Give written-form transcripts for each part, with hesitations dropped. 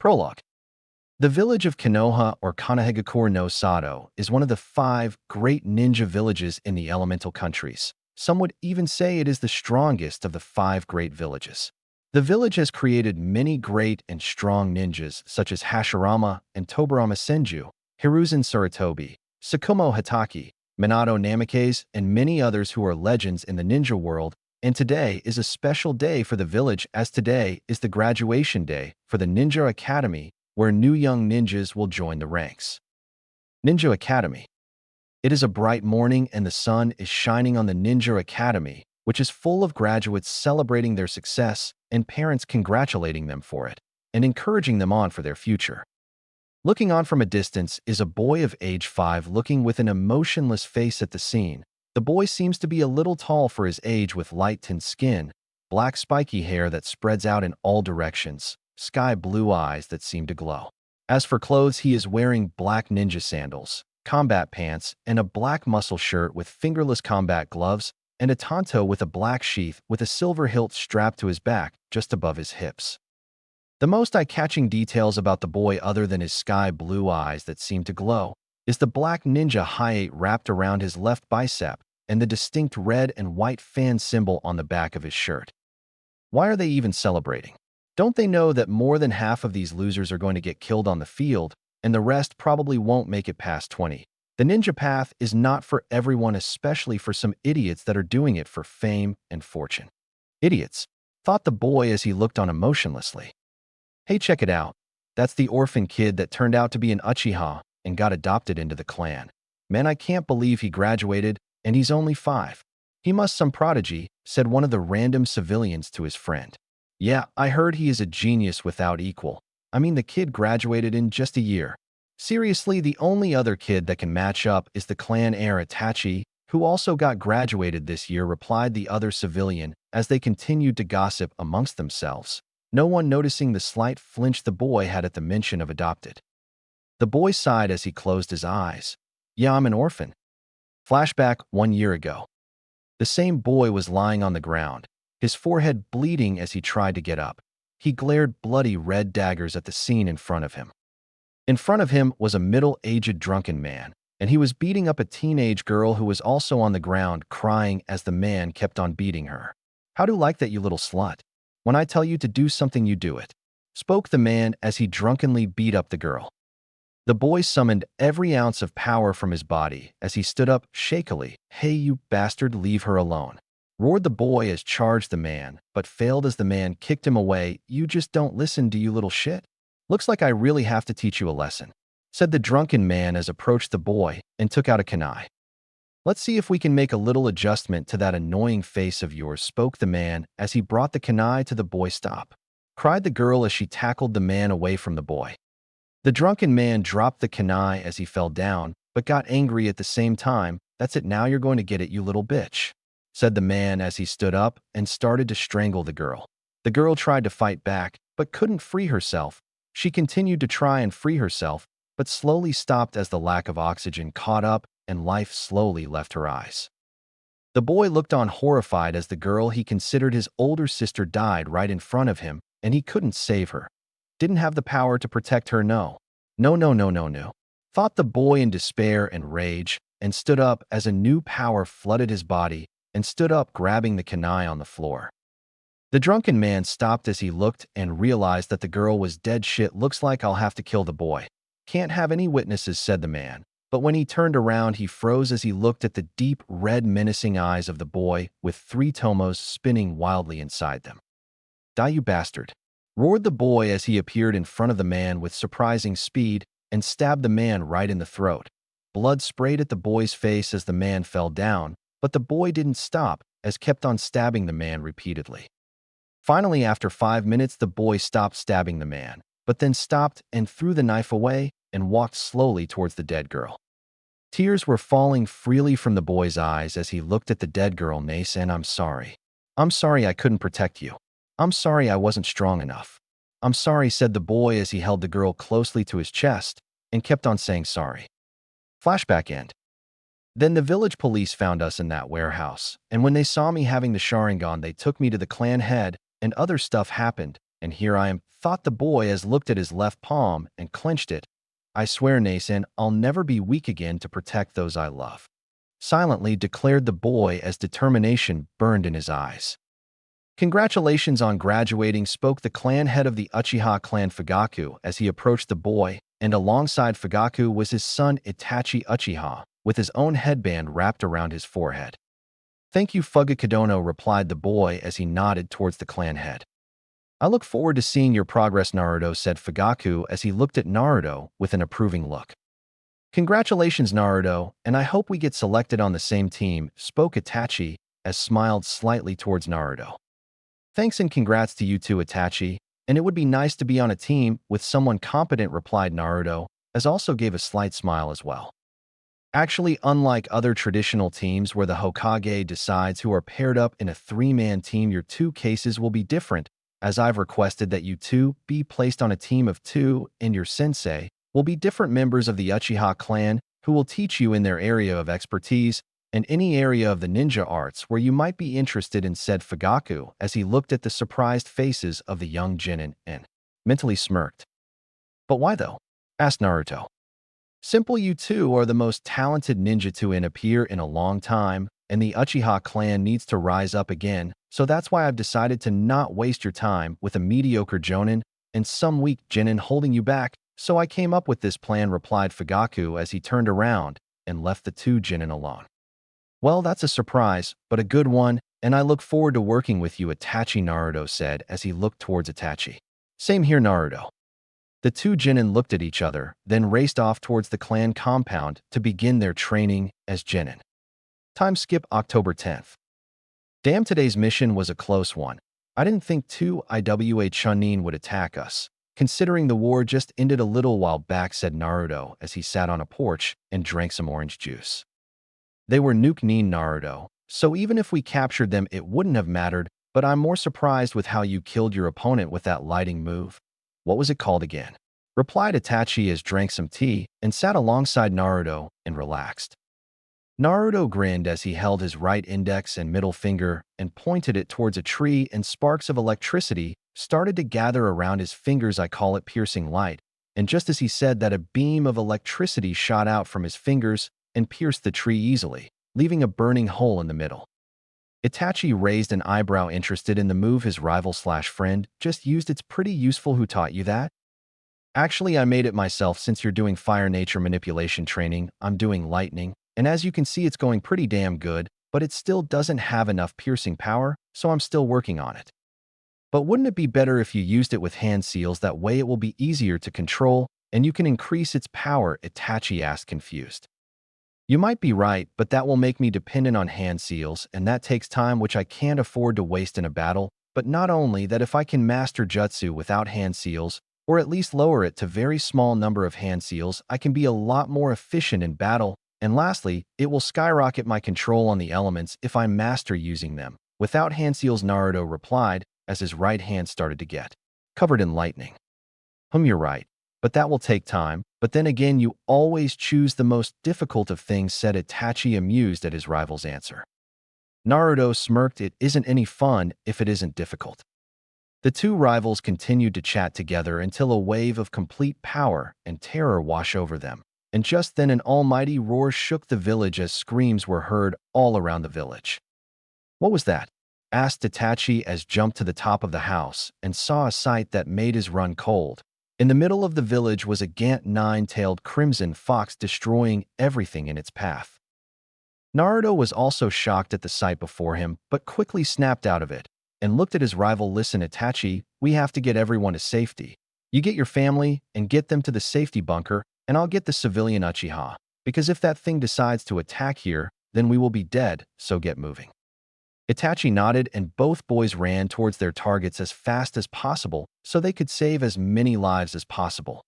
Prologue. The village of Konoha or Konohagakure no Sato is one of the 5 great ninja villages in the elemental countries. Some would even say it is the strongest of the 5 great villages. The village has created many great and strong ninjas such as Hashirama and Tobarama Senju, Hiruzen Sarutobi, Sakumo Hatake, Minato Namikaze, and many others who are legends in the ninja world, and today is a special day for the village as today is the graduation day for the Ninja Academy where new young ninjas will join the ranks. Ninja Academy. It is a bright morning and the sun is shining on the Ninja Academy, which is full of graduates celebrating their success and parents congratulating them for it and encouraging them on for their future. Looking on from a distance is a boy of age 5 looking with an emotionless face at the scene. The boy seems to be a little tall for his age with light-tanned skin, black spiky hair that spreads out in all directions, sky blue eyes that seem to glow. As for clothes, he is wearing black ninja sandals, combat pants, and a black muscle shirt with fingerless combat gloves, and a tanto with a black sheath with a silver hilt strapped to his back just above his hips. The most eye-catching details about the boy other than his sky blue eyes that seem to glow is the black ninja hi-8 wrapped around his left bicep and the distinct red and white fan symbol on the back of his shirt. Why are they even celebrating? Don't they know that more than half of these losers are going to get killed on the field and the rest probably won't make it past 20? The ninja path is not for everyone, especially for some idiots that are doing it for fame and fortune. Idiots, thought the boy as he looked on emotionlessly. Hey, check it out. That's the orphan kid that turned out to be an Uchiha and got adopted into the clan. Man, I can't believe he graduated and he's only 5. He must some prodigy, said one of the random civilians to his friend. Yeah, I heard he is a genius without equal. I mean, the kid graduated in just a year. Seriously, the only other kid that can match up is the clan heir Itachi, who also got graduated this year, replied the other civilian as they continued to gossip amongst themselves, no one noticing the slight flinch the boy had at the mention of adopted. The boy sighed as he closed his eyes. Yeah, I'm an orphan. Flashback 1 year ago. The same boy was lying on the ground, his forehead bleeding as he tried to get up. He glared bloody red daggers at the scene in front of him. In front of him was a middle-aged drunken man, and he was beating up a teenage girl who was also on the ground crying as the man kept on beating her. How do you like that, you little slut? When I tell you to do something, you do it, spoke the man as he drunkenly beat up the girl. The boy summoned every ounce of power from his body as he stood up shakily. Hey, you bastard, leave her alone, roared the boy as charged the man, but failed as the man kicked him away. You just don't listen, do you, little shit? Looks like I really have to teach you a lesson, said the drunken man as approached the boy and took out a kunai. Let's see if we can make a little adjustment to that annoying face of yours, spoke the man as he brought the kunai to the boy. Stop, cried the girl as she tackled the man away from the boy. The drunken man dropped the kunai as he fell down, but got angry at the same time. That's it, now you're going to get it, you little bitch, said the man as he stood up and started to strangle the girl. The girl tried to fight back, but couldn't free herself. She continued to try and free herself, but slowly stopped as the lack of oxygen caught up and life slowly left her eyes. The boy looked on horrified as the girl he considered his older sister died right in front of him, and he couldn't save her. Didn't have the power to protect her, no, thought the boy in despair and rage, and stood up as a new power flooded his body and stood up grabbing the kunai on the floor. The drunken man stopped as he looked and realized that the girl was dead. Shit, looks like I'll have to kill the boy. Can't have any witnesses, said the man. But when he turned around, he froze as he looked at the deep, red, menacing eyes of the boy with 3 tomos spinning wildly inside them. Die, you bastard, roared the boy as he appeared in front of the man with surprising speed and stabbed the man right in the throat. Blood sprayed at the boy's face as the man fell down, but the boy didn't stop as kept on stabbing the man repeatedly. Finally, after 5 minutes, the boy stopped stabbing the man, but then stopped and threw the knife away and walked slowly towards the dead girl. Tears were falling freely from the boy's eyes as he looked at the dead girl. Nason, I'm sorry. I'm sorry I couldn't protect you. I'm sorry I wasn't strong enough. I'm sorry, said the boy as he held the girl closely to his chest and kept on saying sorry. Flashback end. Then the village police found us in that warehouse, and when they saw me having the Sharingan, they took me to the clan head, and other stuff happened, And here I am, thought the boy as looked at his left palm and clenched it. I swear, Nason, I'll never be weak again to protect those I love. Silently declared the boy as determination burned in his eyes. Congratulations on graduating, spoke the clan head of the Uchiha clan Fugaku as he approached the boy, and alongside Fugaku was his son Itachi Uchiha, with his own headband wrapped around his forehead. Thank you, Fugakudono, replied the boy as he nodded towards the clan head. I look forward to seeing your progress, Naruto, said Fugaku as he looked at Naruto with an approving look. Congratulations, Naruto, and I hope we get selected on the same team, spoke Itachi as smiled slightly towards Naruto. Thanks and congrats to you too, Itachi, and it would be nice to be on a team with someone competent, replied Naruto, as also gave a slight smile as well. Actually, unlike other traditional teams where the Hokage decides who are paired up in a three-man team, your two cases will be different, as I've requested that you two be placed on a team of two, and your sensei will be different members of the Uchiha clan who will teach you in their area of expertise and any area of the ninja arts where you might be interested in, said Fugaku as he looked at the surprised faces of the young Chunin and mentally smirked. But why though? Asked Naruto. Simple, you two are the most talented ninja to appear in a long time, and the Uchiha clan needs to rise up again, so that's why I've decided to not waste your time with a mediocre jonin and some weak genin holding you back, so I came up with this plan, replied Fugaku as he turned around and left the two genin alone. Well, that's a surprise, but a good one, and I look forward to working with you, Itachi, Naruto said as he looked towards Itachi. Same here, Naruto. The two genin looked at each other, then raced off towards the clan compound to begin their training as genin. Time skip October 10th. Damn, today's mission was a close one. I didn't think two IWA Chunin would attack us, considering the war just ended a little while back, said Naruto as he sat on a porch and drank some orange juice. They were nuke Nin, Naruto, so even if we captured them it wouldn't have mattered, but I'm more surprised with how you killed your opponent with that lighting move. What was it called again? Replied Itachi as drank some tea and sat alongside Naruto and relaxed. Naruto grinned as he held his right index and middle finger and pointed it towards a tree, and sparks of electricity started to gather around his fingers. I call it piercing light, and just as he said that, a beam of electricity shot out from his fingers and pierced the tree easily, leaving a burning hole in the middle. Itachi raised an eyebrow, interested in the move his rival/friend just used. It's pretty useful. Who taught you that? Actually, I made it myself. Since you're doing fire nature manipulation training, I'm doing lightning, and as you can see it's going pretty damn good, but it still doesn't have enough piercing power, so I'm still working on it. But wouldn't it be better if you used it with hand seals? That way it will be easier to control, and you can increase its power, Itachi asked, confused. You might be right, but that will make me dependent on hand seals, and that takes time which I can't afford to waste in a battle. But not only that, if I can master jutsu without hand seals, or at least lower it to very small number of hand seals, I can be a lot more efficient in battle. And lastly, it will skyrocket my control on the elements if I master using them without hand seals, Naruto replied as his right hand started to get covered in lightning. You're right, but that will take time. But then again, you always choose the most difficult of things, said Itachi, amused at his rival's answer. Naruto smirked. It isn't any fun if it isn't difficult. The two rivals continued to chat together until a wave of complete power and terror washed over them. And just then an almighty roar shook the village as screams were heard all around the village. What was that? Asked Itachi as jumped to the top of the house and saw a sight that made his run cold. In the middle of the village was a gaunt nine-tailed crimson fox destroying everything in its path. Naruto was also shocked at the sight before him, but quickly snapped out of it and looked at his rival. Listen, Itachi, we have to get everyone to safety. You get your family and get them to the safety bunker, and I'll get the civilian Uchiha, because if that thing decides to attack here, then we will be dead, so get moving. Itachi nodded, and both boys ran towards their targets as fast as possible so they could save as many lives as possible.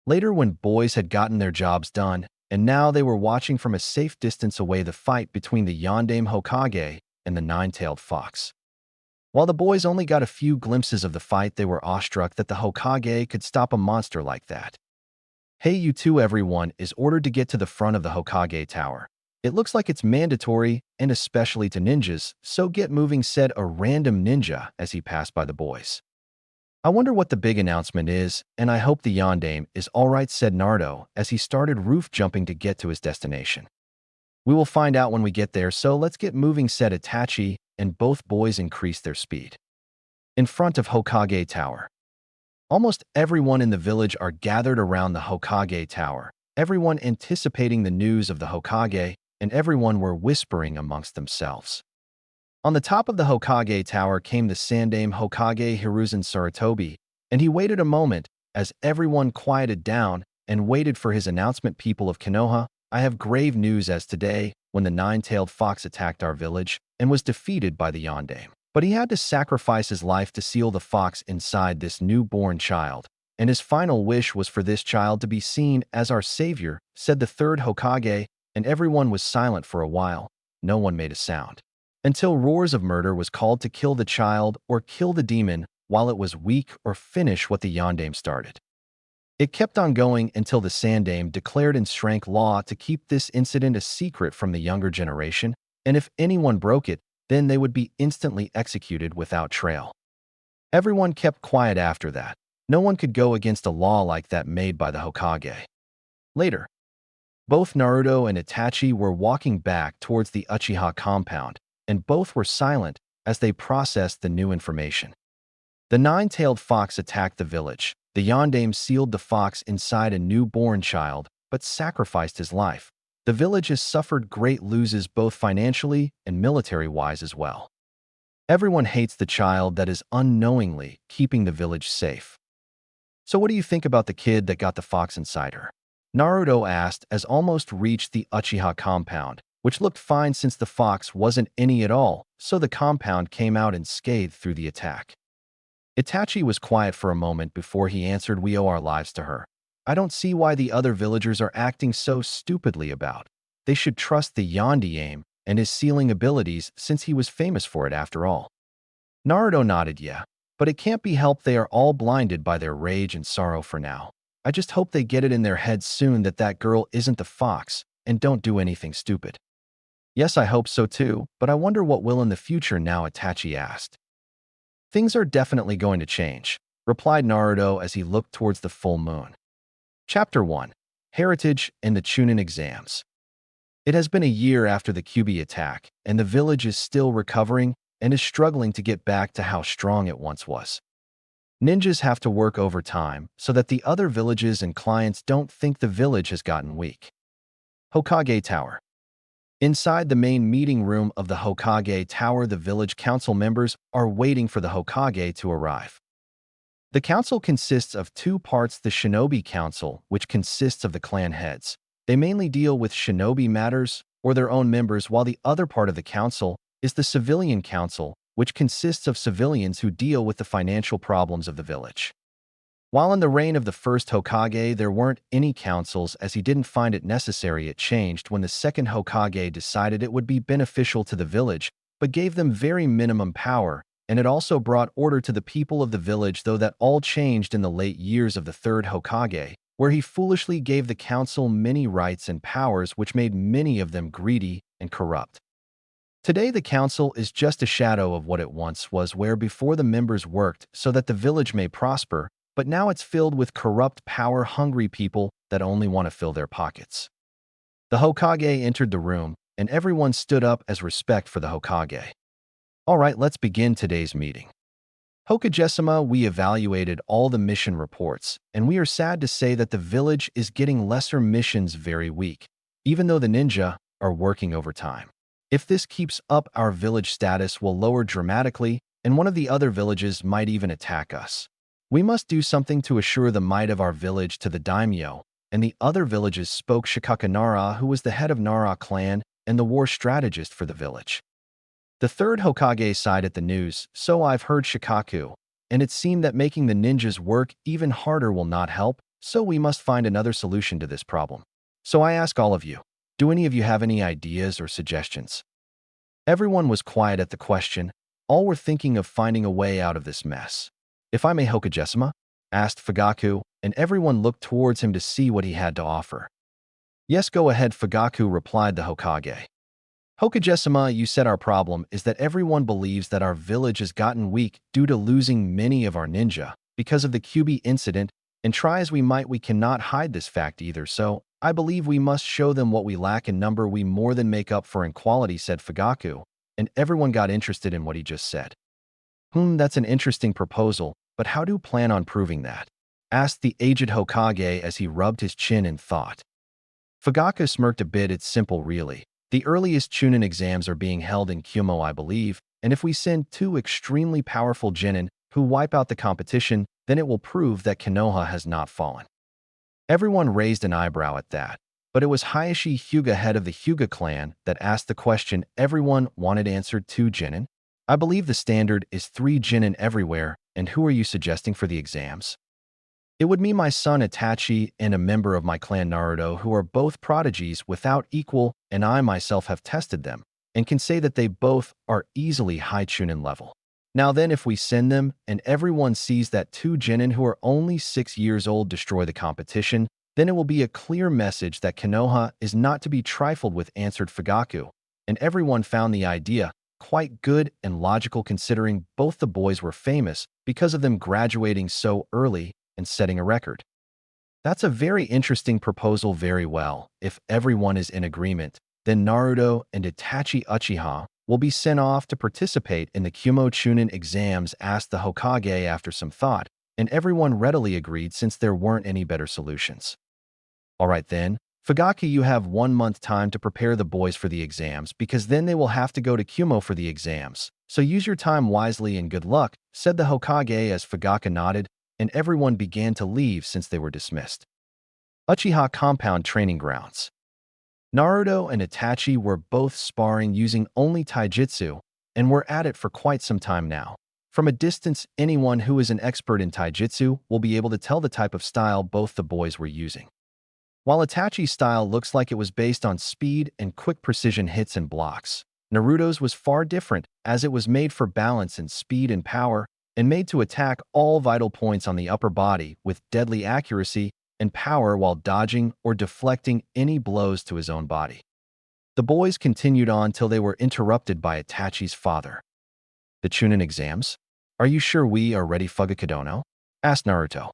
Later, when boys had gotten their jobs done, and now they were watching from a safe distance away the fight between the Yondaime Hokage and the nine-tailed fox. While the boys only got a few glimpses of the fight, they were awestruck that the Hokage could stop a monster like that. Hey, you two, everyone is ordered to get to the front of the Hokage tower. It looks like it's mandatory, and especially to ninjas, so get moving, said a random ninja as he passed by the boys. I wonder what the big announcement is, and I hope the Yondaime is alright, said Naruto as he started roof jumping to get to his destination. We will find out when we get there, so let's get moving, said Itachi, and both boys increased their speed. In front of Hokage Tower. Almost everyone in the village are gathered around the Hokage Tower, everyone anticipating the news of the Hokage, and everyone were whispering amongst themselves. On the top of the Hokage Tower came the Sandaime Hokage Hiruzen Sarutobi, and he waited a moment as everyone quieted down and waited for his announcement. People of Konoha, I have grave news as today, when the nine-tailed fox attacked our village and was defeated by the Yondaime. But he had to sacrifice his life to seal the fox inside this newborn child, and his final wish was for this child to be seen as our savior, said the third Hokage, and everyone was silent for a while. No one made a sound. Until roars of murder was called to kill the child or kill the demon while it was weak or finish what the Yondaime started. It kept on going until the Sandaime declared in strength law to keep this incident a secret from the younger generation, and if anyone broke it, then they would be instantly executed without trial. Everyone kept quiet after that. No one could go against a law like that made by the Hokage. Later, both Naruto and Itachi were walking back towards the Uchiha compound, and both were silent as they processed the new information. The nine-tailed fox attacked the village. The Yondaime sealed the fox inside a newborn child, but sacrificed his life. The village has suffered great losses both financially and military-wise as well. Everyone hates the child that is unknowingly keeping the village safe. So what do you think about the kid that got the fox inside her? Naruto asked as almost reached the Uchiha compound, which looked fine since the fox wasn't any at all, so the compound came out unscathed through the attack. Itachi was quiet for a moment before he answered, we owe our lives to her. I don't see why the other villagers are acting so stupidly about. They should trust the Yondaime and his sealing abilities since he was famous for it after all. Naruto nodded, yeah, but it can't be helped, they are all blinded by their rage and sorrow for now. I just hope they get it in their heads soon that that girl isn't the fox and don't do anything stupid. Yes, I hope so too, but I wonder what will in the future now, Itachi asked. Things are definitely going to change, replied Naruto as he looked towards the full moon. Chapter 1. Heritage and the Chunin Exams. It has been a year after the Kyuubi attack, and the village is still recovering and is struggling to get back to how strong it once was. Ninjas have to work overtime so that the other villages and clients don't think the village has gotten weak. Hokage Tower. Inside the main meeting room of the Hokage Tower, the village council members are waiting for the Hokage to arrive. The council consists of two parts: the Shinobi Council, which consists of the clan heads. They mainly deal with shinobi matters or their own members, while the other part of the council is the Civilian Council, which consists of civilians who deal with the financial problems of the village. While in the reign of the first Hokage there weren't any councils as he didn't find it necessary, it changed when the second Hokage decided it would be beneficial to the village, but gave them very minimum power, and it also brought order to the people of the village, though that all changed in the late years of the third Hokage, where he foolishly gave the council many rights and powers which made many of them greedy and corrupt. Today the council is just a shadow of what it once was, where before the members worked so that the village may prosper, but now it's filled with corrupt, power-hungry people that only want to fill their pockets. The Hokage entered the room, and everyone stood up as respect for the Hokage. All right, let's begin today's meeting. Hokage-sama, we evaluated all the mission reports, and we are sad to say that the village is getting lesser missions very weak, even though the ninja are working overtime. If this keeps up, our village status will lower dramatically, and one of the other villages might even attack us. We must do something to assure the might of our village to the daimyo, and the other villages spoke. Shikaka Nara, who was the head of Nara clan and the war strategist for the village. The third Hokage sighed at the news, so I've heard, Shikaku, and it seemed that making the ninjas work even harder will not help, so we must find another solution to this problem. So I ask all of you, do any of you have any ideas or suggestions? Everyone was quiet at the question. All were thinking of finding a way out of this mess. If I may, Hokage-sama? Asked Fugaku, and everyone looked towards him to see what he had to offer. Yes, go ahead, Fugaku, replied the Hokage. Hokage-sama, you said our problem is that everyone believes that our village has gotten weak due to losing many of our ninja, because of the QB incident, and try as we might, we cannot hide this fact either, so I believe we must show them what we lack in number we more than make up for in quality, said Fugaku, and everyone got interested in what he just said. That's an interesting proposal, but how do you plan on proving that? Asked the aged Hokage as he rubbed his chin in thought. Fugaku smirked a bit. It's simple, really. The earliest Chunin exams are being held in Kumo, I believe, and if we send 2 extremely powerful Genin who wipe out the competition, then it will prove that Konoha has not fallen. Everyone raised an eyebrow at that, but it was Hayashi Hyuga, head of the Hyuga clan, that asked the question everyone wanted answered. 2 Genin? I believe the standard is 3 Genin everywhere, and who are you suggesting for the exams? It would be my son Itachi and a member of my clan Naruto, who are both prodigies without equal, and I myself have tested them, and can say that they both are easily high Chunin level. Now then, if we send them, and everyone sees that 2 Genin who are only 6 years old destroy the competition, then it will be a clear message that Konoha is not to be trifled with, answered Fugaku, and everyone found the idea quite good and logical, considering both the boys were famous because of them graduating so early and setting a record. That's a very interesting proposal. Very well. If everyone is in agreement, then Naruto and Itachi Uchiha will be sent off to participate in the Kumo Chunin exams, asked the Hokage after some thought, and everyone readily agreed since there weren't any better solutions. All right then, Fugaku, you have 1 month time to prepare the boys for the exams, because then they will have to go to Kumo for the exams. So use your time wisely and good luck, said the Hokage as Fugaku nodded, and everyone began to leave since they were dismissed. Uchiha Compound Training Grounds. Naruto and Itachi were both sparring using only taijutsu, and were at it for quite some time now. From a distance, anyone who is an expert in taijutsu will be able to tell the type of style both the boys were using. While Itachi's style looks like it was based on speed and quick precision hits and blocks, Naruto's was far different, as it was made for balance and speed and power, and made to attack all vital points on the upper body with deadly accuracy and power while dodging or deflecting any blows to his own body. The boys continued on till they were interrupted by Itachi's father. The Chunin exams? Are you sure we are ready, Fugaku? Asked Naruto.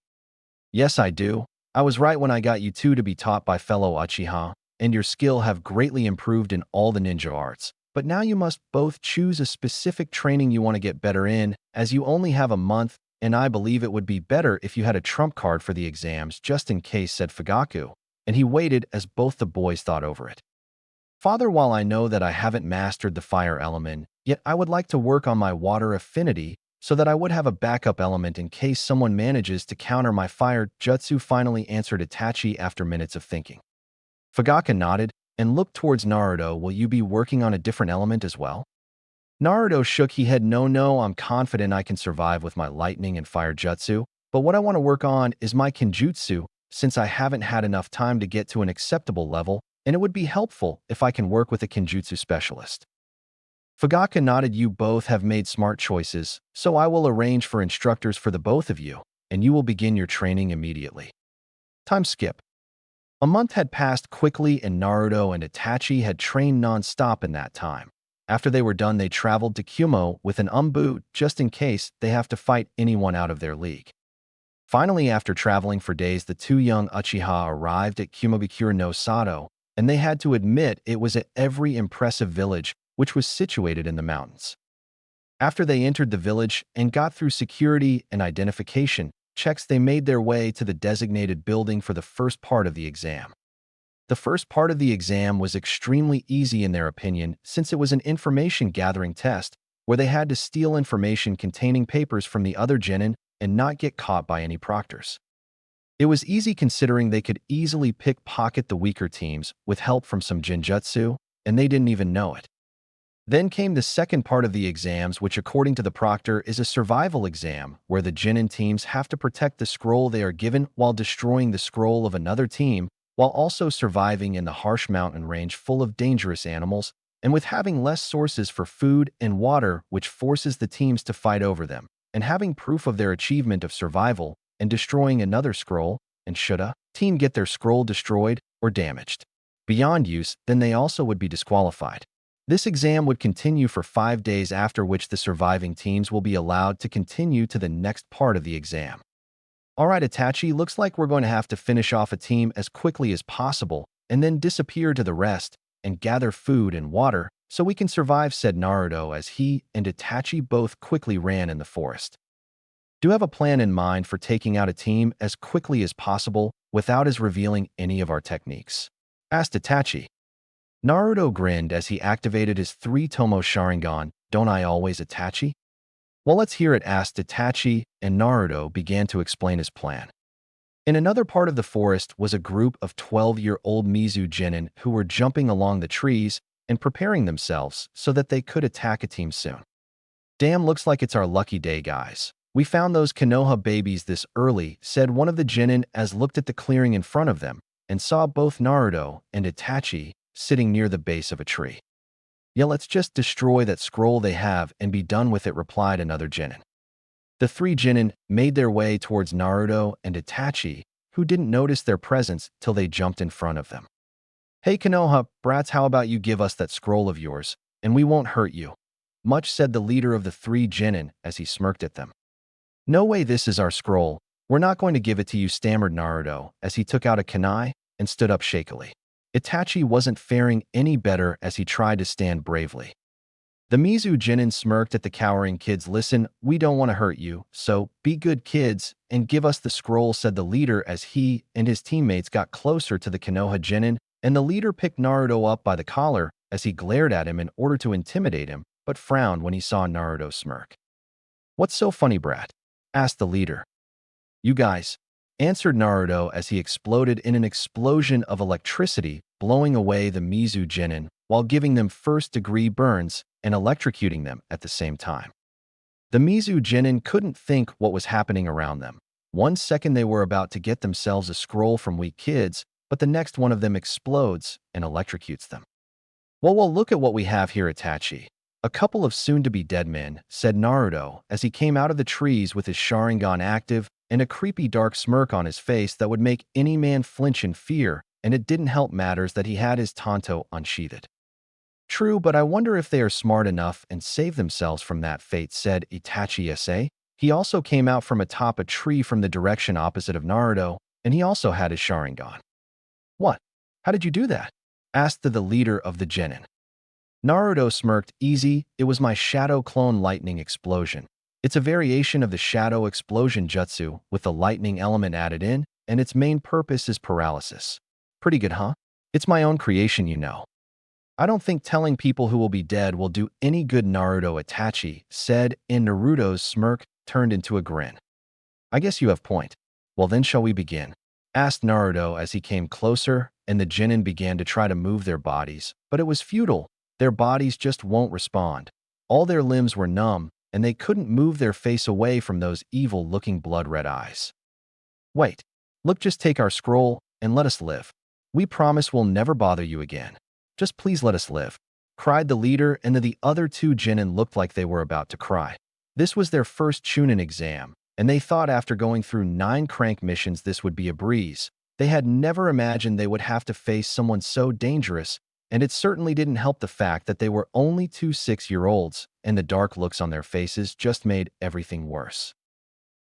Yes, I do. I was right when I got you 2 to be taught by fellow Uchiha, and your skill have greatly improved in all the ninja arts. But now you must both choose a specific training you want to get better in, as you only have a month, and I believe it would be better if you had a trump card for the exams just in case, said Fugaku, and he waited as both the boys thought over it. Father, while I know that I haven't mastered the fire element, yet I would like to work on my water affinity so that I would have a backup element in case someone manages to counter my fire jutsu, finally answered Itachi after minutes of thinking. Fugaku nodded and looked towards Naruto. Will you be working on a different element as well? Naruto shook his head. No, I'm confident I can survive with my lightning and fire jutsu, but what I want to work on is my kenjutsu, since I haven't had enough time to get to an acceptable level, and it would be helpful if I can work with a kenjutsu specialist. Fugaku nodded. You both have made smart choices, so I will arrange for instructors for the both of you, and you will begin your training immediately. Time skip. A month had passed quickly, and Naruto and Itachi had trained non-stop in that time. After they were done, they traveled to Kumo with an ANBU just in case they have to fight anyone out of their league. Finally, after traveling for days, the 2 young Uchiha arrived at Kumogakure no Sato, and they had to admit it was a very impressive village which was situated in the mountains. After they entered the village and got through security and identification checks, they made their way to the designated building for the first part of the exam. The first part of the exam was extremely easy in their opinion, since it was an information gathering test where they had to steal information containing papers from the other genin and not get caught by any proctors. It was easy considering they could easily pickpocket the weaker teams with help from some genjutsu, and they didn't even know it. Then came the second part of the exams, which according to the proctor is a survival exam where the genin teams have to protect the scroll they are given while destroying the scroll of another team, while also surviving in the harsh mountain range full of dangerous animals and with having less sources for food and water, which forces the teams to fight over them, and having proof of their achievement of survival and destroying another scroll, and should a team get their scroll destroyed or damaged beyond use, then they also would be disqualified. This exam would continue for 5 days, after which the surviving teams will be allowed to continue to the next part of the exam. Alright, Itachi, looks like we're going to have to finish off a team as quickly as possible and then disappear to the rest and gather food and water so we can survive, said Naruto as he and Itachi both quickly ran in the forest. Do you have a plan in mind for taking out a team as quickly as possible without us revealing any of our techniques? Asked Itachi. Naruto grinned as he activated his 3-Tomo Sharingan. Don't I always, Itachi? Well, let's hear it, asked Itachi, and Naruto began to explain his plan. In another part of the forest was a group of 12-year-old Mizu genin who were jumping along the trees and preparing themselves so that they could attack a team soon. Damn, looks like it's our lucky day, guys. We found those Konoha babies this early, said one of the genin as looked at the clearing in front of them and saw both Naruto and Itachi sitting near the base of a tree. Yeah, let's just destroy that scroll they have and be done with it, replied another genin. The 3 genin made their way towards Naruto and Itachi, who didn't notice their presence till they jumped in front of them. Hey Konoha, brats, how about you give us that scroll of yours, and we won't hurt you? Much said the leader of the 3 genin as he smirked at them. No way, this is our scroll. We're not going to give it to you, stammered Naruto as he took out a kunai and stood up shakily. Itachi wasn't faring any better as he tried to stand bravely. The Mizu genin smirked at the cowering kids. Listen, we don't want to hurt you, so be good kids and give us the scroll, said the leader as he and his teammates got closer to the Konoha genin, and the leader picked Naruto up by the collar as he glared at him in order to intimidate him, but frowned when he saw Naruto smirk. What's so funny, brat? Asked the leader. You guys, answered Naruto as he exploded in an explosion of electricity, blowing away the Mizu genin while giving them first-degree burns and electrocuting them at the same time. The Mizu genin couldn't think what was happening around them. One second they were about to get themselves a scroll from weak kids, but the next one of them explodes and electrocutes them. Well, look at what we have here, Itachi. A couple of soon-to-be dead men, said Naruto as he came out of the trees with his Sharingan active and a creepy dark smirk on his face that would make any man flinch in fear, and it didn't help matters that he had his tanto unsheathed. True, but I wonder if they are smart enough and save themselves from that fate, said Itachi sa. He also came out from atop a tree from the direction opposite of Naruto, and he also had his Sharingan. What? How did you do that? Asked the leader of the genin. Naruto smirked. Easy, it was my shadow clone lightning explosion. It's a variation of the shadow explosion jutsu with the lightning element added in, and its main purpose is paralysis. Pretty good, huh? It's my own creation, you know. I don't think telling people who will be dead will do any good, Naruto Itachi said, and Naruto's smirk turned into a grin. I guess you have point. Well then, shall we begin? Asked Naruto as he came closer, and the genin began to try to move their bodies, but it was futile. Their bodies just won't respond. All their limbs were numb, and they couldn't move their face away from those evil-looking blood-red eyes. Wait, look, just take our scroll and let us live. We promise we'll never bother you again. Just please let us live, cried the leader, and the other 2 genin looked like they were about to cry. This was their first Chunin exam, and they thought after going through 9 crank missions this would be a breeze. They had never imagined they would have to face someone so dangerous, and it certainly didn't help the fact that they were only 2 6-year-olds, and the dark looks on their faces just made everything worse.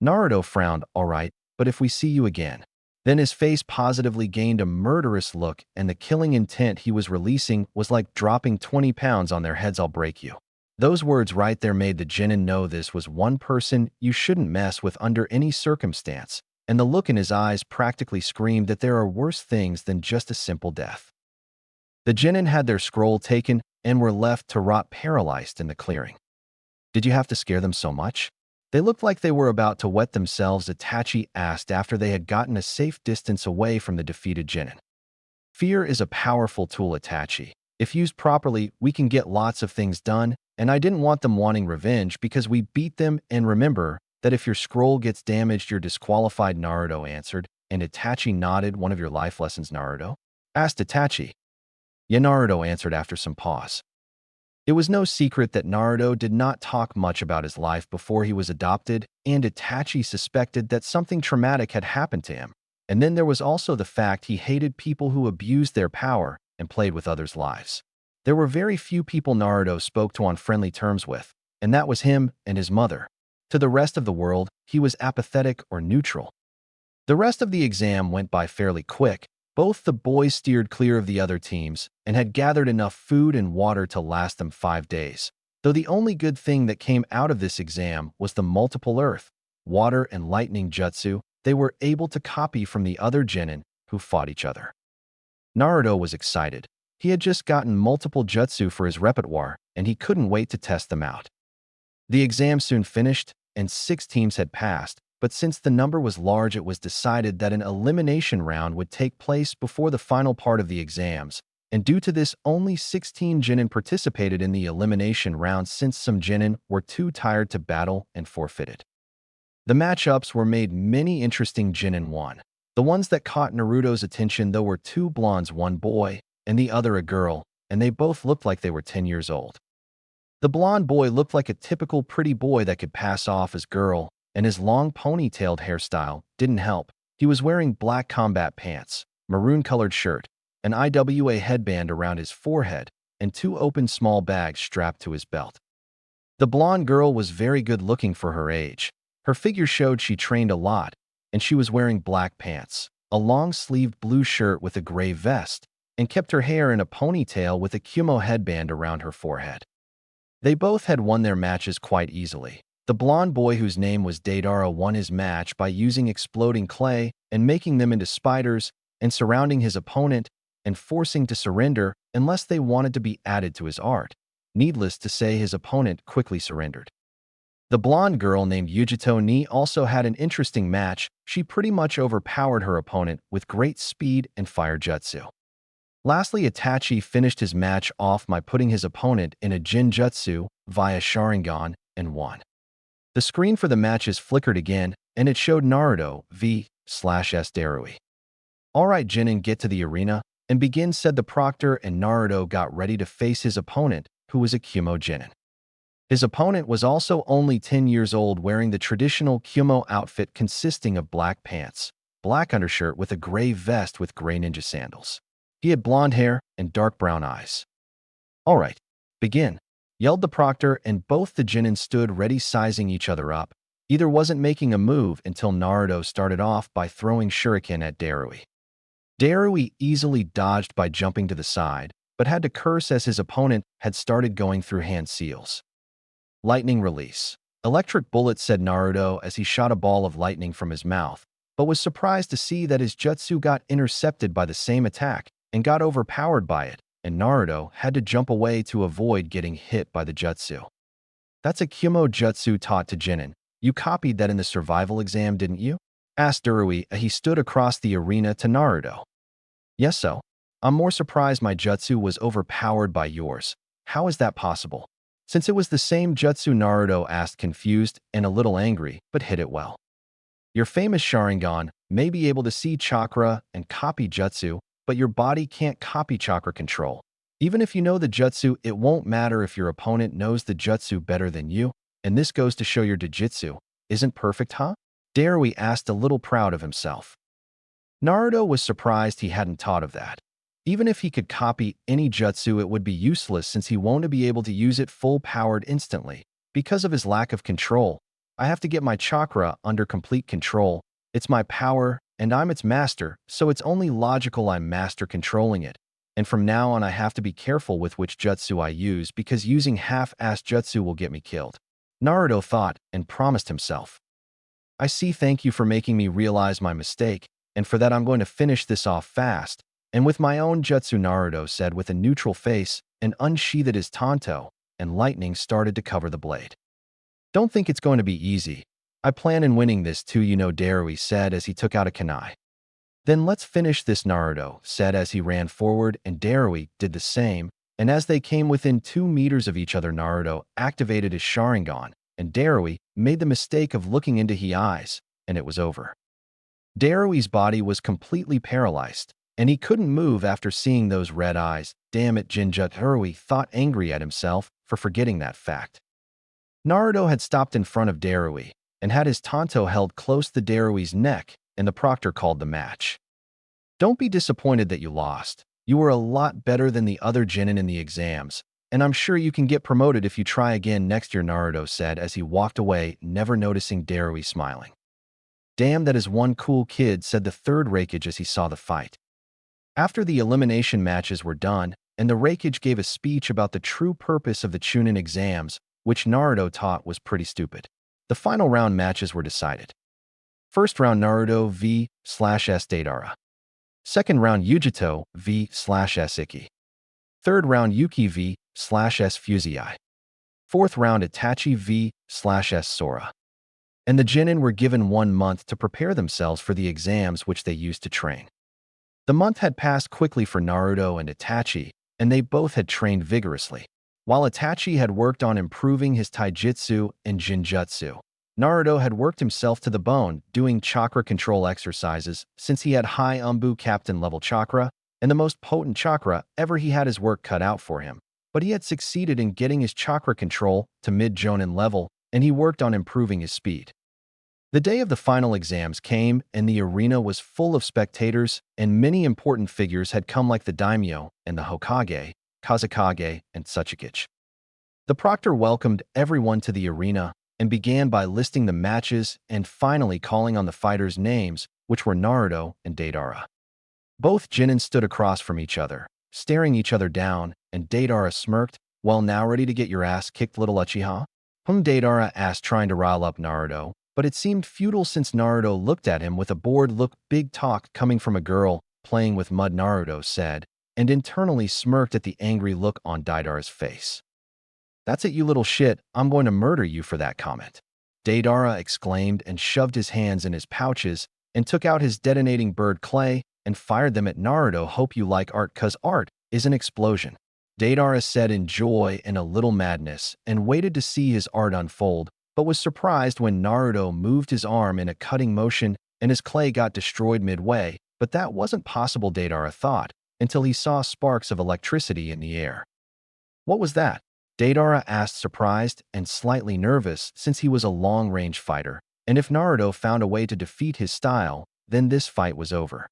Naruto frowned. All right, but if we see you again. Then his face positively gained a murderous look, and the killing intent he was releasing was like dropping 20 pounds on their heads. I'll break you. Those words right there made the genin know this was one person you shouldn't mess with under any circumstance, and the look in his eyes practically screamed that there are worse things than just a simple death. The genin had their scroll taken and were left to rot paralyzed in the clearing. Did you have to scare them so much? They looked like they were about to wet themselves, Itachi asked after they had gotten a safe distance away from the defeated genin. Fear is a powerful tool, Itachi. If used properly, we can get lots of things done, and I didn't want them wanting revenge because we beat them, and remember that if your scroll gets damaged, you're disqualified, Naruto answered, and Itachi nodded. One of your life lessons, Naruto? Asked Itachi. Yeah, Naruto answered after some pause. It was no secret that Naruto did not talk much about his life before he was adopted, and Itachi suspected that something traumatic had happened to him. And then there was also the fact he hated people who abused their power and played with others' lives. There were very few people Naruto spoke to on friendly terms with, and that was him and his mother. To the rest of the world, he was apathetic or neutral. The rest of the exam went by fairly quick. Both the boys steered clear of the other teams and had gathered enough food and water to last them 5 days. Though the only good thing that came out of this exam was the multiple earth, water, and lightning jutsu they were able to copy from the other genin who fought each other. Naruto was excited. He had just gotten multiple jutsu for his repertoire, and he couldn't wait to test them out. The exam soon finished, and 6 teams had passed, but since the number was large, it was decided that an elimination round would take place before the final part of the exams, and due to this, only 16 genin participated in the elimination round since some genin were too tired to battle and forfeited. The matchups were made many interesting genin won. The ones that caught Naruto's attention though were 2 blondes, one boy, and the other a girl, and they both looked like they were 10 years old. The blonde boy looked like a typical pretty boy that could pass off as girl, and his long ponytailed hairstyle didn't help. He was wearing black combat pants, maroon-colored shirt, an IWA headband around his forehead, and 2 open small bags strapped to his belt. The blonde girl was very good-looking for her age. Her figure showed she trained a lot, and she was wearing black pants, a long-sleeved blue shirt with a gray vest, and kept her hair in a ponytail with a kumo headband around her forehead. They both had won their matches quite easily. The blonde boy, whose name was Deidara, won his match by using exploding clay and making them into spiders and surrounding his opponent and forcing to surrender unless they wanted to be added to his art. Needless to say, his opponent quickly surrendered. The blonde girl named Yujito Ni also had an interesting match. She pretty much overpowered her opponent with great speed and fire jutsu. Lastly, Itachi finished his match off by putting his opponent in a Jinjutsu via Sharingan and won. The screen for the matches flickered again, and it showed Naruto v/S Darui. "Alright, Genin, get to the arena and begin," said the proctor, and Naruto got ready to face his opponent, who was a Kumo Genin. His opponent was also only 10 years old, wearing the traditional Kumo outfit consisting of black pants, black undershirt with a gray vest with gray ninja sandals. He had blonde hair and dark brown eyes. "Alright, begin," yelled the proctor, and both the genin stood ready, sizing each other up. Either wasn't making a move until Naruto started off by throwing shuriken at Darui. Darui easily dodged by jumping to the side, but had to curse as his opponent had started going through hand seals. "Lightning release. Electric bullet," said Naruto as he shot a ball of lightning from his mouth, but was surprised to see that his jutsu got intercepted by the same attack and got overpowered by it, and Naruto had to jump away to avoid getting hit by the jutsu. "That's a Kumo jutsu taught to genin. You copied that in the survival exam, didn't you?" asked Darui as he stood across the arena to Naruto. "Yes, so. I'm more surprised my jutsu was overpowered by yours. How is that possible?" "Since it was the same jutsu," Naruto asked, confused and a little angry, but hit it well. "Your famous Sharingan may be able to see chakra and copy jutsu, but your body can't copy chakra control. Even if you know the jutsu, it won't matter if your opponent knows the jutsu better than you, and this goes to show your jujitsu isn't perfect, huh?" Darui asked, a little proud of himself. Naruto was surprised he hadn't thought of that. Even if he could copy any jutsu, it would be useless since he won't be able to use it full-powered instantly. Because of his lack of control, "I have to get my chakra under complete control. It's my power, and I'm its master, so it's only logical I'm master controlling it. And from now on, I have to be careful with which jutsu I use because using half-assed jutsu will get me killed," Naruto thought and promised himself. "I see, thank you for making me realize my mistake, and for that I'm going to finish this off fast, and with my own jutsu," Naruto said with a neutral face and unsheathed his tanto, and lightning started to cover the blade. "Don't think it's going to be easy. I plan on winning this too, you know," Darui said as he took out a kunai. "Then let's finish this," Naruto said as he ran forward, and Darui did the same, and as they came within 2 meters of each other, Naruto activated his Sharingan, and Darui made the mistake of looking into his eyes, and it was over. Darui's body was completely paralyzed, and he couldn't move after seeing those red eyes. "Damn it, Jinjut," Darui thought, angry at himself for forgetting that fact. Naruto had stopped in front of Darui and had his tanto held close to Darui's neck, and the proctor called the match. "Don't be disappointed that you lost. You were a lot better than the other genin in the exams, and I'm sure you can get promoted if you try again next year," Naruto said as he walked away, never noticing Darui smiling. Damn, that is one cool kid, said the third Raikage as he saw the fight. After the elimination matches were done, and the Raikage gave a speech about the true purpose of the Chunin exams, which Naruto taught was pretty stupid. The final round matches were decided. First round Naruto v/S Deidara. Second round Ujito v/S Ikki. Third round Yuki v/S Fusei. Fourth round Itachi v/S Sora. And the Chunin were given 1 month to prepare themselves for the exams which they used to train. The month had passed quickly for Naruto and Itachi, and they both had trained vigorously. While Itachi had worked on improving his taijutsu and jinjutsu, Naruto had worked himself to the bone doing chakra control exercises since he had high ANBU captain-level chakra and the most potent chakra ever. He had his work cut out for him, but he had succeeded in getting his chakra control to mid-jonin level, and he worked on improving his speed. The day of the final exams came, and the arena was full of spectators, and many important figures had come like the daimyo and the Hokage, Kazekage, and Tsuchikage. The proctor welcomed everyone to the arena and began by listing the matches and finally calling on the fighters' names, which were Naruto and Deidara. Both Chunin stood across from each other, staring each other down, and Deidara smirked, "Well, now ready to get your ass kicked, little Uchiha?" Deidara asked, trying to rile up Naruto, but it seemed futile since Naruto looked at him with a bored look. "Big talk coming from a girl playing with mud," Naruto said, and internally smirked at the angry look on Deidara's face. "That's it, you little shit. I'm going to murder you for that comment," Deidara exclaimed and shoved his hands in his pouches and took out his detonating bird clay and fired them at Naruto. "Hope you like art, 'cause art is an explosion," Deidara said in joy and a little madness, and waited to see his art unfold, but was surprised when Naruto moved his arm in a cutting motion and his clay got destroyed midway. But that wasn't possible, Deidara thought, until he saw sparks of electricity in the air. "What was that?" Deidara asked, surprised and slightly nervous since he was a long-range fighter, and if Naruto found a way to defeat his style, then this fight was over.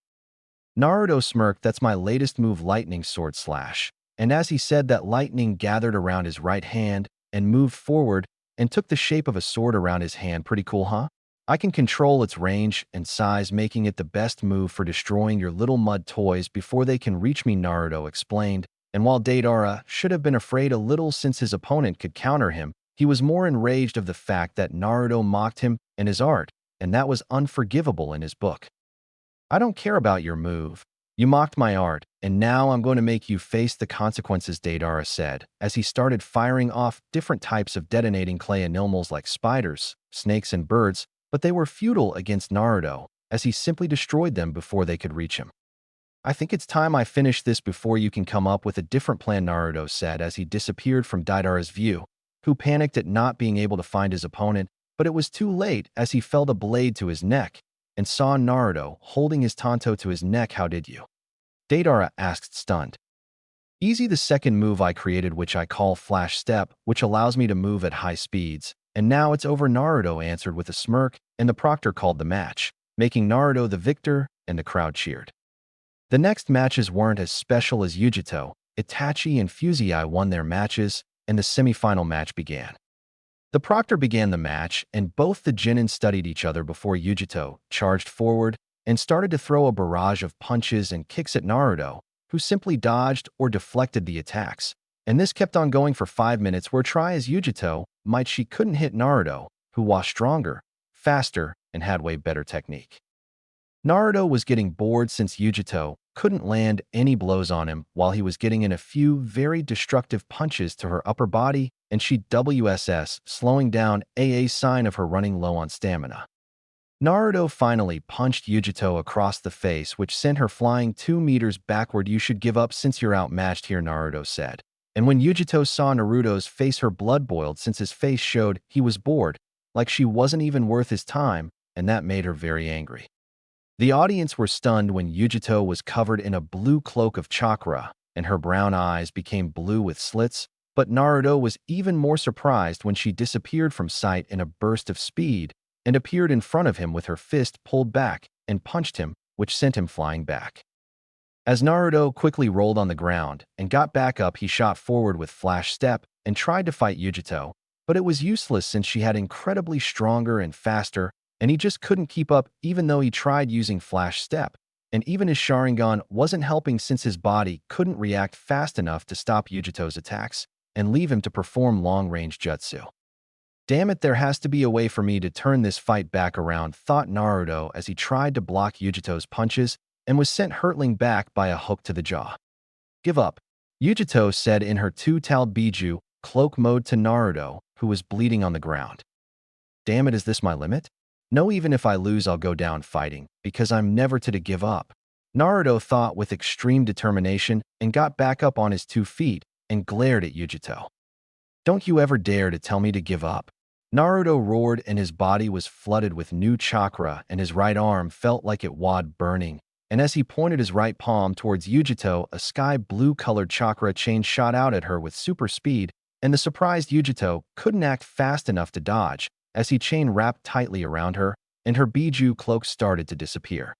Naruto smirked. "That's my latest move, lightning sword slash." And as he said that, lightning gathered around his right hand and moved forward and took the shape of a sword around his hand. "Pretty cool, huh? I can control its range and size, making it the best move for destroying your little mud toys before they can reach me," Naruto explained. And while Deidara should have been afraid a little since his opponent could counter him, he was more enraged of the fact that Naruto mocked him and his art, and that was unforgivable in his book. "I don't care about your move. You mocked my art, and now I'm going to make you face the consequences," Deidara said, as he started firing off different types of detonating clay animals like spiders, snakes, and birds, but they were futile against Naruto, as he simply destroyed them before they could reach him. "I think it's time I finish this before you can come up with a different plan," Naruto said as he disappeared from Deidara's view, who panicked at not being able to find his opponent, but it was too late as he felt a blade to his neck and saw Naruto holding his tanto to his neck. "How did you?" Deidara asked, stunned. "Easy, the second move I created, which I call Flash Step, which allows me to move at high speeds, and now it's over," Naruto answered with a smirk, and the proctor called the match, making Naruto the victor, and the crowd cheered. The next matches weren't as special as Ujito. Itachi and Fusei won their matches, and the semifinal match began. The proctor began the match, and both the Chunin studied each other before Ujito charged forward and started to throw a barrage of punches and kicks at Naruto, who simply dodged or deflected the attacks. And this kept on going for 5 minutes, where try as Ujito might, she couldn't hit Naruto, who was stronger, faster, and had way better technique. Naruto was getting bored since Ujito couldn't land any blows on him while he was getting in a few very destructive punches to her upper body, and she WSS, slowing down, a sign of her running low on stamina. Naruto finally punched Ujito across the face, which sent her flying 2 meters backward. "You should give up since you're outmatched here," Naruto said. And when Ujito saw Naruto's face, her blood boiled since his face showed he was bored, like she wasn't even worth his time, and that made her very angry. The audience were stunned when Ujito was covered in a blue cloak of chakra, and her brown eyes became blue with slits, but Naruto was even more surprised when she disappeared from sight in a burst of speed and appeared in front of him with her fist pulled back and punched him, which sent him flying back. As Naruto quickly rolled on the ground and got back up, he shot forward with Flash Step and tried to fight Ujito, but it was useless since she had incredibly stronger and faster, and he just couldn't keep up even though he tried using Flash Step, and even his Sharingan wasn't helping since his body couldn't react fast enough to stop Yujito's attacks and leave him to perform long-range jutsu. Damn it, there has to be a way for me to turn this fight back around, thought Naruto as he tried to block Yujito's punches and was sent hurtling back by a hook to the jaw. Give up, Yujito said in her two-tailed Biju cloak mode to Naruto, who was bleeding on the ground. Damn it, is this my limit? No, even if I lose, I'll go down fighting, because I'm never to give up. Naruto thought with extreme determination and got back up on his 2 feet and glared at Yujito. Don't you ever dare to tell me to give up. Naruto roared, and his body was flooded with new chakra and his right arm felt like it was burning. And as he pointed his right palm towards Yujito, a sky blue-colored chakra chain shot out at her with super speed, and the surprised Yujito couldn't act fast enough to dodge as he chain wrapped tightly around her, and her Biju cloak started to disappear.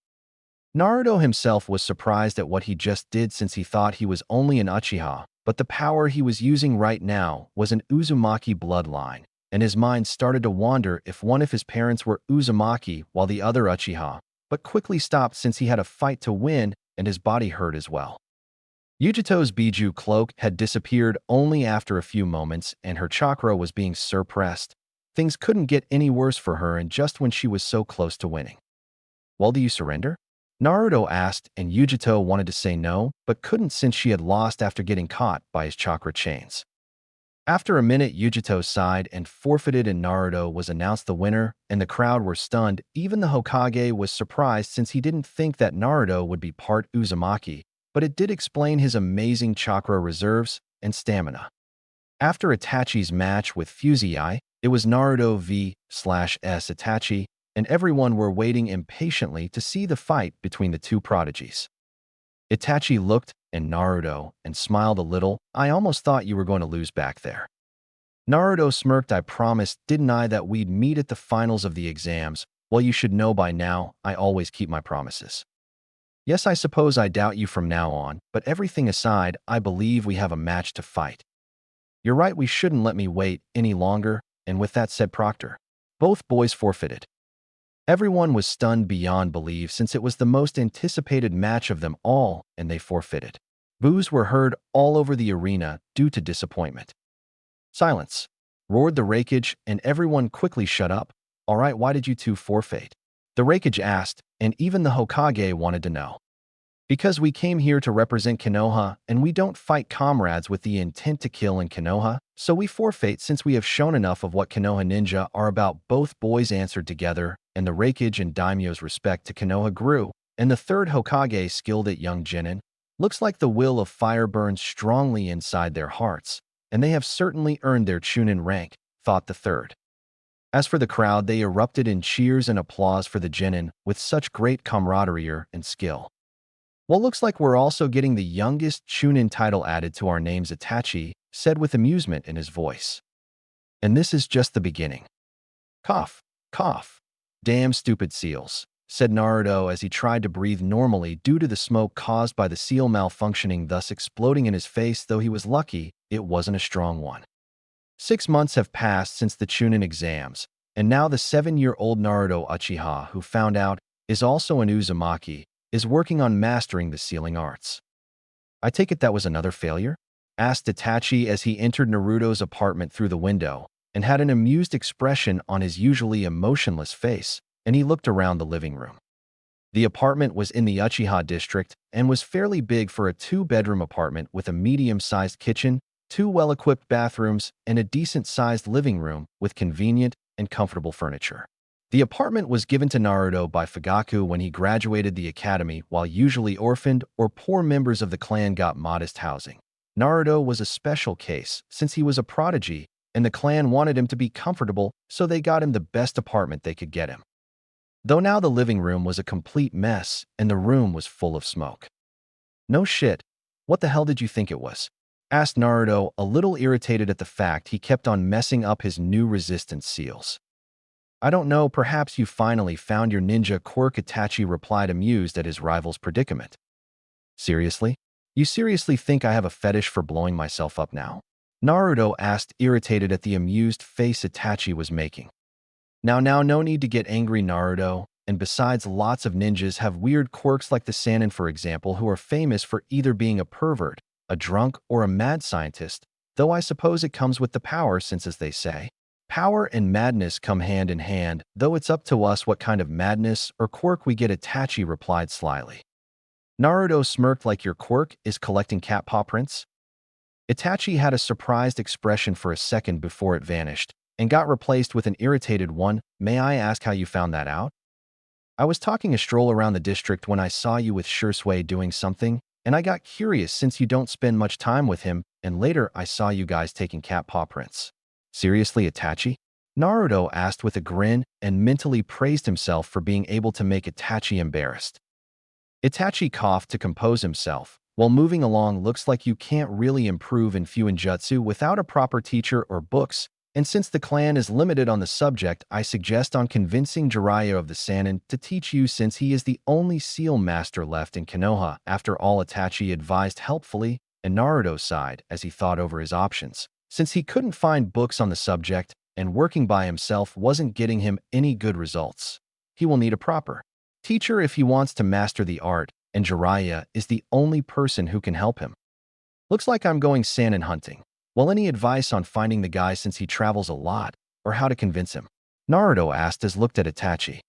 Naruto himself was surprised at what he just did since he thought he was only an Uchiha, but the power he was using right now was an Uzumaki bloodline, and his mind started to wonder if one of his parents were Uzumaki while the other Uchiha, but quickly stopped since he had a fight to win and his body hurt as well. Yujito's Biju cloak had disappeared only after a few moments and her chakra was being suppressed. Things couldn't get any worse for her, and just when she was so close to winning. Well, do you surrender? Naruto asked, and Yujito wanted to say no, but couldn't since she had lost after getting caught by his chakra chains. After a minute, Yujito sighed and forfeited, and Naruto was announced the winner, and the crowd were stunned. Even the Hokage was surprised since he didn't think that Naruto would be part Uzumaki, but it did explain his amazing chakra reserves and stamina. After Itachi's match with Fusei, it was Naruto vs Itachi, and everyone were waiting impatiently to see the fight between the two prodigies. Itachi looked at Naruto and smiled a little. I almost thought you were going to lose back there. Naruto smirked. I promised, didn't I, that we'd meet at the finals of the exams? Well, you should know by now, I always keep my promises. Yes, I suppose I doubt you from now on, but everything aside, I believe we have a match to fight. You're right, we shouldn't let me wait any longer, and with that said Proctor. Both boys forfeited. Everyone was stunned beyond belief since it was the most anticipated match of them all, and they forfeited. Boos were heard all over the arena due to disappointment. Silence, roared the Raikage, and everyone quickly shut up. All right, why did you two forfeit? The Raikage asked, and even the Hokage wanted to know. Because we came here to represent Konoha, and we don't fight comrades with the intent to kill in Konoha, so we forfeit since we have shown enough of what Konoha ninja are about. Both boys answered together, and the Raikage and Daimyo's respect to Konoha grew, and the third Hokage, skilled at young Chunin, looks like the will of fire burns strongly inside their hearts, and they have certainly earned their Chunin rank, thought the third. As for the crowd, they erupted in cheers and applause for the Chunin with such great camaraderie and skill. Well, looks like we're also getting the youngest Chunin title added to our names, Itachi said with amusement in his voice. And this is just the beginning. Cough, cough. Damn stupid seals, said Naruto as he tried to breathe normally due to the smoke caused by the seal malfunctioning, thus exploding in his face, though he was lucky it wasn't a strong one. 6 months have passed since the Chunin exams, and now the 7-year-old Naruto Uchiha, who found out is also an Uzumaki, is working on mastering the sealing arts. I take it that was another failure? Asked Itachi as he entered Naruto's apartment through the window and had an amused expression on his usually emotionless face, and he looked around the living room. The apartment was in the Uchiha district and was fairly big for a 2-bedroom apartment with a medium-sized kitchen, 2 well-equipped bathrooms, and a decent-sized living room with convenient and comfortable furniture. The apartment was given to Naruto by Fugaku when he graduated the academy, while usually orphaned or poor members of the clan got modest housing. Naruto was a special case since he was a prodigy, and the clan wanted him to be comfortable, so they got him the best apartment they could get him. Though now the living room was a complete mess, and the room was full of smoke. No shit, what the hell did you think it was? Asked Naruto, a little irritated at the fact he kept on messing up his new resistance seals. I don't know, perhaps you finally found your ninja quirk, Itachi replied, amused at his rival's predicament. Seriously? You seriously think I have a fetish for blowing myself up now? Naruto asked, irritated at the amused face Itachi was making. Now, no need to get angry, Naruto. And besides, lots of ninjas have weird quirks like the Sannin, for example, who are famous for either being a pervert, a drunk, or a mad scientist, though I suppose it comes with the power since, as they say, power and madness come hand in hand, though it's up to us what kind of madness or quirk we get, Itachi replied slyly. Naruto smirked. Like your quirk is collecting cat paw prints? Itachi had a surprised expression for a second before it vanished, and got replaced with an irritated one. May I ask how you found that out? I was taking a stroll around the district when I saw you with Shursui doing something, and I got curious since you don't spend much time with him, and later I saw you guys taking cat paw prints. Seriously, Itachi? Naruto asked with a grin and mentally praised himself for being able to make Itachi embarrassed. Itachi coughed to compose himself. While moving along, looks like you can't really improve in Fuinjutsu without a proper teacher or books, and since the clan is limited on the subject, I suggest on convincing Jiraiya of the Sannin to teach you since he is the only seal master left in Konoha. After all, Itachi advised helpfully, and Naruto sighed as he thought over his options. Since he couldn't find books on the subject, and working by himself wasn't getting him any good results, he will need a proper teacher if he wants to master the art, and Jiraiya is the only person who can help him. Looks like I'm going Sannin hunting. Well, any advice on finding the guy since he travels a lot, or how to convince him? Naruto asked as looked at Itachi.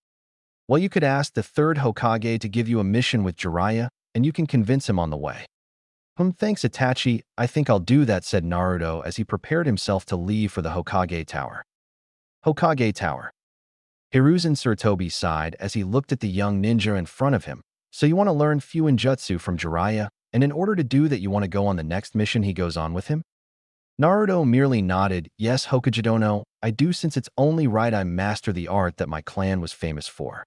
Well, you could ask the third Hokage to give you a mission with Jiraiya, and you can convince him on the way. Thanks, Itachi. I think I'll do that, said Naruto as he prepared himself to leave for the Hokage Tower. Hokage Tower. Hiruzen Sarutobi sighed as he looked at the young ninja in front of him. So you want to learn Fuinjutsu from Jiraiya, and in order to do that you want to go on the next mission? He goes on with him. Naruto merely nodded. Yes, Hokagedono, I do, since it's only right I master the art that my clan was famous for.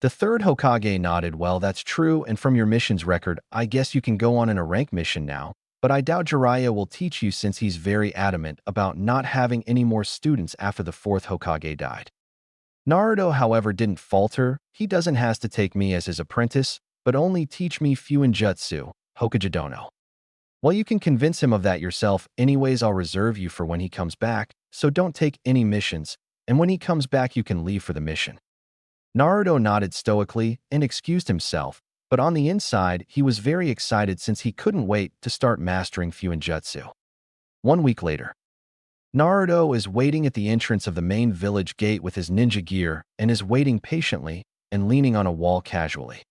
The third Hokage nodded. Well, that's true, and from your mission's record, I guess you can go on in a rank mission now, but I doubt Jiraiya will teach you since he's very adamant about not having any more students after the fourth Hokage died. Naruto, however, didn't falter. He doesn't has to take me as his apprentice, but only teach me Fuinjutsu, Hokagedono. Well, you can convince him of that yourself. Anyways, I'll reserve you for when he comes back, so don't take any missions, and when he comes back you can leave for the mission. Naruto nodded stoically and excused himself, but on the inside he was very excited since he couldn't wait to start mastering Fuinjutsu. 1 week later. Naruto is waiting at the entrance of the main village gate with his ninja gear and is waiting patiently and leaning on a wall casually.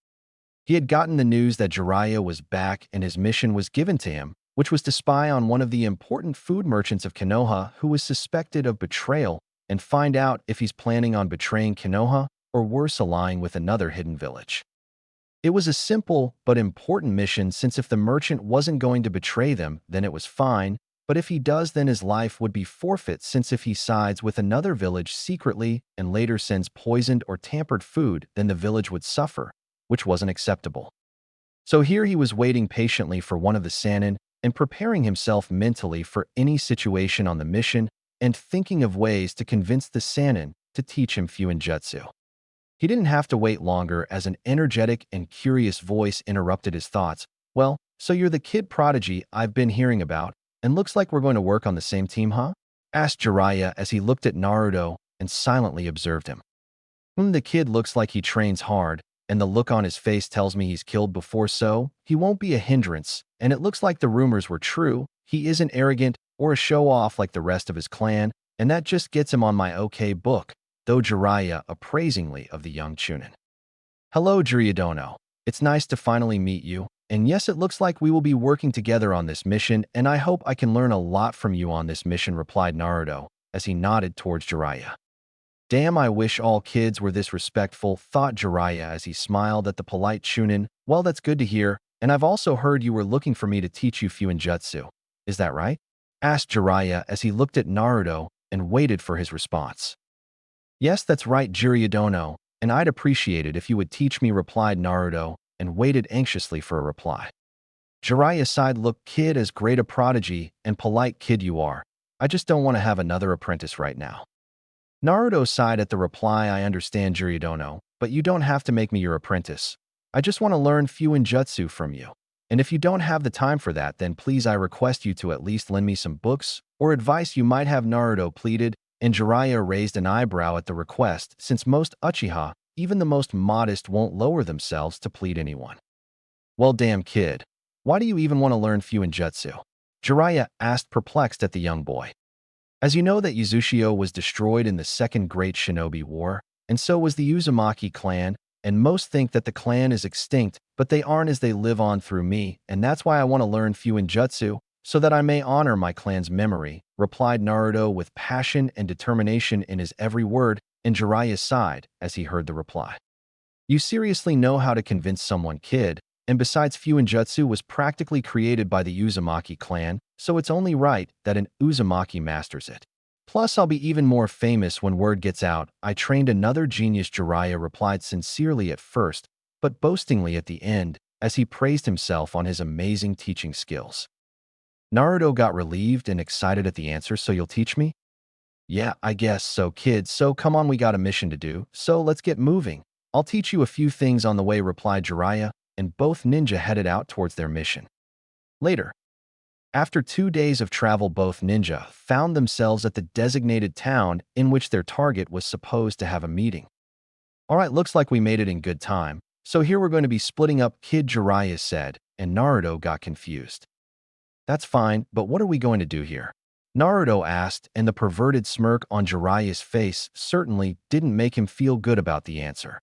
He had gotten the news that Jiraiya was back and his mission was given to him, which was to spy on one of the important food merchants of Konoha who was suspected of betrayal and find out if he's planning on betraying Konoha or worse, allying with another hidden village. It was a simple but important mission since if the merchant wasn't going to betray them, then it was fine, but if he does, then his life would be forfeit since if he sides with another village secretly and later sends poisoned or tampered food, then the village would suffer, which wasn't acceptable. So here he was waiting patiently for one of the Sannin and preparing himself mentally for any situation on the mission and thinking of ways to convince the Sannin to teach him Fuinjutsu. He didn't have to wait longer as an energetic and curious voice interrupted his thoughts. Well, so you're the kid Prodigy I've been hearing about, and looks like we're going to work on the same team, huh? Asked Jiraiya as he looked at Naruto and silently observed him. The kid looks like he trains hard, and the look on his face tells me he's killed before, so he won't be a hindrance, and it looks like the rumors were true. He isn't arrogant or a show-off like the rest of his clan, and that just gets him on my okay book, though Jiraiya appraisingly of the young Chunin. Hello, Jiraiya. It's nice to finally meet you, and yes, it looks like we will be working together on this mission, and I hope I can learn a lot from you on this mission, replied Naruto as he nodded towards Jiraiya. Damn, I wish all kids were this respectful, thought Jiraiya as he smiled at the polite Chunin. Well, that's good to hear, and I've also heard you were looking for me to teach you Fuinjutsu. Is that right? Asked Jiraiya as he looked at Naruto and waited for his response. Yes, that's right, Jiraiya, and I'd appreciate it if you would teach me, replied Naruto and waited anxiously for a reply. Jiraiya sighed. Look, kid, as great a prodigy and polite kid you are, I just don't want to have another apprentice right now. Naruto sighed at the reply. I understand, Jiraiya, but you don't have to make me your apprentice. I just want to learn Fuinjutsu from you. And if you don't have the time for that, then please I request you to at least lend me some books or advice you might have, Naruto pleaded, and Jiraiya raised an eyebrow at the request since most Uchiha, even the most modest, won't lower themselves to plead anyone. Well, damn kid, why do you even want to learn Fuinjutsu? Jiraiya asked, perplexed at the young boy. As you know that Uchiha was destroyed in the Second Great Shinobi War, and so was the Uzumaki clan, and most think that the clan is extinct, but they aren't as they live on through me, and that's why I want to learn Fuinjutsu, so that I may honor my clan's memory, replied Naruto with passion and determination in his every word, and Jiraiya sighed as he heard the reply. You seriously know how to convince someone, kid, and besides Fuinjutsu was practically created by the Uzumaki clan, so it's only right that an Uzumaki masters it. Plus, I'll be even more famous when word gets out. I trained another genius, Jiraiya replied sincerely at first, but boastingly at the end, as he praised himself on his amazing teaching skills. Naruto got relieved and excited at the answer. So you'll teach me? Yeah, I guess so, kid. So come on, we got a mission to do, so let's get moving. I'll teach you a few things on the way, replied Jiraiya, and both ninja headed out towards their mission. Later, after 2 days of travel, both ninja found themselves at the designated town in which their target was supposed to have a meeting. All right, looks like we made it in good time. So here we're going to be splitting up, kid, Jiraiya said, and Naruto got confused. That's fine, but what are we going to do here? Naruto asked, and the perverted smirk on Jiraiya's face certainly didn't make him feel good about the answer.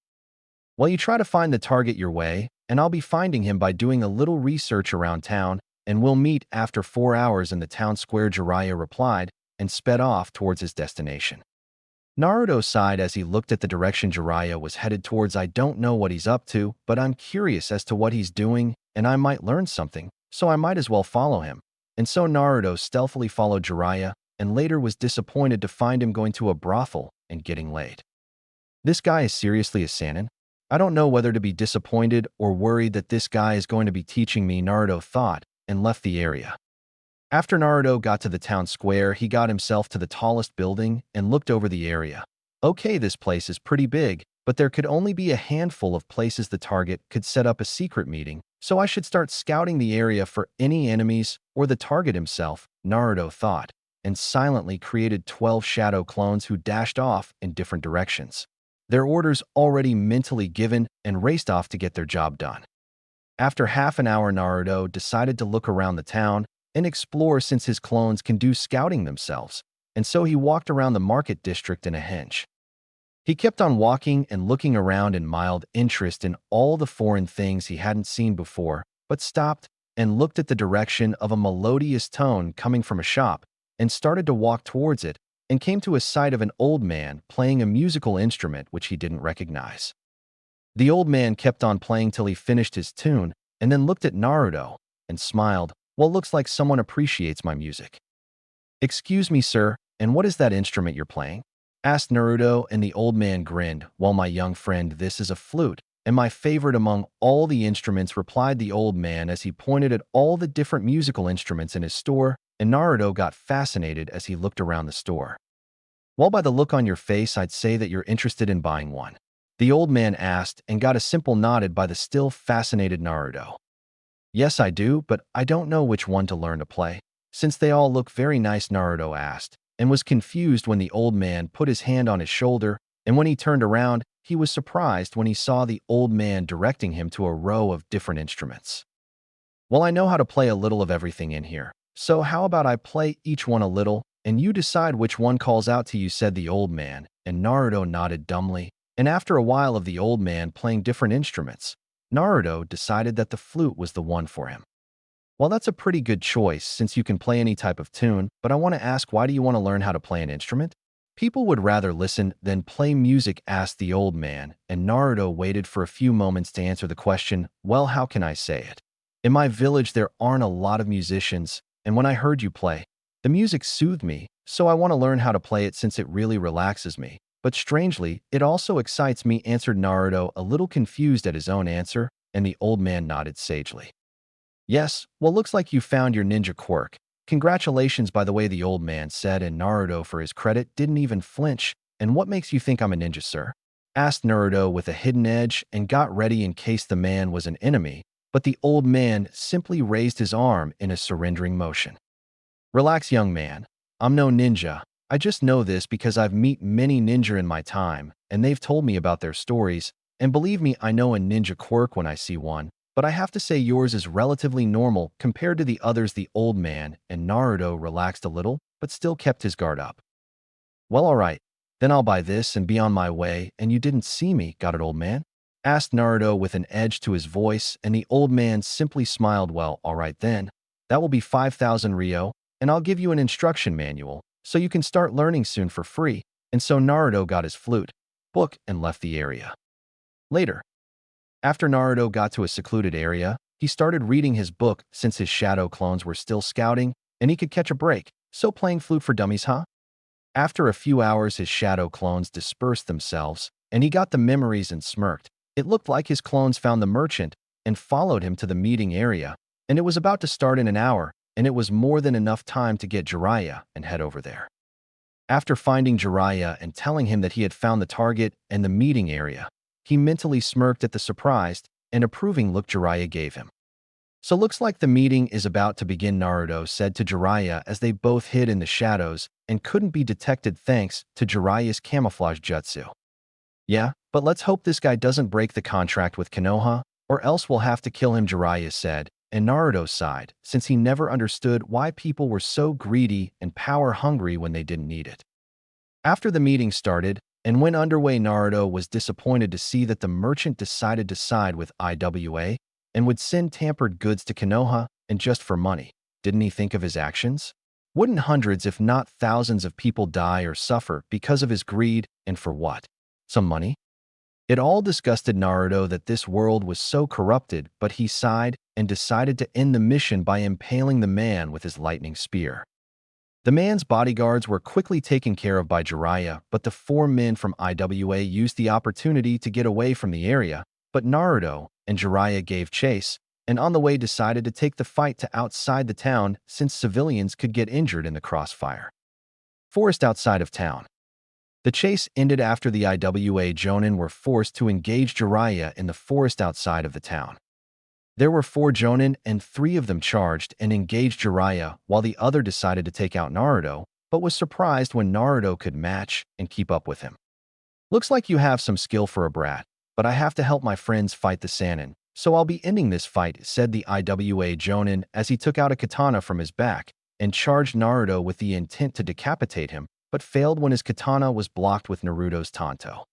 Well, you try to find the target your way, and I'll be finding him by doing a little research around town, and we'll meet after 4 hours in the town square, Jiraiya replied, and sped off towards his destination. Naruto sighed as he looked at the direction Jiraiya was headed towards. I don't know what he's up to, but I'm curious as to what he's doing, and I might learn something, so I might as well follow him. And so Naruto stealthily followed Jiraiya, and later was disappointed to find him going to a brothel and getting laid. This guy is seriously a Sannin? I don't know whether to be disappointed or worried that this guy is going to be teaching me, Naruto thought, and left the area. After Naruto got to the town square, he got himself to the tallest building and looked over the area. Okay, this place is pretty big, but there could only be a handful of places the target could set up a secret meeting, so I should start scouting the area for any enemies or the target himself, Naruto thought, and silently created 12 shadow clones who dashed off in different directions, their orders already mentally given, and raced off to get their job done. After half an hour, Naruto decided to look around the town and explore since his clones can do scouting themselves, and so he walked around the market district in a henge. He kept on walking and looking around in mild interest in all the foreign things he hadn't seen before, but stopped and looked at the direction of a melodious tone coming from a shop and started to walk towards it, and came to a sight of an old man playing a musical instrument which he didn't recognize. The old man kept on playing till he finished his tune, and then looked at Naruto and smiled. Well, looks like someone appreciates my music. Excuse me, sir, and what is that instrument you're playing? Asked Naruto, and the old man grinned. Well, my young friend, this is a flute, and my favorite among all the instruments, replied the old man as he pointed at all the different musical instruments in his store, and Naruto got fascinated as he looked around the store. Well, by the look on your face, I'd say that you're interested in buying one, the old man asked, and got a simple nodded by the still fascinated Naruto. Yes, I do, but I don't know which one to learn to play, since they all look very nice, Naruto asked, and was confused when the old man put his hand on his shoulder, and when he turned around, he was surprised when he saw the old man directing him to a row of different instruments. Well, I know how to play a little of everything in here, so how about I play each one a little, and you decide which one calls out to you, said the old man, and Naruto nodded dumbly, and after a while of the old man playing different instruments, Naruto decided that the flute was the one for him. Well, that's a pretty good choice since you can play any type of tune, but I want to ask, why do you want to learn how to play an instrument? People would rather listen than play music, asked the old man, and Naruto waited for a few moments to answer the question. Well, how can I say it? In my village, there aren't a lot of musicians, and when I heard you play, the music soothed me, so I want to learn how to play it since it really relaxes me. But strangely, it also excites me, answered Naruto, a little confused at his own answer, and the old man nodded sagely. Yes, well, looks like you found your ninja quirk. Congratulations, by the way, the old man said, and Naruto, for his credit, didn't even flinch. And what makes you think I'm a ninja, sir? Asked Naruto with a hidden edge, and got ready in case the man was an enemy, but the old man simply raised his arm in a surrendering motion. Relax, young man. I'm no ninja. I just know this because I've met many ninja in my time, and they've told me about their stories, and believe me, I know a ninja quirk when I see one, but I have to say yours is relatively normal compared to the others. The old man and Naruto relaxed a little, but still kept his guard up. Well, alright, then I'll buy this and be on my way, and you didn't see me, got it, old man? Asked Naruto with an edge to his voice, and the old man simply smiled. Well, alright then, that will be 5,000 Ryo, and I'll give you an instruction manual, so you can start learning soon for free. And so Naruto got his flute, book, and left the area. Later, after Naruto got to a secluded area, he started reading his book since his shadow clones were still scouting, and he could catch a break. So playing flute for dummies, huh? After a few hours, his shadow clones dispersed themselves, and he got the memories and smirked. It looked like his clones found the merchant and followed him to the meeting area, and it was about to start in an hour, and it was more than enough time to get Jiraiya and head over there. After finding Jiraiya and telling him that he had found the target and the meeting area, he mentally smirked at the surprised and approving look Jiraiya gave him. So looks like the meeting is about to begin, Naruto said to Jiraiya as they both hid in the shadows and couldn't be detected thanks to Jiraiya's camouflage jutsu. Yeah, but let's hope this guy doesn't break the contract with Konoha, or else we'll have to kill him, Jiraiya said, and Naruto sighed, since he never understood why people were so greedy and power-hungry when they didn't need it. After the meeting started and went underway, Naruto was disappointed to see that the merchant decided to side with IWA and would send tampered goods to Konoha, and just for money. Didn't he think of his actions? Wouldn't hundreds if not thousands of people die or suffer because of his greed, and for what? Some money? It all disgusted Naruto that this world was so corrupted, but he sighed and decided to end the mission by impaling the man with his lightning spear. The man's bodyguards were quickly taken care of by Jiraiya, but the 4 men from IWA used the opportunity to get away from the area, but Naruto and Jiraiya gave chase, and on the way decided to take the fight to outside the town since civilians could get injured in the crossfire. Forest outside of town. The chase ended after the IWA Jonin were forced to engage Jiraiya in the forest outside of the town. There were 4 Jonin and 3 of them charged and engaged Jiraiya while the other decided to take out Naruto, but was surprised when Naruto could match and keep up with him. Looks like you have some skill for a brat, but I have to help my friends fight the Sannin, so I'll be ending this fight, said the IWA Jonin as he took out a katana from his back and charged Naruto with the intent to decapitate him, but failed when his katana was blocked with Naruto's tanto.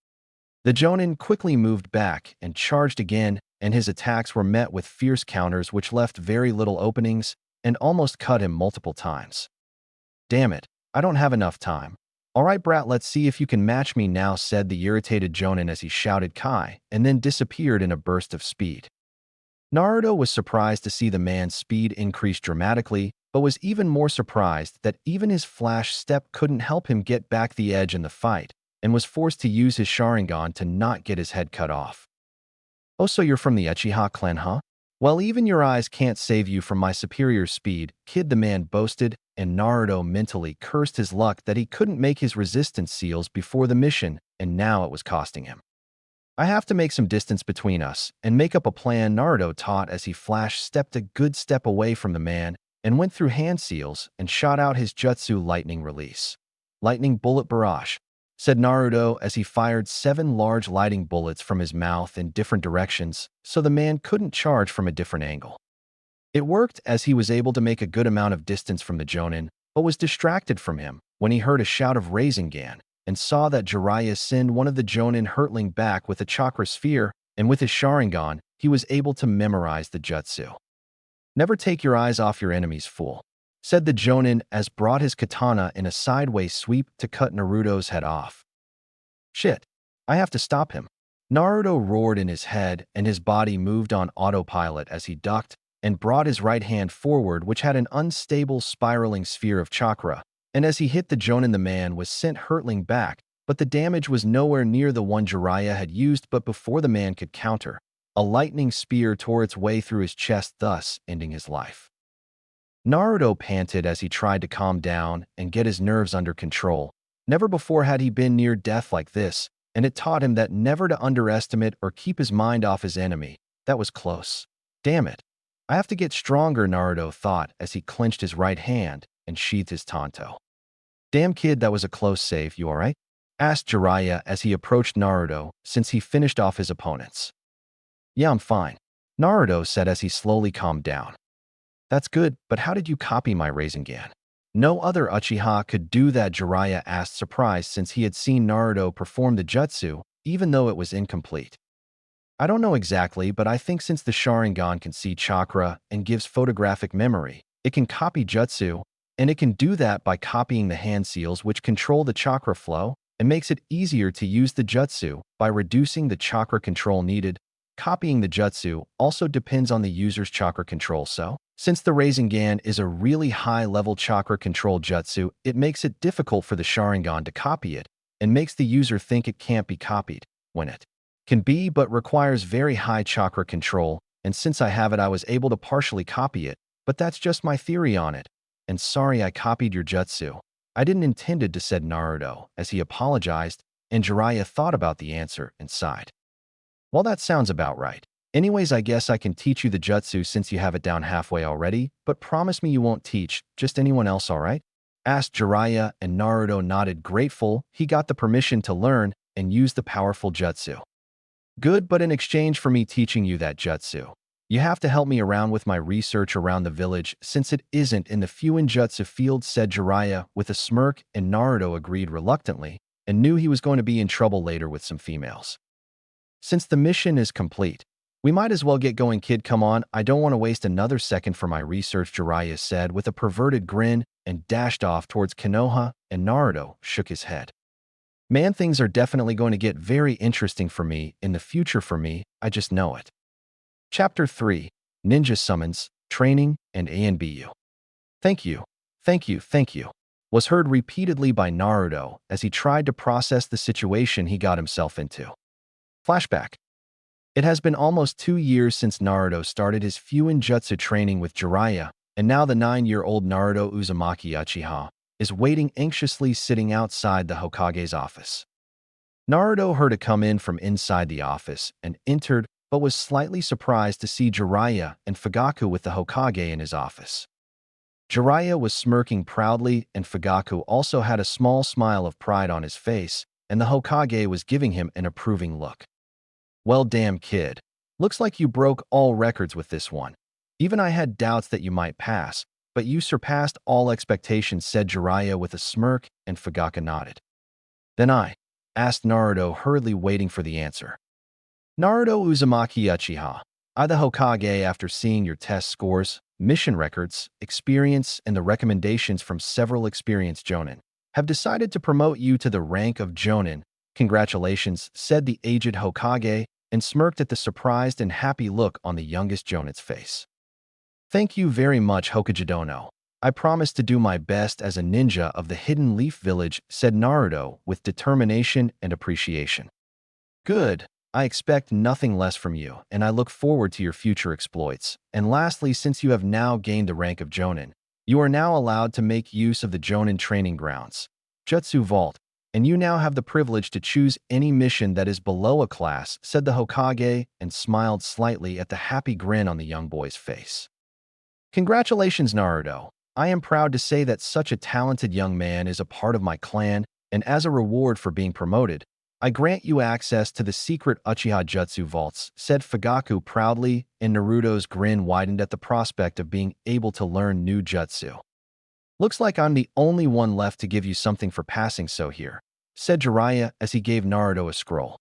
The Jonin quickly moved back and charged again, and his attacks were met with fierce counters which left very little openings and almost cut him multiple times. Damn it, I don't have enough time. Alright brat, let's see if you can match me now, said the irritated Jonin as he shouted Kai and then disappeared in a burst of speed. Naruto was surprised to see the man's speed increase dramatically, but was even more surprised that even his flash step couldn't help him get back the edge in the fight, and was forced to use his Sharingan to not get his head cut off. Oh, so you're from the Uchiha clan, huh? Well, even your eyes can't save you from my superior speed, kid, the man boasted, and Naruto mentally cursed his luck that he couldn't make his resistance seals before the mission, and now it was costing him. I have to make some distance between us and make up a plan, Naruto taught as he flash stepped a good step away from the man and went through hand seals and shot out his jutsu lightning release. Lightning bullet barrage, said Naruto as he fired 7 large lighting bullets from his mouth in different directions so the man couldn't charge from a different angle. It worked as he was able to make a good amount of distance from the Jonin, but was distracted from him when he heard a shout of Rasengan and saw that Jiraiya send one of the Jonin hurtling back with a chakra sphere, and with his Sharingan, he was able to memorize the jutsu. Never take your eyes off your enemies, fool, said the Jonin as brought his katana in a sideways sweep to cut Naruto's head off. Shit, I have to stop him. Naruto roared in his head and his body moved on autopilot as he ducked and brought his right hand forward, which had an unstable spiraling sphere of chakra, and as he hit the Jonin, the man was sent hurtling back, but the damage was nowhere near the one Jiraiya had used. But before the man could counter, a lightning spear tore its way through his chest, thus ending his life. Naruto panted as he tried to calm down and get his nerves under control. Never before had he been near death like this, and it taught him that never to underestimate or keep his mind off his enemy. That was close. Damn it. I have to get stronger, Naruto thought as he clenched his right hand and sheathed his tanto. Damn kid, that was a close save, you alright? Asked Jiraiya as he approached Naruto since he finished off his opponents. Yeah, I'm fine, Naruto said as he slowly calmed down. That's good, but how did you copy my Rasengan? No other Uchiha could do that, Jiraiya asked, surprised since he had seen Naruto perform the jutsu, even though it was incomplete. I don't know exactly, but I think since the Sharingan can see chakra and gives photographic memory, it can copy jutsu, and it can do that by copying the hand seals which control the chakra flow and makes it easier to use the jutsu by reducing the chakra control needed. Copying the jutsu also depends on the user's chakra control, so since the Rasengan is a really high-level chakra control jutsu, it makes it difficult for the Sharingan to copy it and makes the user think it can't be copied when it can be, but requires very high chakra control, and since I have it, I was able to partially copy it, but that's just my theory on it. And sorry I copied your jutsu. I didn't intended to, said Naruto as he apologized, and Jiraiya thought about the answer and sighed. Well, that sounds about right. Anyways, I guess I can teach you the jutsu since you have it down halfway already, but promise me you won't teach just anyone else, alright? Asked Jiraiya, and Naruto nodded, grateful he got the permission to learn and use the powerful jutsu. Good, but in exchange for me teaching you that jutsu, you have to help me around with my research around the village since it isn't in the Fuinjutsu field, said Jiraiya with a smirk, and Naruto agreed reluctantly and knew he was going to be in trouble later with some females. Since the mission is complete, we might as well get going, kid, come on, I don't want to waste another second for my research, Jiraiya said with a perverted grin and dashed off towards Konoha, and Naruto shook his head. Man, things are definitely going to get very interesting for me in the future, for me, I just know it. Chapter 3, Ninja Summons, Training, and ANBU. Thank you, thank you, thank you, was heard repeatedly by Naruto as he tried to process the situation he got himself into. Flashback. It has been almost 2 years since Naruto started his Fuinjutsu training with Jiraiya, and now the 9-year-old Naruto Uzumaki Uchiha is waiting anxiously, sitting outside the Hokage's office. Naruto heard it come in from inside the office and entered, but was slightly surprised to see Jiraiya and Fugaku with the Hokage in his office. Jiraiya was smirking proudly, and Fugaku also had a small smile of pride on his face, and the Hokage was giving him an approving look. Well, damn kid, looks like you broke all records with this one. Even I had doubts that you might pass, but you surpassed all expectations, said Jiraiya with a smirk, and Fugaku nodded. Then I asked Naruto, hurriedly waiting for the answer. Naruto Uzumaki Uchiha, I the Hokage, after seeing your test scores, mission records, experience, and the recommendations from several experienced jonin, have decided to promote you to the rank of jonin. Congratulations, said the aged Hokage, and smirked at the surprised and happy look on the youngest jonin's face. Thank you very much, Hokagedono. I promise to do my best as a ninja of the Hidden Leaf Village, said Naruto with determination and appreciation. Good. I expect nothing less from you, and I look forward to your future exploits. And lastly, since you have now gained the rank of jonin, you are now allowed to make use of the jonin training grounds, Jutsu Vault, and you now have the privilege to choose any mission that is below a class, said the Hokage, and smiled slightly at the happy grin on the young boy's face. Congratulations, Naruto. I am proud to say that such a talented young man is a part of my clan, and as a reward for being promoted, I grant you access to the secret Uchiha Jutsu Vaults, said Fugaku proudly, and Naruto's grin widened at the prospect of being able to learn new jutsu. Looks like I'm the only one left to give you something for passing so here, said Jiraiya as he gave Naruto a scroll.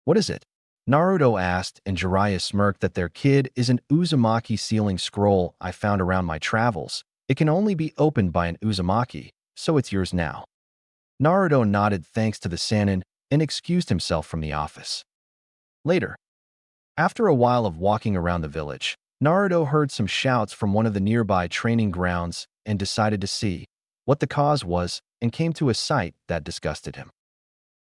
What is it? Naruto asked, and Jiraiya smirked that their kid is an Uzumaki sealing scroll I found around my travels. It can only be opened by an Uzumaki, so it's yours now. Naruto nodded thanks to the Sannin and excused himself from the office. Later, after a while of walking around the village, Naruto heard some shouts from one of the nearby training grounds and decided to see what the cause was, and came to a sight that disgusted him.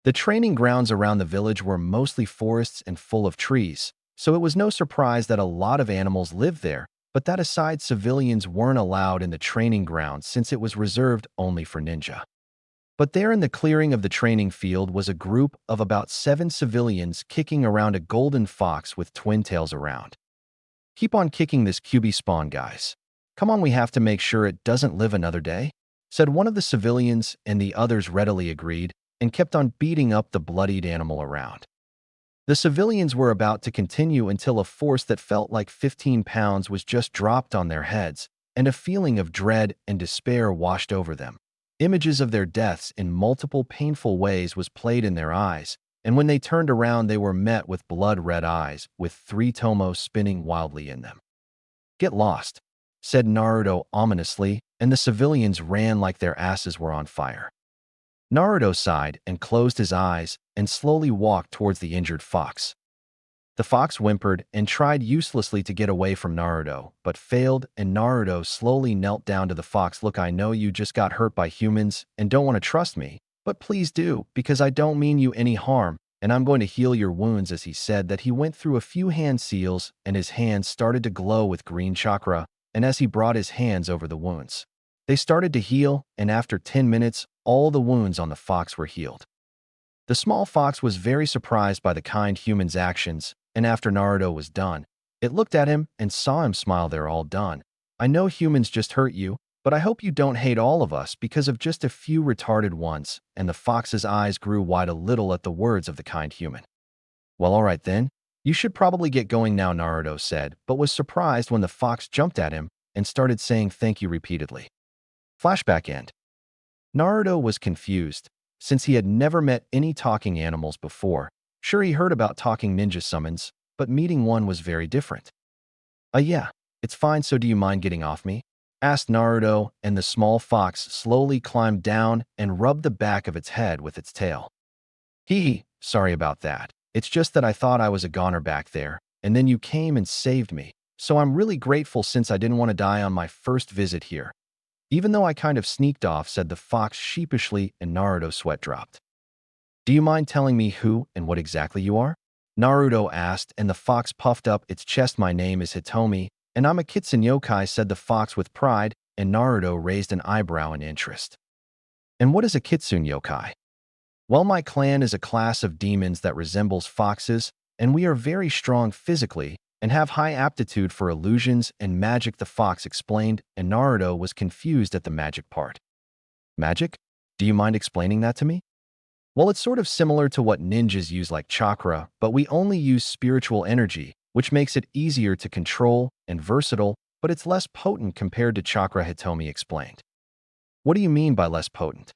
The training grounds around the village were mostly forests and full of trees, so it was no surprise that a lot of animals lived there, but that aside, civilians weren't allowed in the training grounds since it was reserved only for ninja. But there in the clearing of the training field was a group of about 7 civilians kicking around a golden fox with twin tails around. Keep on kicking this QB spawn, guys. Come on, we have to make sure it doesn't live another day, said one of the civilians, and the others readily agreed and kept on beating up the bloodied animal around. The civilians were about to continue until a force that felt like 15 pounds was just dropped on their heads, and a feeling of dread and despair washed over them. Images of their deaths in multiple painful ways was played in their eyes, and when they turned around they were met with blood-red eyes, with 3 tomos spinning wildly in them. "Get lost," said Naruto ominously, and the civilians ran like their asses were on fire. Naruto sighed and closed his eyes and slowly walked towards the injured fox. The fox whimpered and tried uselessly to get away from Naruto, but failed, and Naruto slowly knelt down to the fox. "Look, I know you just got hurt by humans and don't want to trust me, but please do, because I don't mean you any harm, and I'm going to heal your wounds." As he said that, he went through a few hand seals, and his hands started to glow with green chakra, and as he brought his hands over the wounds, they started to heal, and after 10 minutes, all the wounds on the fox were healed. The small fox was very surprised by the kind human's actions, and after Naruto was done, it looked at him and saw him smile. "They're all done. I know humans just hurt you, but I hope you don't hate all of us because of just a few retarded ones," and the fox's eyes grew wide a little at the words of the kind human. "Well, all right then. You should probably get going now," Naruto said, but was surprised when the fox jumped at him and started saying thank you repeatedly. Flashback end. Naruto was confused, since he had never met any talking animals before. Sure, he heard about talking ninja summons, but meeting one was very different. Yeah, it's fine, so do you mind getting off me?" asked Naruto, and the small fox slowly climbed down and rubbed the back of its head with its tail. "Hee, sorry about that. It's just that I thought I was a goner back there, and then you came and saved me, so I'm really grateful since I didn't want to die on my first visit here. Even though I kind of sneaked off," said the fox sheepishly, and Naruto's sweat dropped. "Do you mind telling me who and what exactly you are?" Naruto asked, and the fox puffed up its chest. "My name is Hitomi, and I'm a Kitsune yokai," said the fox with pride, and Naruto raised an eyebrow in interest. "And what is a Kitsune yokai?" "Well, my clan is a class of demons that resembles foxes, and we are very strong physically and have high aptitude for illusions and magic," the fox explained, and Naruto was confused at the magic part. "Magic? Do you mind explaining that to me?" "Well, it's sort of similar to what ninjas use, like chakra, but we only use spiritual energy, which makes it easier to control and versatile, but it's less potent compared to chakra," Hitomi explained. "What do you mean by less potent?"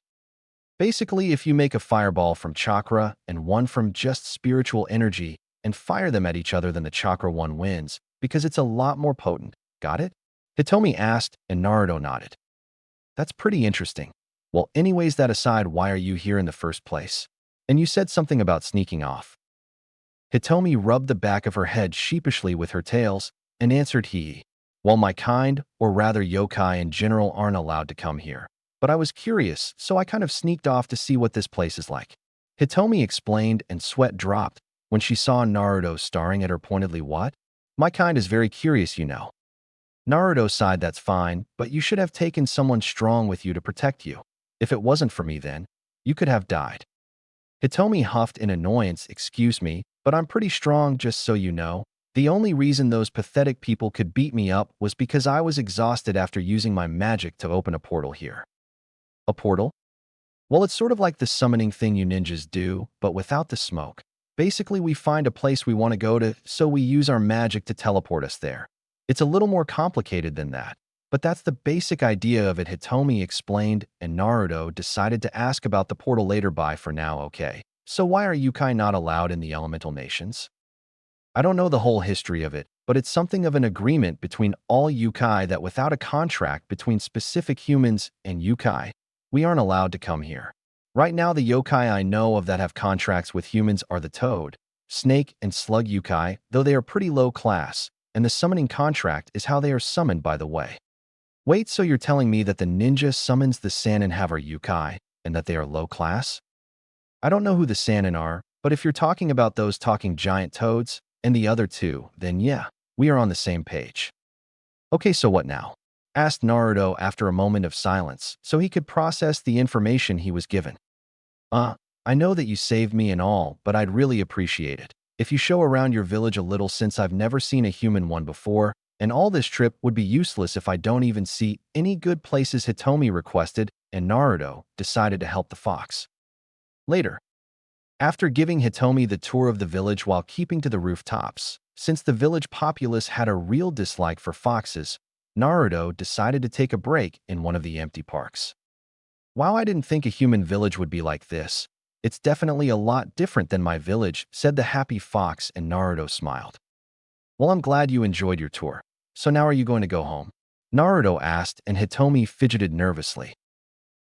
"Basically, if you make a fireball from chakra and one from just spiritual energy and fire them at each other, then the chakra one wins, because it's a lot more potent. Got it?" Hitomi asked, and Naruto nodded. "That's pretty interesting. Well, anyways, that aside, why are you here in the first place? And you said something about sneaking off." Hitomi rubbed the back of her head sheepishly with her tails and answered, "Well, my kind, or rather yokai in general, aren't allowed to come here. But I was curious, so I kind of sneaked off to see what this place is like." Hitomi explained, and sweat dropped when she saw Naruto staring at her pointedly. "What? My kind is very curious, you know." Naruto sighed. "That's fine, but you should have taken someone strong with you to protect you. If it wasn't for me, then you could have died." Hitomi huffed in annoyance. "Excuse me, but I'm pretty strong, just so you know. The only reason those pathetic people could beat me up was because I was exhausted after using my magic to open a portal here." "A portal?" "Well, it's sort of like the summoning thing you ninjas do, but without the smoke. Basically, we find a place we want to go to, so we use our magic to teleport us there. It's a little more complicated than that, but that's the basic idea of it," Hitomi explained, and Naruto decided to ask about the portal later. "Bye for now, okay? So why are yokai not allowed in the elemental nations?" "I don't know the whole history of it, but it's something of an agreement between all yokai that without a contract between specific humans and yokai, we aren't allowed to come here. Right now, the yokai I know of that have contracts with humans are the toad, snake, and slug yokai, though they are pretty low class, and the summoning contract is how they are summoned, by the way." "Wait, so you're telling me that the ninja summons the Sannin have are yokai, and that they are low class?" "I don't know who the Sannin are, but if you're talking about those talking giant toads and the other two, then yeah, we are on the same page." "Okay, so what now?" asked Naruto after a moment of silence, so he could process the information he was given. I know that you saved me and all, but I'd really appreciate it if you show around your village a little, since I've never seen a human one before, and all this trip would be useless if I don't even see any good places," Hitomi requested, and Naruto decided to help the fox. Later, after giving Hitomi the tour of the village while keeping to the rooftops, since the village populace had a real dislike for foxes, Naruto decided to take a break in one of the empty parks. While I didn't think a human village would be like this, it's definitely a lot different than my village, said the happy fox, and Naruto smiled. Well, I'm glad you enjoyed your tour. So now are you going to go home? Naruto asked, and Hitomi fidgeted nervously.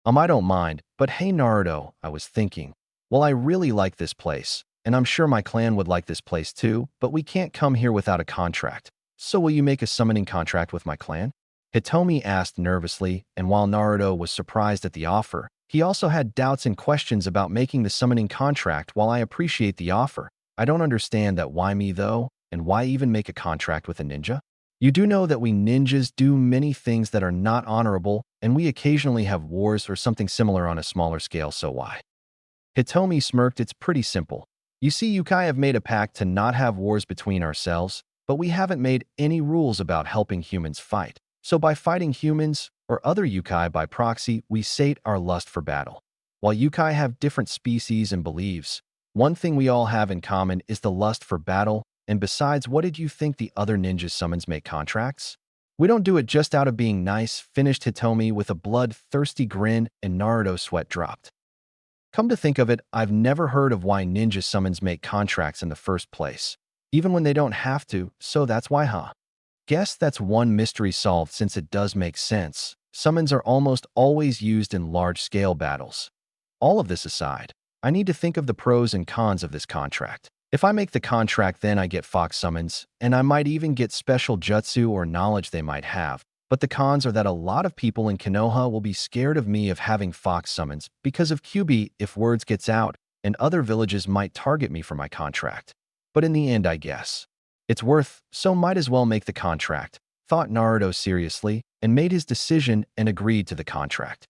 I don't mind, but hey Naruto, I was thinking. Well, I really like this place, and I'm sure my clan would like this place too, but we can't come here without a contract. So will you make a summoning contract with my clan? Hitomi asked nervously, and while Naruto was surprised at the offer, he also had doubts and questions about making the summoning contract. While I appreciate the offer, I don't understand that. Why me though, and why even make a contract with a ninja? You do know that we ninjas do many things that are not honorable, and we occasionally have wars or something similar on a smaller scale, so why? Hitomi smirked. It's pretty simple. You see, Yukai have made a pact to not have wars between ourselves, but we haven't made any rules about helping humans fight. So by fighting humans, or other Yukai by proxy, we sate our lust for battle. While Yukai have different species and beliefs, one thing we all have in common is the lust for battle. And besides, what did you think the other ninja summons make contracts? We don't do it just out of being nice, finished Hitomi with a bloodthirsty grin, and Naruto's sweat dropped. Come to think of it, I've never heard of why ninja summons make contracts in the first place, even when they don't have to, so that's why, huh? Guess that's one mystery solved, since it does make sense. Summons are almost always used in large-scale battles. All of this aside, I need to think of the pros and cons of this contract. If I make the contract, then I get fox summons, and I might even get special jutsu or knowledge they might have. But the cons are that a lot of people in Konoha will be scared of me of having fox summons because of QB if words gets out, and other villages might target me for my contract. But in the end, I guess it's worth, so might as well make the contract, thought Naruto seriously, and made his decision and agreed to the contract.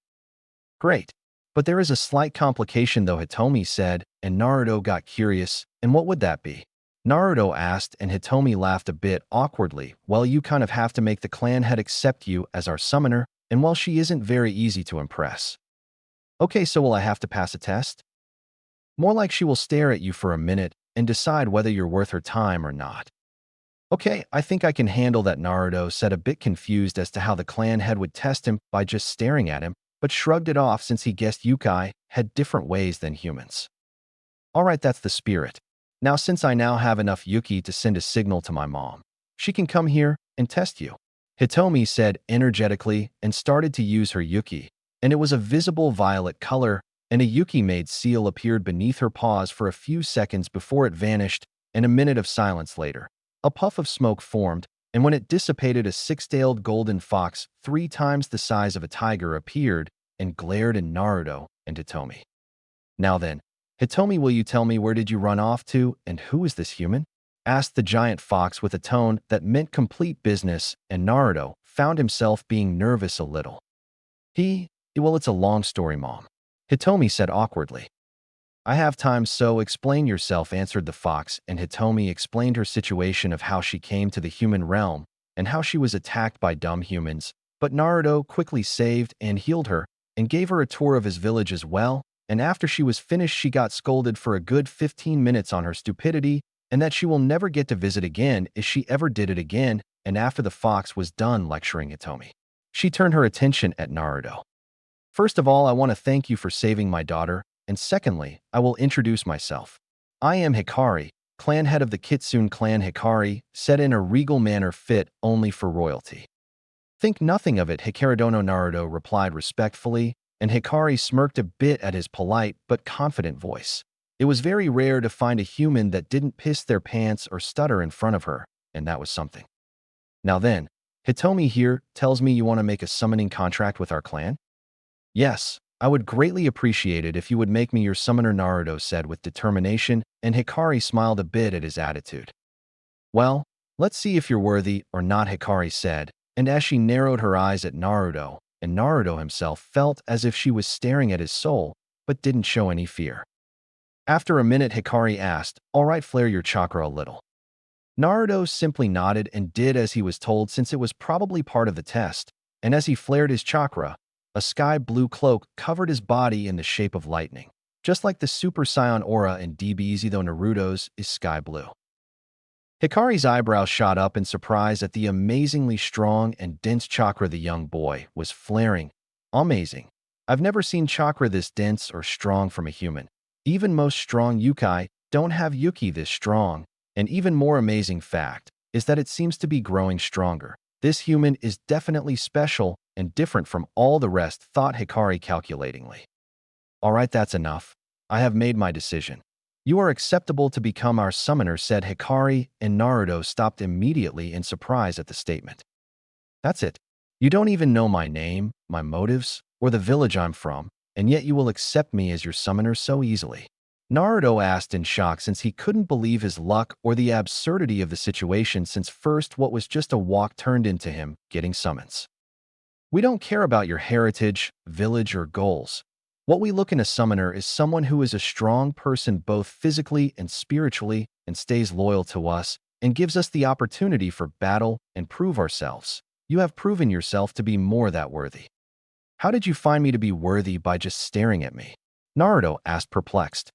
Great. But there is a slight complication though, Hitomi said, and Naruto got curious. And what would that be? Naruto asked, and Hitomi laughed a bit awkwardly. Well, you kind of have to make the clan head accept you as our summoner, and well, she isn't very easy to impress. Okay, so will I have to pass a test? More like she will stare at you for a minute and decide whether you're worth her time or not. Okay, I think I can handle that, Naruto said, a bit confused as to how the clan head would test him by just staring at him, but shrugged it off since he guessed Yukai had different ways than humans. Alright, that's the spirit. Now since I now have enough Yuki to send a signal to my mom, she can come here and test you. Hitomi said energetically and started to use her Yuki, and it was a visible violet color, and a Yuki-made seal appeared beneath her paws for a few seconds before it vanished, and a minute of silence later. A puff of smoke formed, and when it dissipated, a six-tailed golden fox 3 times the size of a tiger appeared and glared at Naruto and Hitomi. Now then, Hitomi, will you tell me where did you run off to, and who is this human? Asked the giant fox with a tone that meant complete business, and Naruto found himself being nervous a little. Well, it's a long story, Mom, Hitomi said awkwardly. I have time, so explain yourself, answered the fox, and Hitomi explained her situation of how she came to the human realm and how she was attacked by dumb humans, but Naruto quickly saved and healed her and gave her a tour of his village as well, and after she was finished, she got scolded for a good 15 minutes on her stupidity and that she will never get to visit again if she ever did it again, and after the fox was done lecturing Hitomi, she turned her attention at Naruto. First of all, I want to thank you for saving my daughter, and secondly, I will introduce myself. I am Hikari, clan head of the Kitsune clan. Hikari said in a regal manner fit only for royalty. Think nothing of it, Hikaridono, Naruto replied respectfully, and Hikari smirked a bit at his polite but confident voice. It was very rare to find a human that didn't piss their pants or stutter in front of her, and that was something. Now then, Hitomi here tells me you want to make a summoning contract with our clan? Yes, I would greatly appreciate it if you would make me your summoner, Naruto said with determination, and Hikari smiled a bit at his attitude. Well, let's see if you're worthy or not, Hikari said, and as she narrowed her eyes at Naruto, and Naruto himself felt as if she was staring at his soul, but didn't show any fear. After a minute, Hikari asked, all right, flare your chakra a little. Naruto simply nodded and did as he was told, since it was probably part of the test, and as he flared his chakra, A sky blue cloak covered his body in the shape of lightning, just like the Super Saiyan aura in DBZ, though Naruto's is sky blue. Hikari's eyebrows shot up in surprise at the amazingly strong and dense chakra the young boy was flaring. Amazing. I've never seen chakra this dense or strong from a human. Even most strong yokai don't have yuki this strong. An even more amazing fact is that it seems to be growing stronger. This human is definitely special and different from all the rest, thought Hikari calculatingly. All right, that's enough. I have made my decision. You are acceptable to become our summoner, said Hikari, and Naruto stopped immediately in surprise at the statement. That's it. You don't even know my name, my motives, or the village I'm from, and yet you will accept me as your summoner so easily. Naruto asked in shock, since he couldn't believe his luck or the absurdity of the situation, since first what was just a walk turned into him getting summons. We don't care about your heritage, village, or goals. What we look in a summoner is someone who is a strong person both physically and spiritually and stays loyal to us and gives us the opportunity for battle and prove ourselves. You have proven yourself to be more that worthy. How did you find me to be worthy by just staring at me? Naruto asked, perplexed.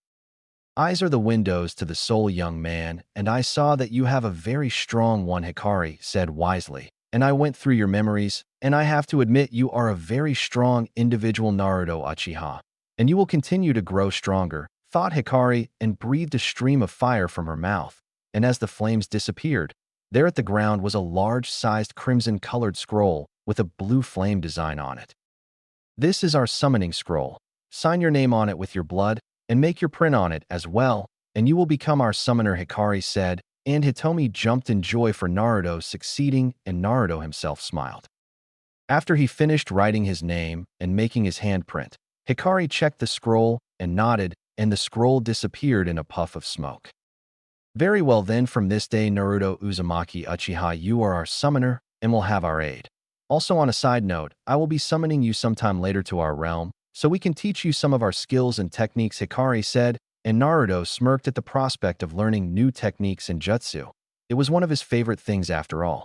Eyes are the windows to the soul, young man, and I saw that you have a very strong one, Hikari said wisely. And I went through your memories, and I have to admit you are a very strong individual, Naruto Uchiha. And you will continue to grow stronger, thought Hikari, and breathed a stream of fire from her mouth. And as the flames disappeared, there at the ground was a large-sized crimson-colored scroll with a blue flame design on it. This is our summoning scroll. Sign your name on it with your blood, and make your print on it as well, and you will become our summoner, Hikari said, and Hitomi jumped in joy for Naruto succeeding, and Naruto himself smiled. After he finished writing his name and making his handprint, Hikari checked the scroll and nodded, and the scroll disappeared in a puff of smoke. Very well then, from this day, Naruto Uzumaki Uchiha, you are our summoner and will have our aid. Also, on a side note, I will be summoning you sometime later to our realm, so we can teach you some of our skills and techniques, Hikari said, and Naruto smirked at the prospect of learning new techniques in jutsu. It was one of his favorite things after all.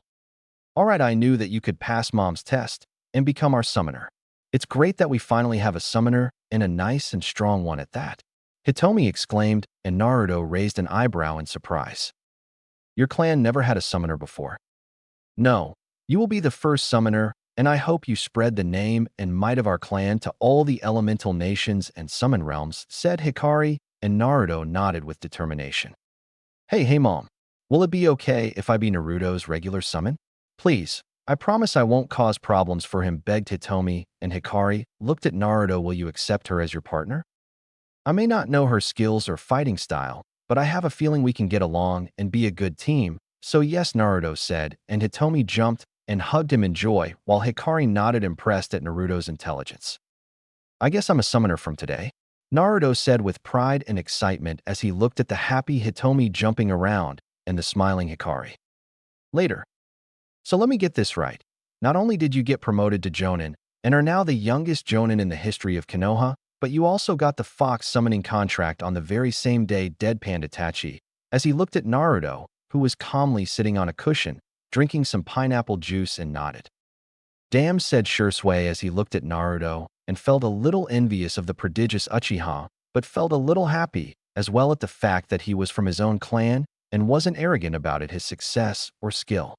All right, I knew that you could pass Mom's test and become our summoner. It's great that we finally have a summoner, and a nice and strong one at that. Hitomi exclaimed, and Naruto raised an eyebrow in surprise. Your clan never had a summoner before. No, you will be the first summoner, and I hope you spread the name and might of our clan to all the elemental nations and summon realms, said Hikari, and Naruto nodded with determination. Hey Mom, will it be okay if I be Naruto's regular summon? Please, I promise I won't cause problems for him, begged Hitomi, and Hikari looked at Naruto. Will you accept her as your partner? I may not know her skills or fighting style, but I have a feeling we can get along and be a good team, so yes, Naruto said, and Hitomi jumped and hugged him in joy, while Hikari nodded, impressed at Naruto's intelligence. I guess I'm a summoner from today, Naruto said with pride and excitement as he looked at the happy Hitomi jumping around and the smiling Hikari. Later. So let me get this right. Not only did you get promoted to Jonin and are now the youngest Jonin in the history of Konoha, but you also got the fox summoning contract on the very same day, deadpanned Itachi, as he looked at Naruto, who was calmly sitting on a cushion, drinking some pineapple juice, and nodded. Damn, said Shursui as he looked at Naruto, and felt a little envious of the prodigious Uchiha, but felt a little happy as well at the fact that he was from his own clan and wasn't arrogant about it, his success or skill.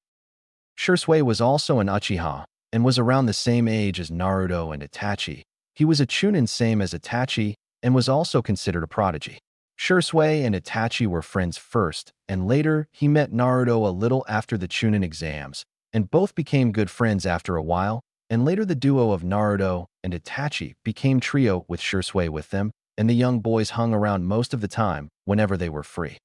Shursui was also an Uchiha and was around the same age as Naruto and Itachi. He was a Chunin, same as Itachi, and was also considered a prodigy. Shursui and Itachi were friends first, and later he met Naruto a little after the Chunin exams, and both became good friends after a while, and later the duo of Naruto and Itachi became trio with Shursui with them, and the young boys hung around most of the time whenever they were free.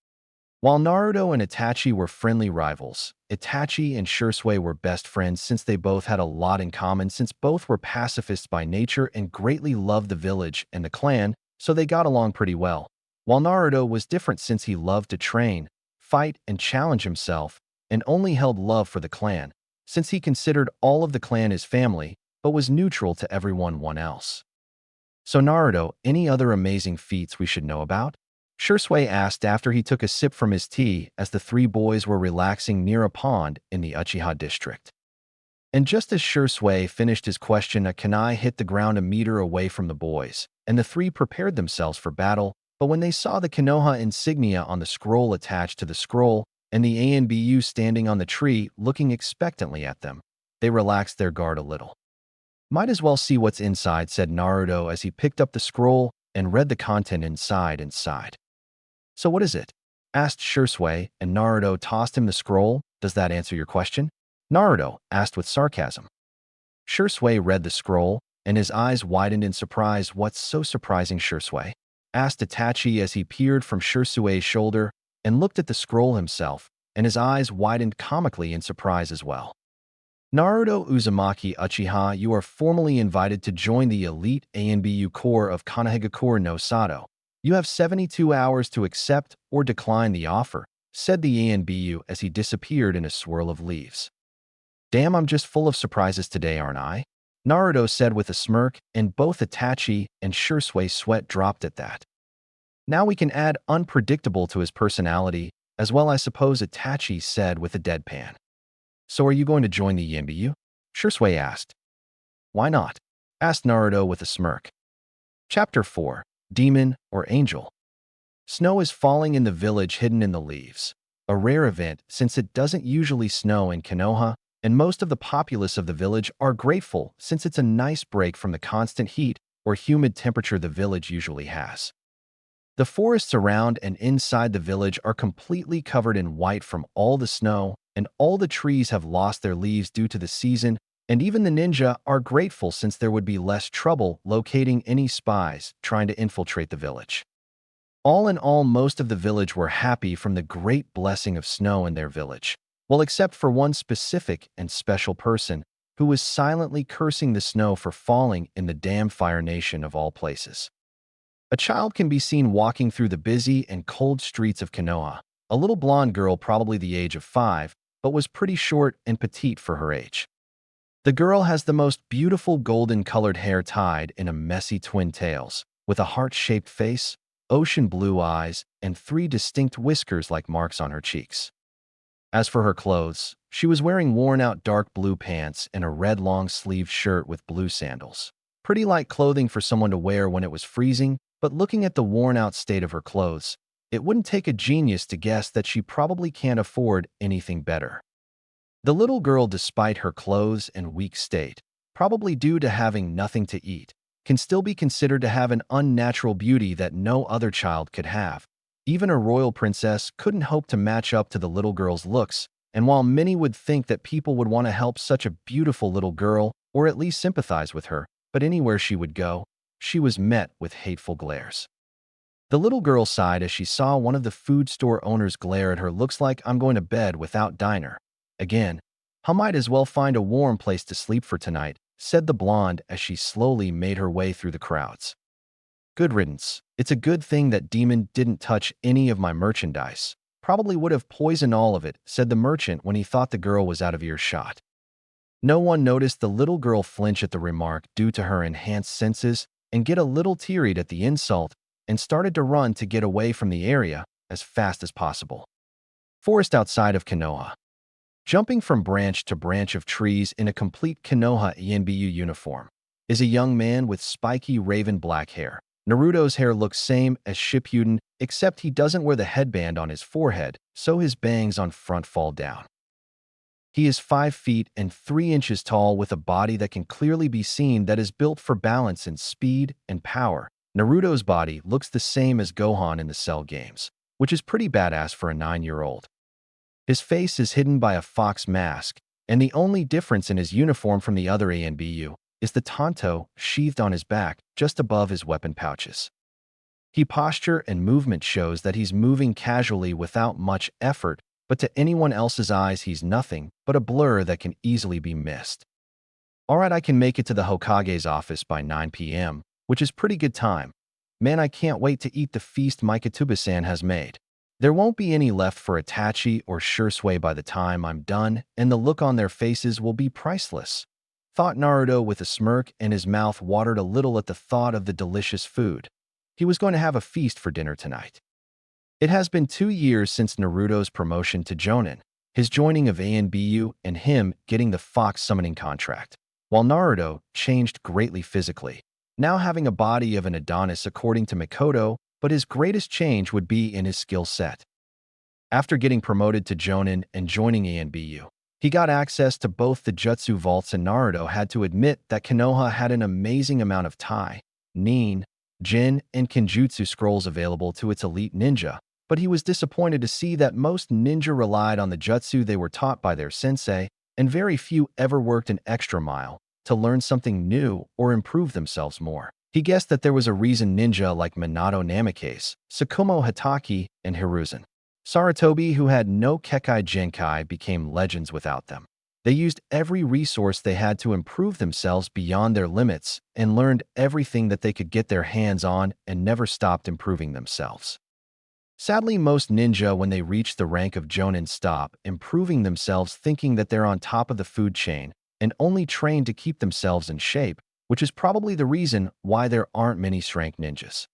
While Naruto and Itachi were friendly rivals, Itachi and Shursui were best friends since they both had a lot in common, since both were pacifists by nature and greatly loved the village and the clan, so they got along pretty well. While Naruto was different since he loved to train, fight, and challenge himself, and only held love for the clan, since he considered all of the clan his family, but was neutral to everyone else. So Naruto, any other amazing feats we should know about? Shursui asked after he took a sip from his tea as the three boys were relaxing near a pond in the Uchiha district. And just as Shursui finished his question, a kunai hit the ground a meter away from the boys, and the three prepared themselves for battle. But when they saw the Konoha insignia on the scroll attached to the scroll, and the ANBU standing on the tree looking expectantly at them, they relaxed their guard a little. "Might as well see what's inside," said Naruto as he picked up the scroll and read the content inside and sighed. "So what is it?" asked Shursui, and Naruto tossed him the scroll. "Does that answer your question?" Naruto asked with sarcasm. Shursui read the scroll, and his eyes widened in surprise. "What's so surprising, Shursui?" asked Itachi as he peered from Shursui's shoulder and looked at the scroll himself, and his eyes widened comically in surprise as well. "Naruto Uzumaki Uchiha, you are formally invited to join the elite ANBU Corps of Konoha no Sato. You have 72 hours to accept or decline the offer," said the ANBU as he disappeared in a swirl of leaves. "Damn, I'm just full of surprises today, aren't I?" Naruto said with a smirk, and both Itachi and Shursui sweat dropped at that. "Now we can add unpredictable to his personality as well, I suppose," Itachi said with a deadpan. "So are you going to join the ANBU?" Shursui asked. "Why not?" asked Naruto with a smirk. Chapter 4. Demon or Angel. Snow is falling in the village hidden in the leaves, a rare event since it doesn't usually snow in Konoha, and most of the populace of the village are grateful since it's a nice break from the constant heat or humid temperature the village usually has. The forests around and inside the village are completely covered in white from all the snow, and all the trees have lost their leaves due to the season, and even the ninja are grateful since there would be less trouble locating any spies trying to infiltrate the village. All in all, most of the village were happy from the great blessing of snow in their village, well, except for one specific and special person who was silently cursing the snow for falling in the damn Fire Nation of all places. A child can be seen walking through the busy and cold streets of Konoha, a little blonde girl probably the age of 5, but was pretty short and petite for her age. The girl has the most beautiful golden-colored hair tied in a messy twin tails, with a heart-shaped face, ocean blue eyes, and 3 distinct whiskers like marks on her cheeks. As for her clothes, she was wearing worn-out dark blue pants and a red long-sleeved shirt with blue sandals. Pretty light clothing for someone to wear when it was freezing, but looking at the worn-out state of her clothes, it wouldn't take a genius to guess that she probably can't afford anything better. The little girl, despite her clothes and weak state, probably due to having nothing to eat, can still be considered to have an unnatural beauty that no other child could have. Even a royal princess couldn't hope to match up to the little girl's looks, and while many would think that people would want to help such a beautiful little girl, or at least sympathize with her, but anywhere she would go, she was met with hateful glares. The little girl sighed as she saw one of the food store owners glare at her. "Looks like I'm going to bed without diner again. I might as well find a warm place to sleep for tonight," said the blonde as she slowly made her way through the crowds. "Good riddance. It's a good thing that demon didn't touch any of my merchandise. Probably would have poisoned all of it," said the merchant when he thought the girl was out of earshot. No one noticed the little girl flinch at the remark due to her enhanced senses and get a little teary at the insult, and started to run to get away from the area as fast as possible. Forest outside of Konoha. Jumping from branch to branch of trees in a complete Konoha ANBU uniform is a young man with spiky raven black hair. Naruto's hair looks same as Shippuden, except he doesn't wear the headband on his forehead, so his bangs on front fall down. He is 5 feet and 3 inches tall with a body that can clearly be seen that is built for balance and speed and power. Naruto's body looks the same as Gohan in the Cell games, which is pretty badass for a 9-year-old. His face is hidden by a fox mask, and the only difference in his uniform from the other ANBU is the tanto sheathed on his back just above his weapon pouches. His posture and movement shows that he's moving casually without much effort, but to anyone else's eyes he's nothing but a blur that can easily be missed. "Alright, I can make it to the Hokage's office by 9 p.m., which is pretty good time. Man, I can't wait to eat the feast Mikatuba-san has made. There won't be any left for Itachi or Shursui by the time I'm done, and the look on their faces will be priceless," thought Naruto with a smirk, and his mouth watered a little at the thought of the delicious food. He was going to have a feast for dinner tonight. It has been 2 years since Naruto's promotion to Jonin. his joining of ANBU, and him getting the fox summoning contract. While Naruto changed greatly physically, now having a body of an Adonis according to Mikoto, but his greatest change would be in his skill set. After getting promoted to Jonin and joining ANBU, he got access to both the Jutsu Vaults, and Naruto had to admit that Konoha had an amazing amount of Tai, Nin, Jin, and Kenjutsu scrolls available to its elite ninja, but he was disappointed to see that most ninja relied on the jutsu they were taught by their sensei, and very few ever worked an extra mile to learn something new or improve themselves more. He guessed that there was a reason ninja like Minato Namikaze, Tsukumo Hatake, and Hiruzen Sarutobi, who had no Kekai Genkai, became legends without them. They used every resource they had to improve themselves beyond their limits and learned everything that they could get their hands on and never stopped improving themselves. Sadly, most ninja, when they reach the rank of Jonin, stop improving themselves thinking that they're on top of the food chain and only train to keep themselves in shape, which is probably the reason why there aren't many strength ninjas.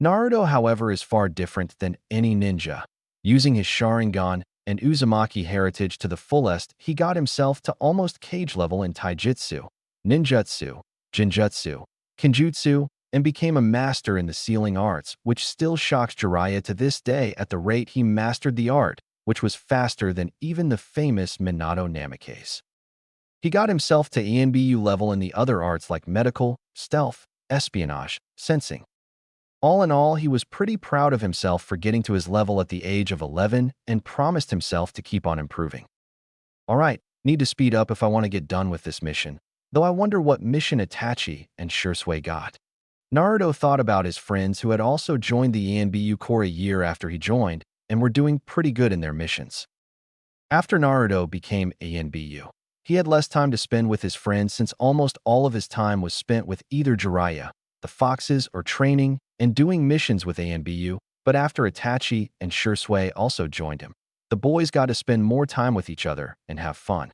Naruto, however, is far different than any ninja. Using his Sharingan and Uzumaki heritage to the fullest, he got himself to almost cage level in Taijutsu, Ninjutsu, Jinjutsu, Kenjutsu, and became a master in the sealing arts, which still shocks Jiraiya to this day at the rate he mastered the art, which was faster than even the famous Minato Namikaze. He got himself to ANBU level in the other arts like medical, stealth, espionage, sensing. All in all, he was pretty proud of himself for getting to his level at the age of 11 and promised himself to keep on improving. Alright, need to speed up if I want to get done with this mission, though I wonder what mission Itachi and Shursui got. Naruto thought about his friends who had also joined the ANBU Corps a year after he joined and were doing pretty good in their missions. After Naruto became ANBU, he had less time to spend with his friends since almost all of his time was spent with either Jiraiya, the Foxes, or training and doing missions with ANBU, but after Itachi and Shursui also joined him, the boys got to spend more time with each other and have fun.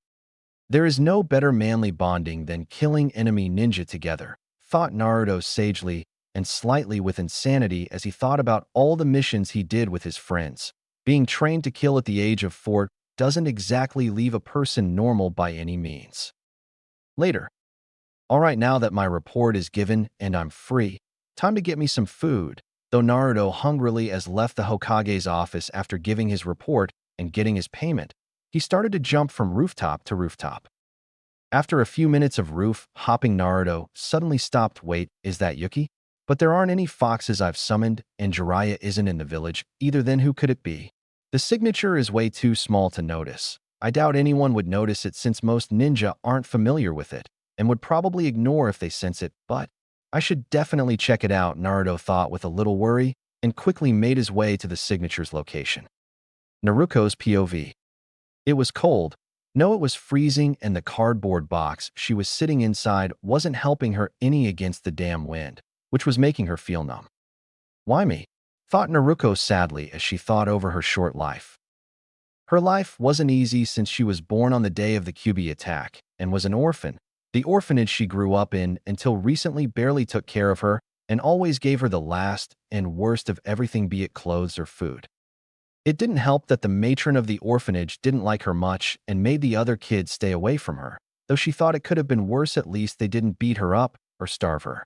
There is no better manly bonding than killing enemy ninja together, thought Naruto sagely and slightly with insanity as he thought about all the missions he did with his friends. Being trained to kill at the age of 4 doesn't exactly leave a person normal by any means. Later. Alright, now that my report is given and I'm free, time to get me some food, though Naruto hungrily as left the Hokage's office after giving his report and getting his payment, he started to jump from rooftop to rooftop. After a few minutes of roof hopping, Naruto suddenly stopped. Wait, is that Yuki? But there aren't any foxes I've summoned, and Jiraiya isn't in the village either. Then who could it be? The signature is way too small to notice. I doubt anyone would notice it since most ninja aren't familiar with it and would probably ignore if they sense it, but I should definitely check it out, Naruto thought with a little worry and quickly made his way to the signature's location. Naruko's POV. It was cold. No, it was freezing, and the cardboard box she was sitting inside wasn't helping her any against the damn wind, which was making her feel numb. Why me? Thought Naruko sadly as she thought over her short life. Her life wasn't easy since she was born on the day of the Kyuubi attack and was an orphan. The orphanage she grew up in until recently barely took care of her and always gave her the last and worst of everything, be it clothes or food. It didn't help that the matron of the orphanage didn't like her much and made the other kids stay away from her, though she thought it could have been worse. At least they didn't beat her up or starve her.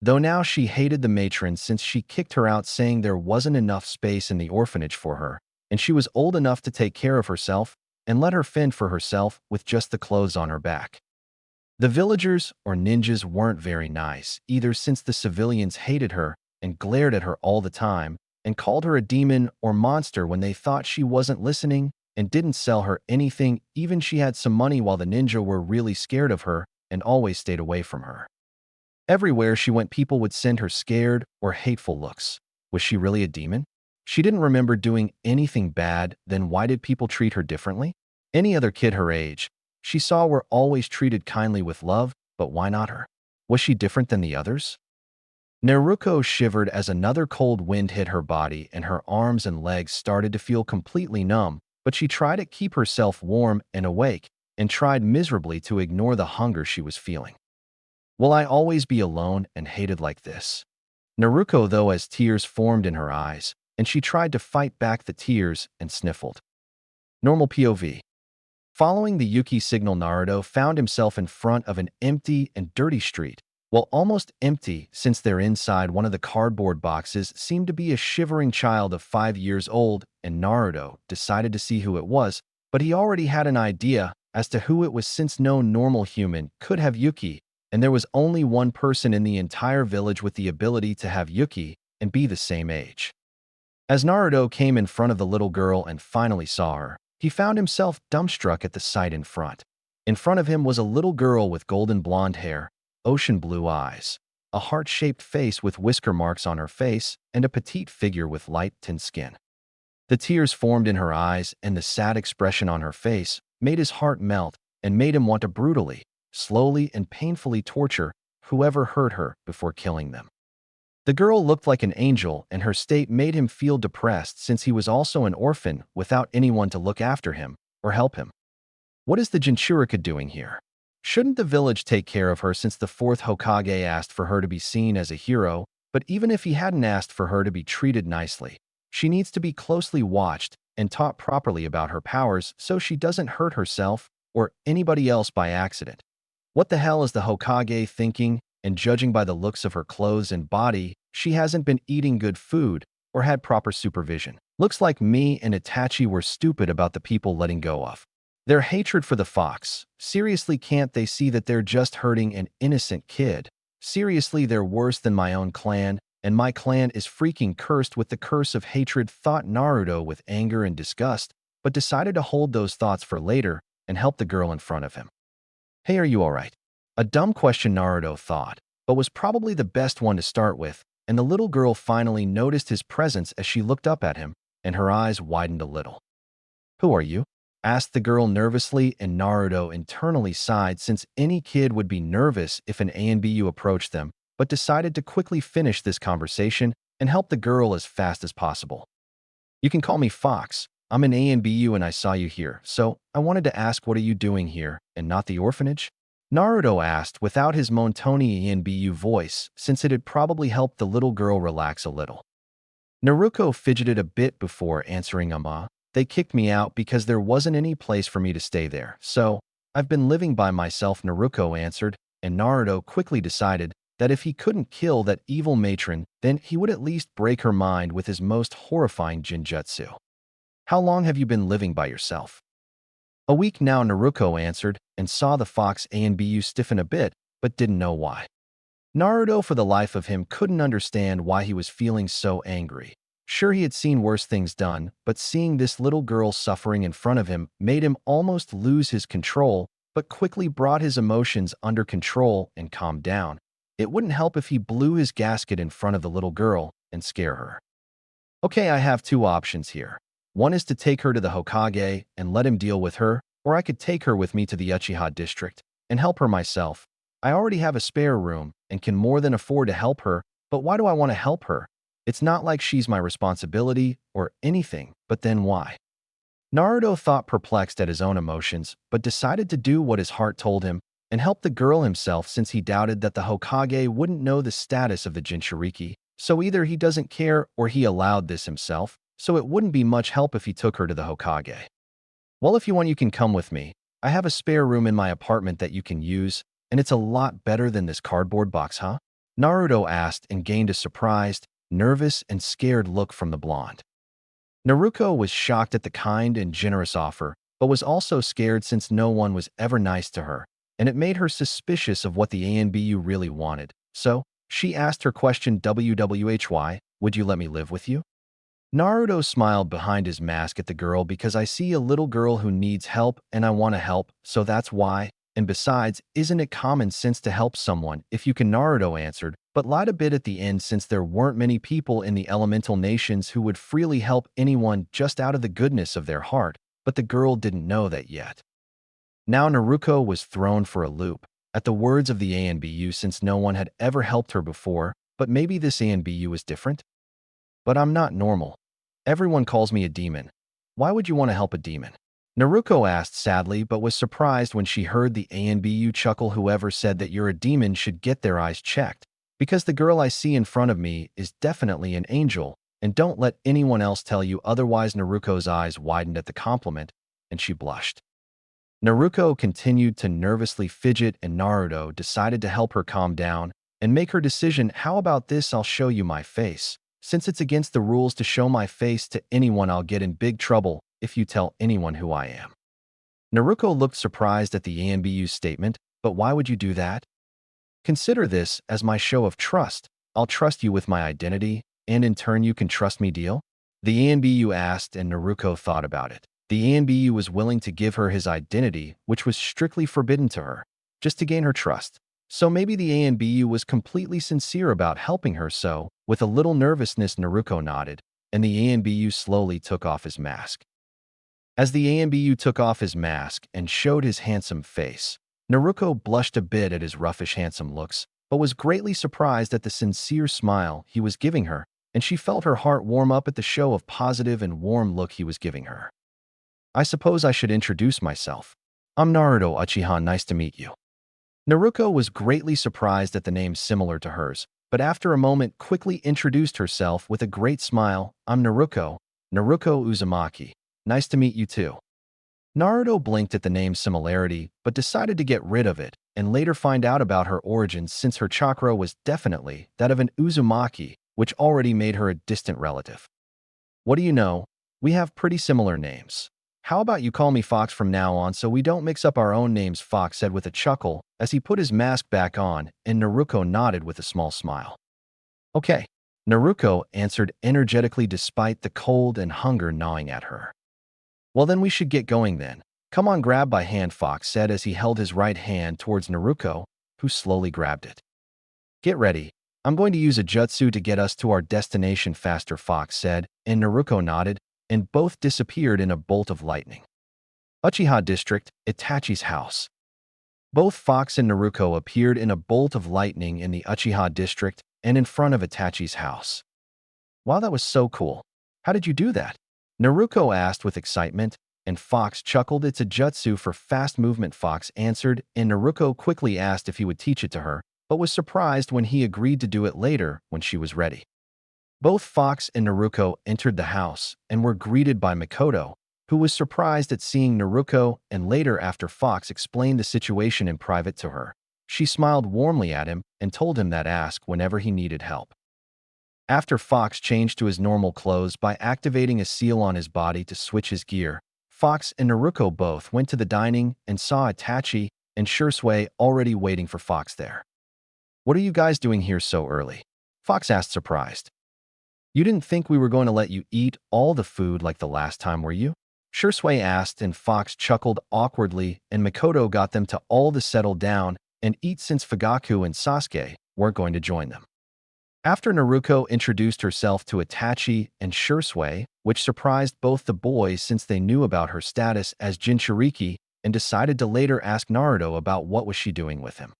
Though now she hated the matron since she kicked her out, saying there wasn't enough space in the orphanage for her, and she was old enough to take care of herself and let her fend for herself with just the clothes on her back. The villagers or ninjas weren't very nice either, since the civilians hated her and glared at her all the time and called her a demon or monster when they thought she wasn't listening and didn't sell her anything even she had some money, while the ninja were really scared of her and always stayed away from her. Everywhere she went, people would send her scared or hateful looks. Was she really a demon? She didn't remember doing anything bad. Then why did people treat her differently? Any other kid her age she saw were always treated kindly with love, but why not her? Was she different than the others? Naruko shivered as another cold wind hit her body and her arms and legs started to feel completely numb, but she tried to keep herself warm and awake and tried miserably to ignore the hunger she was feeling. Will I always be alone and hated like this? Naruko, though, as tears formed in her eyes, and she tried to fight back the tears and sniffled. Normal POV. Following the Yuki signal, Naruto found himself in front of an empty and dirty street. Well, almost empty, since there inside one of the cardboard boxes seemed to be a shivering child of 5 years old, and Naruto decided to see who it was, but he already had an idea as to who it was since no normal human could have Yuki, and there was only one person in the entire village with the ability to have Yuki and be the same age. As Naruto came in front of the little girl and finally saw her, he found himself dumbstruck at the sight in front. In front of him was a little girl with golden blonde hair, ocean blue eyes, a heart-shaped face with whisker marks on her face, and a petite figure with light-tanned skin. The tears formed in her eyes, and the sad expression on her face made his heart melt and made him want to brutally, slowly and painfully torture whoever hurt her before killing them. The girl looked like an angel, and her state made him feel depressed since he was also an orphan without anyone to look after him or help him. What is the Jinchuriki doing here? Shouldn't the village take care of her since the fourth Hokage asked for her to be seen as a hero? But even if he hadn't asked for her to be treated nicely, she needs to be closely watched and taught properly about her powers so she doesn't hurt herself or anybody else by accident. What the hell is the Hokage thinking? And judging by the looks of her clothes and body, she hasn't been eating good food or had proper supervision. Looks like me and Itachi were stupid about the people letting go of their hatred for the fox. Seriously, can't they see that they're just hurting an innocent kid? Seriously, they're worse than my own clan, and my clan is freaking cursed with the curse of hatred, thought Naruto with anger and disgust, but decided to hold those thoughts for later and help the girl in front of him. Hey, are you alright? A dumb question, Naruto thought, but was probably the best one to start with, and the little girl finally noticed his presence as she looked up at him, and her eyes widened a little. Who are you? Asked the girl nervously, and Naruto internally sighed since any kid would be nervous if an ANBU approached them, but decided to quickly finish this conversation and help the girl as fast as possible. You can call me Fox. I'm an ANBU and I saw you here, so I wanted to ask, what are you doing here and not the orphanage? Naruto asked without his monotony ANBU voice, since it had probably helped the little girl relax a little. Naruko fidgeted a bit before answering. They kicked me out because there wasn't any place for me to stay there, so I've been living by myself, Naruko answered, and Naruto quickly decided that if he couldn't kill that evil matron, then he would at least break her mind with his most horrifying jinjutsu. How long have you been living by yourself? A week now, Naruko answered, and saw the fox ANBU stiffen a bit, but didn't know why. Naruto, for the life of him, couldn't understand why he was feeling so angry. Sure, he had seen worse things done, but seeing this little girl suffering in front of him made him almost lose his control, but quickly brought his emotions under control and calmed down. It wouldn't help if he blew his gasket in front of the little girl and scare her. Okay, I have two options here. One is to take her to the Hokage and let him deal with her, or I could take her with me to the Uchiha district and help her myself. I already have a spare room and can more than afford to help her, but why do I want to help her? It's not like she's my responsibility or anything, but then why? Naruto thought, perplexed at his own emotions, but decided to do what his heart told him and help the girl himself since he doubted that the Hokage wouldn't know the status of the Jinchuriki, so either he doesn't care or he allowed this himself, so it wouldn't be much help if he took her to the Hokage. Well, if you want, you can come with me. I have a spare room in my apartment that you can use, and it's a lot better than this cardboard box, huh? Naruto asked and gained a surprised, nervous, and scared look from the blonde. Naruko was shocked at the kind and generous offer, but was also scared since no one was ever nice to her, and it made her suspicious of what the ANBU really wanted. So, she asked her question, WWHY, would you let me live with you? Naruto smiled behind his mask at the girl, because I see a little girl who needs help and I want to help, so that's why. And besides, isn't it common sense to help someone if you can? Naruto answered, but lied a bit at the end since there weren't many people in the elemental nations who would freely help anyone just out of the goodness of their heart, but the girl didn't know that yet. Now Naruko was thrown for a loop at the words of the ANBU since no one had ever helped her before, but maybe this ANBU is different? But I'm not normal. Everyone calls me a demon. Why would you want to help a demon? Naruko asked sadly, but was surprised when she heard the ANBU chuckle. Whoever said that you're a demon should get their eyes checked, because the girl I see in front of me is definitely an angel, and don't let anyone else tell you otherwise. Naruko's eyes widened at the compliment, and she blushed. Naruko continued to nervously fidget, and Naruto decided to help her calm down and make her decision. How about this? I'll show you my face. Since it's against the rules to show my face to anyone, I'll get in big trouble if you tell anyone who I am. Naruko looked surprised at the ANBU's statement, but why would you do that? Consider this as my show of trust. I'll trust you with my identity, and in turn you can trust me, deal? The ANBU asked, and Naruko thought about it. The ANBU was willing to give her his identity, which was strictly forbidden to her, just to gain her trust. So maybe the ANBU was completely sincere about helping her. So, with a little nervousness, Naruko nodded, and the ANBU slowly took off his mask. As the ANBU took off his mask and showed his handsome face, Naruko blushed a bit at his roughish handsome looks, but was greatly surprised at the sincere smile he was giving her, and she felt her heart warm up at the show of positive and warm look he was giving her. I suppose I should introduce myself. I'm Naruto Uchiha, nice to meet you. Naruko was greatly surprised at the name similar to hers, but after a moment quickly introduced herself with a great smile. I'm Naruko Uzumaki. Nice to meet you too. Naruto blinked at the name similarity, but decided to get rid of it and later find out about her origins, since her chakra was definitely that of an Uzumaki, which already made her a distant relative. What do you know? We have pretty similar names. How about you call me Fox from now on so we don't mix up our own names, Fox said with a chuckle as he put his mask back on, and Naruko nodded with a small smile. Okay, Naruko answered energetically despite the cold and hunger gnawing at her. Well, then we should get going then. Come on, grab my hand, Fox said as he held his right hand towards Naruko, who slowly grabbed it. Get ready. I'm going to use a jutsu to get us to our destination faster, Fox said, and Naruko nodded, and both disappeared in a bolt of lightning. Uchiha District, Itachi's house. Both Fox and Naruko appeared in a bolt of lightning in the Uchiha District and in front of Itachi's house. Wow, that was so cool. How did you do that? Naruko asked with excitement, and Fox chuckled. It's a jutsu for fast movement, Fox answered, and Naruko quickly asked if he would teach it to her, but was surprised when he agreed to do it later when she was ready. Both Fox and Naruko entered the house and were greeted by Mikoto, who was surprised at seeing Naruko, and later, after Fox explained the situation in private to her, she smiled warmly at him and told him that ask whenever he needed help. After Fox changed to his normal clothes by activating a seal on his body to switch his gear, Fox and Naruko both went to the dining and saw Itachi and Shursui already waiting for Fox there. What are you guys doing here so early? Fox asked, surprised. You didn't think we were going to let you eat all the food like the last time, were you? Shursui asked, and Fox chuckled awkwardly, and Mikoto got them to all to settle down and eat since Fugaku and Sasuke weren't going to join them. After Naruko introduced herself to Itachi and Shursui, which surprised both the boys since they knew about her status as Jinchuriki and decided to later ask Naruto about what was she doing with him.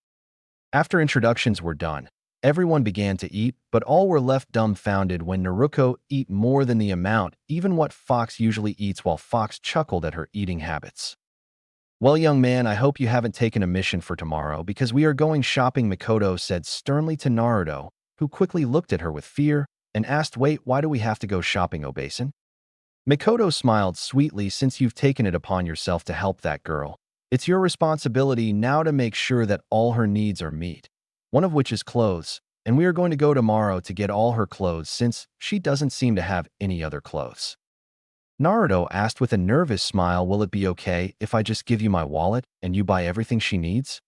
After introductions were done, everyone began to eat, but all were left dumbfounded when Naruko ate more than the amount, even what Fox usually eats, while Fox chuckled at her eating habits. Well, young man, I hope you haven't taken a mission for tomorrow because we are going shopping, Mikoto said sternly to Naruto, who quickly looked at her with fear and asked, wait, why do we have to go shopping, Obasan? Mikoto smiled sweetly, since you've taken it upon yourself to help that girl. It's your responsibility now to make sure that all her needs are met, one of which is clothes, and we are going to go tomorrow to get all her clothes since she doesn't seem to have any other clothes. Naruto asked with a nervous smile, will it be okay if I just give you my wallet and you buy everything she needs?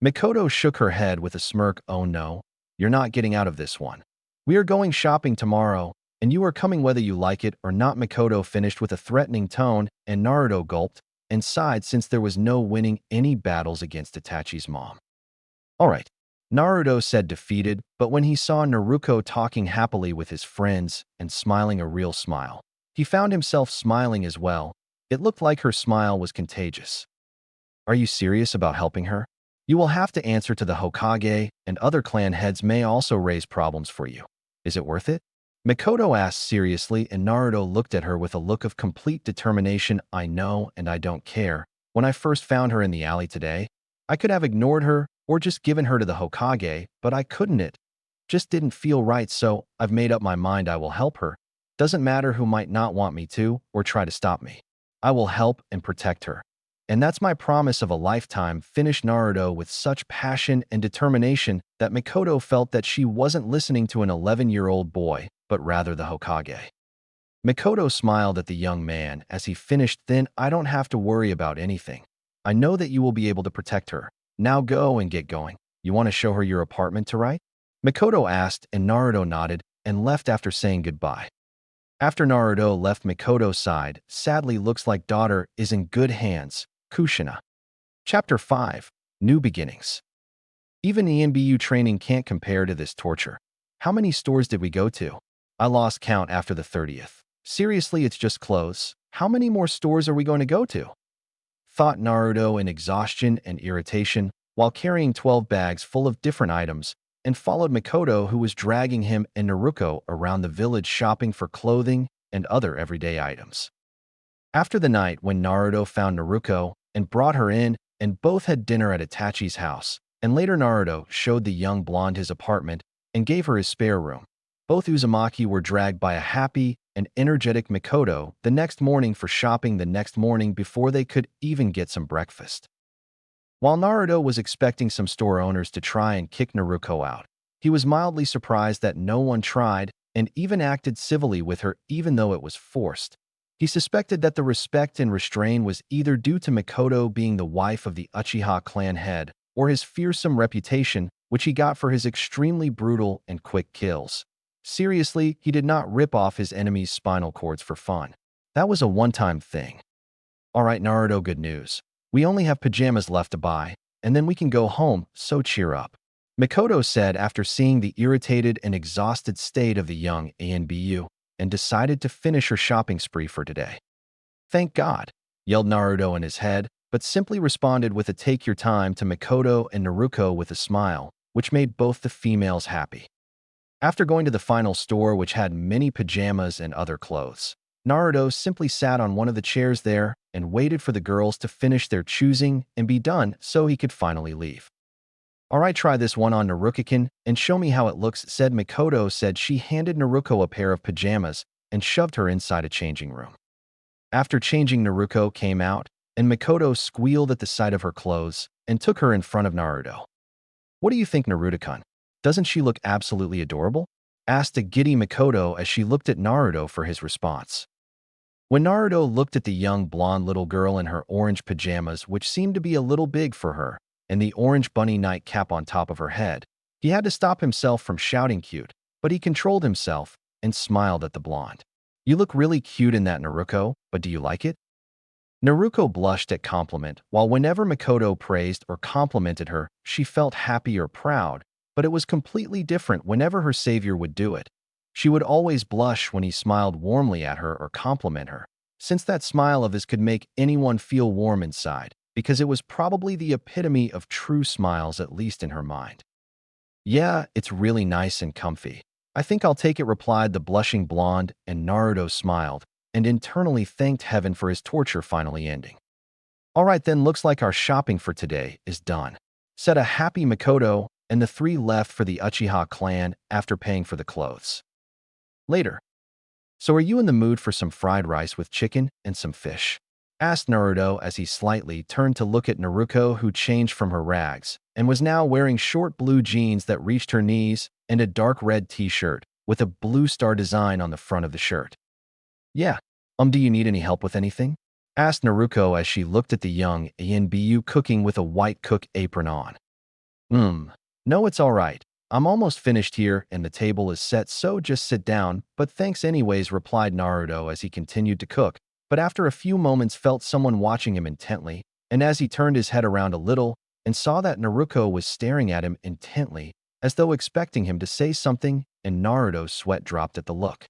Mikoto shook her head with a smirk. Oh no, you're not getting out of this one. We are going shopping tomorrow, and you are coming whether you like it or not, Mikoto finished with a threatening tone, and Naruto gulped and sighed, since there was no winning any battles against Itachi's mom. All right, Naruto said, defeated, but when he saw Naruko talking happily with his friends and smiling a real smile, he found himself smiling as well. It looked like her smile was contagious. Are you serious about helping her? You will have to answer to the Hokage, and other clan heads may also raise problems for you. Is it worth it? Mikoto asked seriously, and Naruto looked at her with a look of complete determination. I know, and I don't care. When I first found her in the alley today, I could have ignored her or just given her to the Hokage, but I couldn't. It just didn't feel right, so I've made up my mind I will help her. Doesn't matter who might not want me to or try to stop me. I will help and protect her. And that's my promise of a lifetime, finished Naruto with such passion and determination that Mikoto felt that she wasn't listening to an 11-year-old boy, but rather the Hokage. Mikoto smiled at the young man as he finished. Then I don't have to worry about anything. I know that you will be able to protect her. Now go and get going. You want to show her your apartment to write? Mikoto asked, and Naruto nodded and left after saying goodbye. After Naruto left Mikoto's side, sadly looks like daughter is in good hands. Kushina. Chapter 5. New Beginnings. Even ANBU training can't compare to this torture. How many stores did we go to? I lost count after the 30th. Seriously, it's just clothes. How many more stores are we going to go to? Thought Naruto in exhaustion and irritation while carrying 12 bags full of different items, and followed Mikoto, who was dragging him and Naruko around the village shopping for clothing and other everyday items. After the night when Naruto found Naruko and brought her in, and both had dinner at Itachi's house, and later Naruto showed the young blonde his apartment and gave her his spare room. Both Uzumaki were dragged by a happy and energetic Mikoto the next morning for shopping the next morning before they could even get some breakfast. While Naruto was expecting some store owners to try and kick Naruko out, he was mildly surprised that no one tried and even acted civilly with her even though it was forced. He suspected that the respect and restraint was either due to Mikoto being the wife of the Uchiha clan head or his fearsome reputation, which he got for his extremely brutal and quick kills. Seriously, he did not rip off his enemy's spinal cords for fun. That was a one-time thing. Alright Naruto, good news. We only have pajamas left to buy, and then we can go home, so cheer up. Mikoto said after seeing the irritated and exhausted state of the young ANBU, and decided to finish her shopping spree for today. Thank God, yelled Naruto in his head, but simply responded with a take your time to Mikoto and Naruko with a smile, which made both the females happy. After going to the final store, which had many pajamas and other clothes, Naruto simply sat on one of the chairs there and waited for the girls to finish their choosing and be done so he could finally leave. Alright, try this one on Naruko-kun and show me how it looks, said Mikoto. Said she handed Naruko a pair of pajamas and shoved her inside a changing room. After changing, Naruko came out, and Mikoto squealed at the sight of her clothes and took her in front of Naruto. What do you think, Naruto-kun? Doesn't she look absolutely adorable? Asked a giddy Mikoto as she looked at Naruto for his response. When Naruto looked at the young blonde little girl in her orange pajamas, which seemed to be a little big for her, and the orange bunny nightcap on top of her head, he had to stop himself from shouting cute, but he controlled himself and smiled at the blonde. You look really cute in that, Naruko, but do you like it? Naruko blushed at compliment, while whenever Mikoto praised or complimented her, she felt happy or proud, but it was completely different whenever her savior would do it. She would always blush when he smiled warmly at her or compliment her, since that smile of his could make anyone feel warm inside, because it was probably the epitome of true smiles, at least in her mind. Yeah, it's really nice and comfy. I think I'll take it, replied the blushing blonde, and Naruto smiled and internally thanked heaven for his torture finally ending. Alright then, looks like our shopping for today is done, said a happy Mikoto, and the three left for the Uchiha clan after paying for the clothes. Later. So are you in the mood for some fried rice with chicken and some fish? Asked Naruto as he slightly turned to look at Naruko, who changed from her rags and was now wearing short blue jeans that reached her knees and a dark red t-shirt with a blue star design on the front of the shirt. Yeah, do you need any help with anything? Asked Naruko as she looked at the young ANBU cooking with a white cook apron on. No, it's alright. I'm almost finished here and the table is set, so just sit down, but thanks anyways, replied Naruto as he continued to cook, but after a few moments felt someone watching him intently, and as he turned his head around a little and saw that Naruko was staring at him intently, as though expecting him to say something, and Naruto's sweat dropped at the look.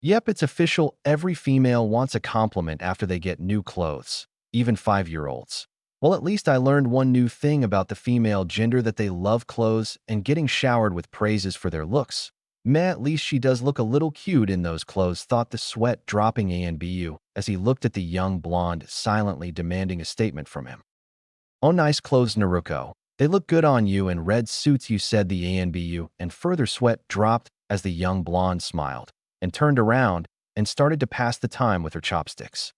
Yep, it's official, every female wants a compliment after they get new clothes, even 5-year-olds. Well, at least I learned one new thing about the female gender, that they love clothes and getting showered with praises for their looks. Meh, at least she does look a little cute in those clothes, thought the sweat dropping ANBU as he looked at the young blonde, silently demanding a statement from him. Oh, nice clothes, Naruko. They look good on you, and red suits you, said the ANBU, and further sweat dropped as the young blonde smiled and turned around and started to pass the time with her chopsticks.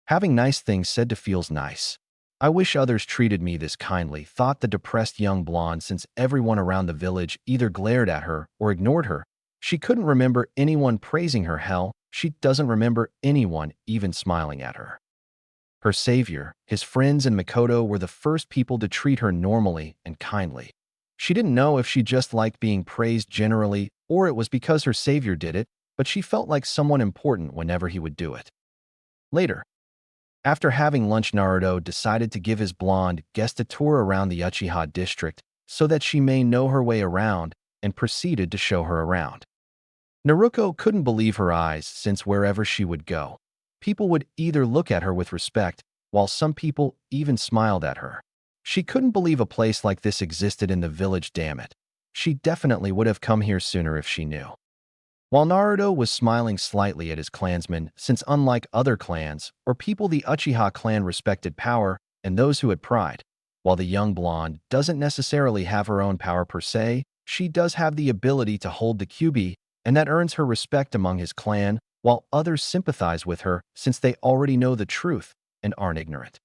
Having nice things said to feels nice. I wish others treated me this kindly, thought the depressed young blonde since everyone around the village either glared at her or ignored her. She couldn't remember anyone praising her. Hell, she doesn't remember anyone even smiling at her. Her savior, his friends and Makoto were the first people to treat her normally and kindly. She didn't know if she just liked being praised generally or it was because her savior did it, but she felt like someone important whenever he would do it. Later, after having lunch, Naruto decided to give his blonde guest a tour around the Uchiha district so that she may know her way around and proceeded to show her around. Naruko couldn't believe her eyes since wherever she would go, people would either look at her with respect, while some people even smiled at her. She couldn't believe a place like this existed in the village, damn it. She definitely would have come here sooner if she knew. While Naruto was smiling slightly at his clansmen, since unlike other clans or people, the Uchiha clan respected power and those who had pride. While the young blonde doesn't necessarily have her own power per se, she does have the ability to hold the QB, and that earns her respect among his clan, while others sympathize with her since they already know the truth and aren't ignorant.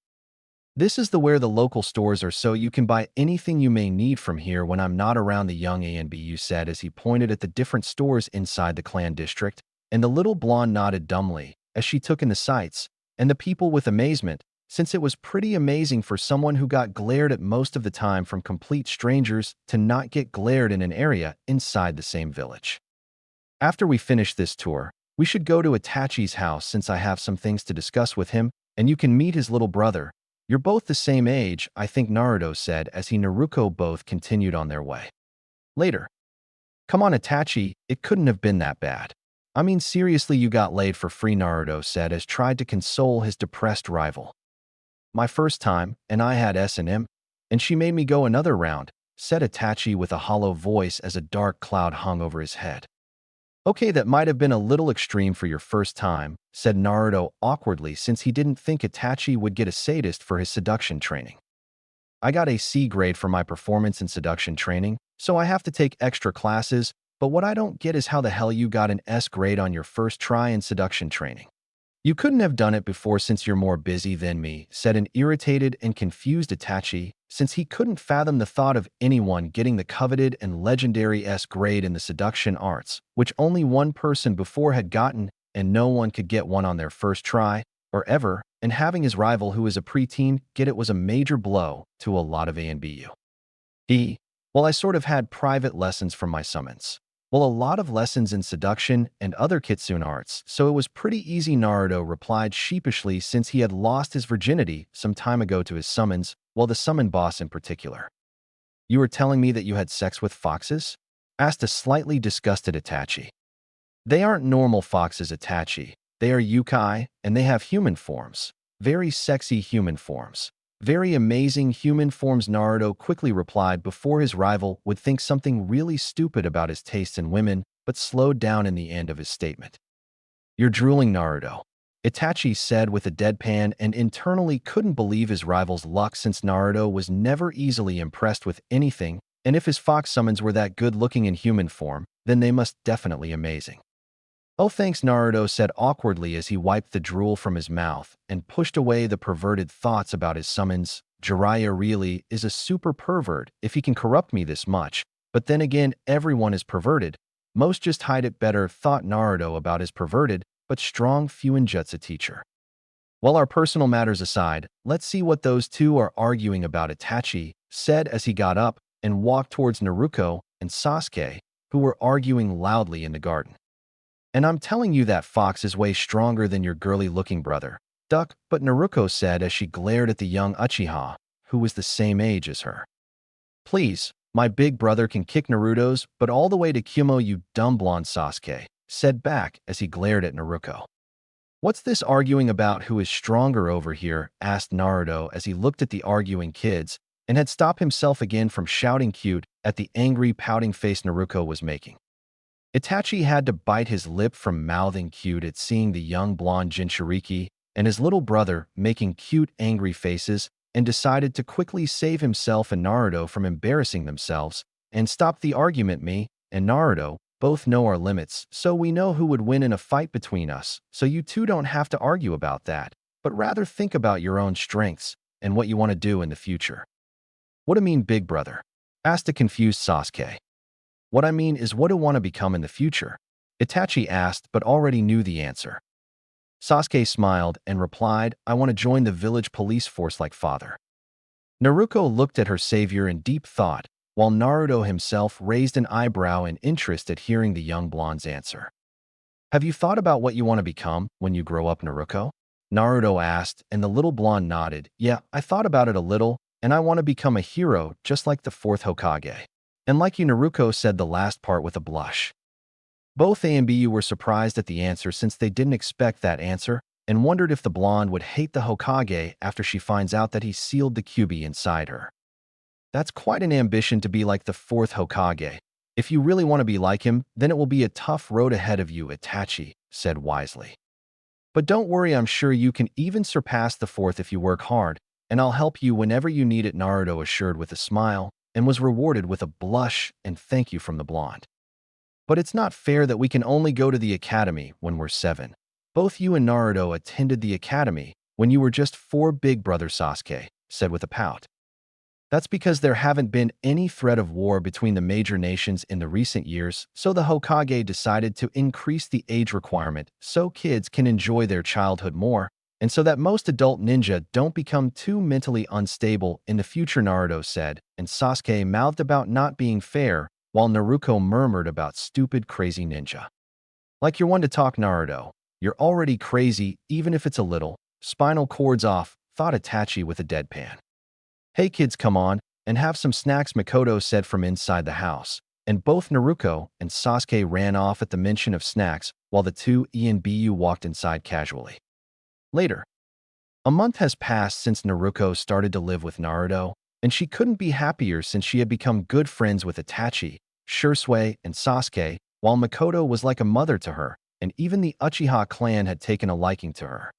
This is where the local stores are, so you can buy anything you may need from here when I'm not around, the young ANBU said as he pointed at the different stores inside the clan district, and the little blonde nodded dumbly as she took in the sights and the people with amazement, since it was pretty amazing for someone who got glared at most of the time from complete strangers to not get glared in an area inside the same village. After we finish this tour, we should go to Itachi's house since I have some things to discuss with him, and you can meet his little brother. You're both the same age, I think, Naruto said as he and Naruko both continued on their way. Later. Come on, Itachi, it couldn't have been that bad. I mean, seriously, you got laid for free, Naruto said as tried to console his depressed rival. My first time, and I had S&M, and she made me go another round, said Itachi with a hollow voice as a dark cloud hung over his head. Okay, that might have been a little extreme for your first time, said Naruto awkwardly since he didn't think Itachi would get a sadist for his seduction training. I got a C grade for my performance in seduction training, so I have to take extra classes, but what I don't get is how the hell you got an S grade on your first try in seduction training. You couldn't have done it before since you're more busy than me, said an irritated and confused Itachi, since he couldn't fathom the thought of anyone getting the coveted and legendary S grade in the seduction arts, which only one person before had gotten, and no one could get one on their first try, or ever, and having his rival who is a preteen get it was a major blow to a lot of ANBU. Well, I sort of had private lessons from my summons. Well, a lot of lessons in seduction and other kitsune arts, so it was pretty easy, Naruto replied sheepishly since he had lost his virginity some time ago to his summons, well, the summon boss in particular. You were telling me that you had sex with foxes? Asked a slightly disgusted Itachi. They aren't normal foxes, Itachi. They are yokai, and they have human forms. Very sexy human forms. Very amazing human forms, Naruto quickly replied before his rival would think something really stupid about his tastes in women, but slowed down in the end of his statement. You're drooling, Naruto, Itachi said with a deadpan and internally couldn't believe his rival's luck since Naruto was never easily impressed with anything, and if his fox summons were that good-looking in human form, then they must definitely amazing. Oh, thanks, Naruto said awkwardly as he wiped the drool from his mouth and pushed away the perverted thoughts about his summons. Jiraiya really is a super pervert if he can corrupt me this much, but then again, everyone is perverted. Most just hide it better, thought Naruto about his perverted but strong Fuinjutsu teacher. Well, our personal matters aside, let's see what those two are arguing about, Itachi said as he got up and walked towards Naruko and Sasuke, who were arguing loudly in the garden. And I'm telling you that fox is way stronger than your girly-looking brother, Duck, but Naruko said as she glared at the young Uchiha, who was the same age as her. Please, my big brother can kick Naruto's, but all the way to Kumo, you dumb blonde, Sasuke said back as he glared at Naruko. What's this arguing about who is stronger over here? Asked Naruto as he looked at the arguing kids and had stopped himself again from shouting cute at the angry pouting face Naruko was making. Itachi had to bite his lip from mouthing cute at seeing the young blonde Jinchuriki and his little brother making cute angry faces and decided to quickly save himself and Naruto from embarrassing themselves and stop the argument. Me and Naruto both know our limits, so we know who would win in a fight between us, so you two don't have to argue about that. but rather think about your own strengths and what you want to do in the future. What do you mean, big brother? Asked a confused Sasuke. What I mean is what do you want to become in the future? Itachi asked, but already knew the answer. Sasuke smiled and replied, I want to join the village police force like father. Naruko looked at her savior in deep thought, while Naruto himself raised an eyebrow in interest at hearing the young blonde's answer. Have you thought about what you want to become when you grow up, Naruko? Naruto asked, and the little blonde nodded. Yeah, I thought about it a little, and I want to become a hero just like the fourth Hokage. And like you, Naruko said the last part with a blush. Both ANBU were surprised at the answer since they didn't expect that answer and wondered if the blonde would hate the Hokage after she finds out that he sealed the QB inside her. That's quite an ambition to be like the fourth Hokage. If you really want to be like him, then it will be a tough road ahead of you, Itachi said wisely. But don't worry, I'm sure you can even surpass the fourth if you work hard, and I'll help you whenever you need it, Naruto assured with a smile, and was rewarded with a blush and thank you from the blonde. But it's not fair that we can only go to the academy when we're 7. Both you and Naruto attended the academy when you were just 4, big brother, Sasuke said with a pout. That's because there haven't been any threat of war between the major nations in the recent years, so the Hokage decided to increase the age requirement so kids can enjoy their childhood more, and so that most adult ninja don't become too mentally unstable in the future, Naruto said, and Sasuke mouthed about not being fair, while Naruko murmured about stupid, crazy ninja. Like you're one to talk, Naruto. You're already crazy, even if it's a little. Spinal cord's off, thought Itachi with a deadpan. Hey kids, come on, and have some snacks, Makoto said from inside the house, and both Naruko and Sasuke ran off at the mention of snacks while the two ANBU walked inside casually. Later, a month has passed since Naruko started to live with Naruto, and she couldn't be happier since she had become good friends with Itachi, Shisui, and Sasuke, while Makoto was like a mother to her, and even the Uchiha clan had taken a liking to her.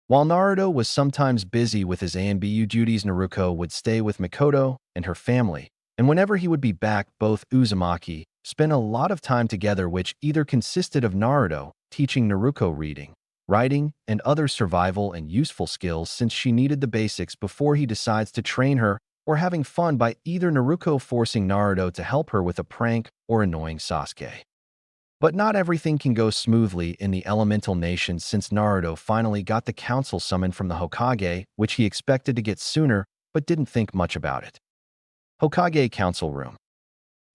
While Naruto was sometimes busy with his ANBU duties, Naruko would stay with Makoto and her family, and whenever he would be back, both Uzumaki spent a lot of time together, which either consisted of Naruto teaching Naruko reading, writing, and other survival and useful skills since she needed the basics before he decides to train her, or having fun by either Naruko forcing Naruto to help her with a prank or annoying Sasuke. But not everything can go smoothly in the elemental nations since Naruto finally got the council summoned from the Hokage, which he expected to get sooner but didn't think much about it. Hokage Council Room.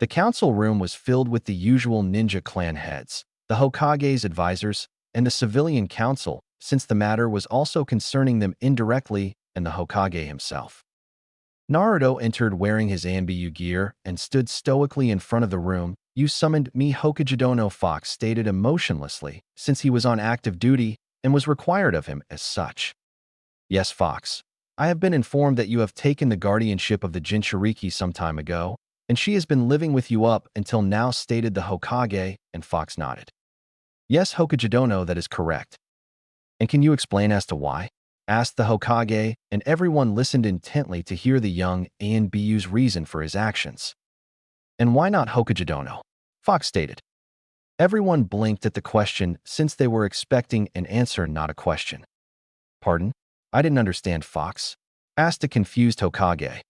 The council room was filled with the usual ninja clan heads, the Hokage's advisors, and the civilian council, since the matter was also concerning them indirectly and the Hokage himself. Naruto entered wearing his ANBU gear and stood stoically in front of the room. You summoned me, Hokagedono, Fox stated emotionlessly, since he was on active duty and was required of him as such. Yes, Fox. I have been informed that you have taken the guardianship of the Jinchuriki some time ago, and she has been living with you up until now, stated the Hokage, and Fox nodded. Yes, Hokagedono, that is correct. And can you explain as to why? Asked the Hokage, and everyone listened intently to hear the young ANBU's reason for his actions. And why not, Hokagedono? Fox stated. Everyone blinked at the question since they were expecting an answer, not a question. Pardon? I didn't understand, Fox. Asked a confused Hokage.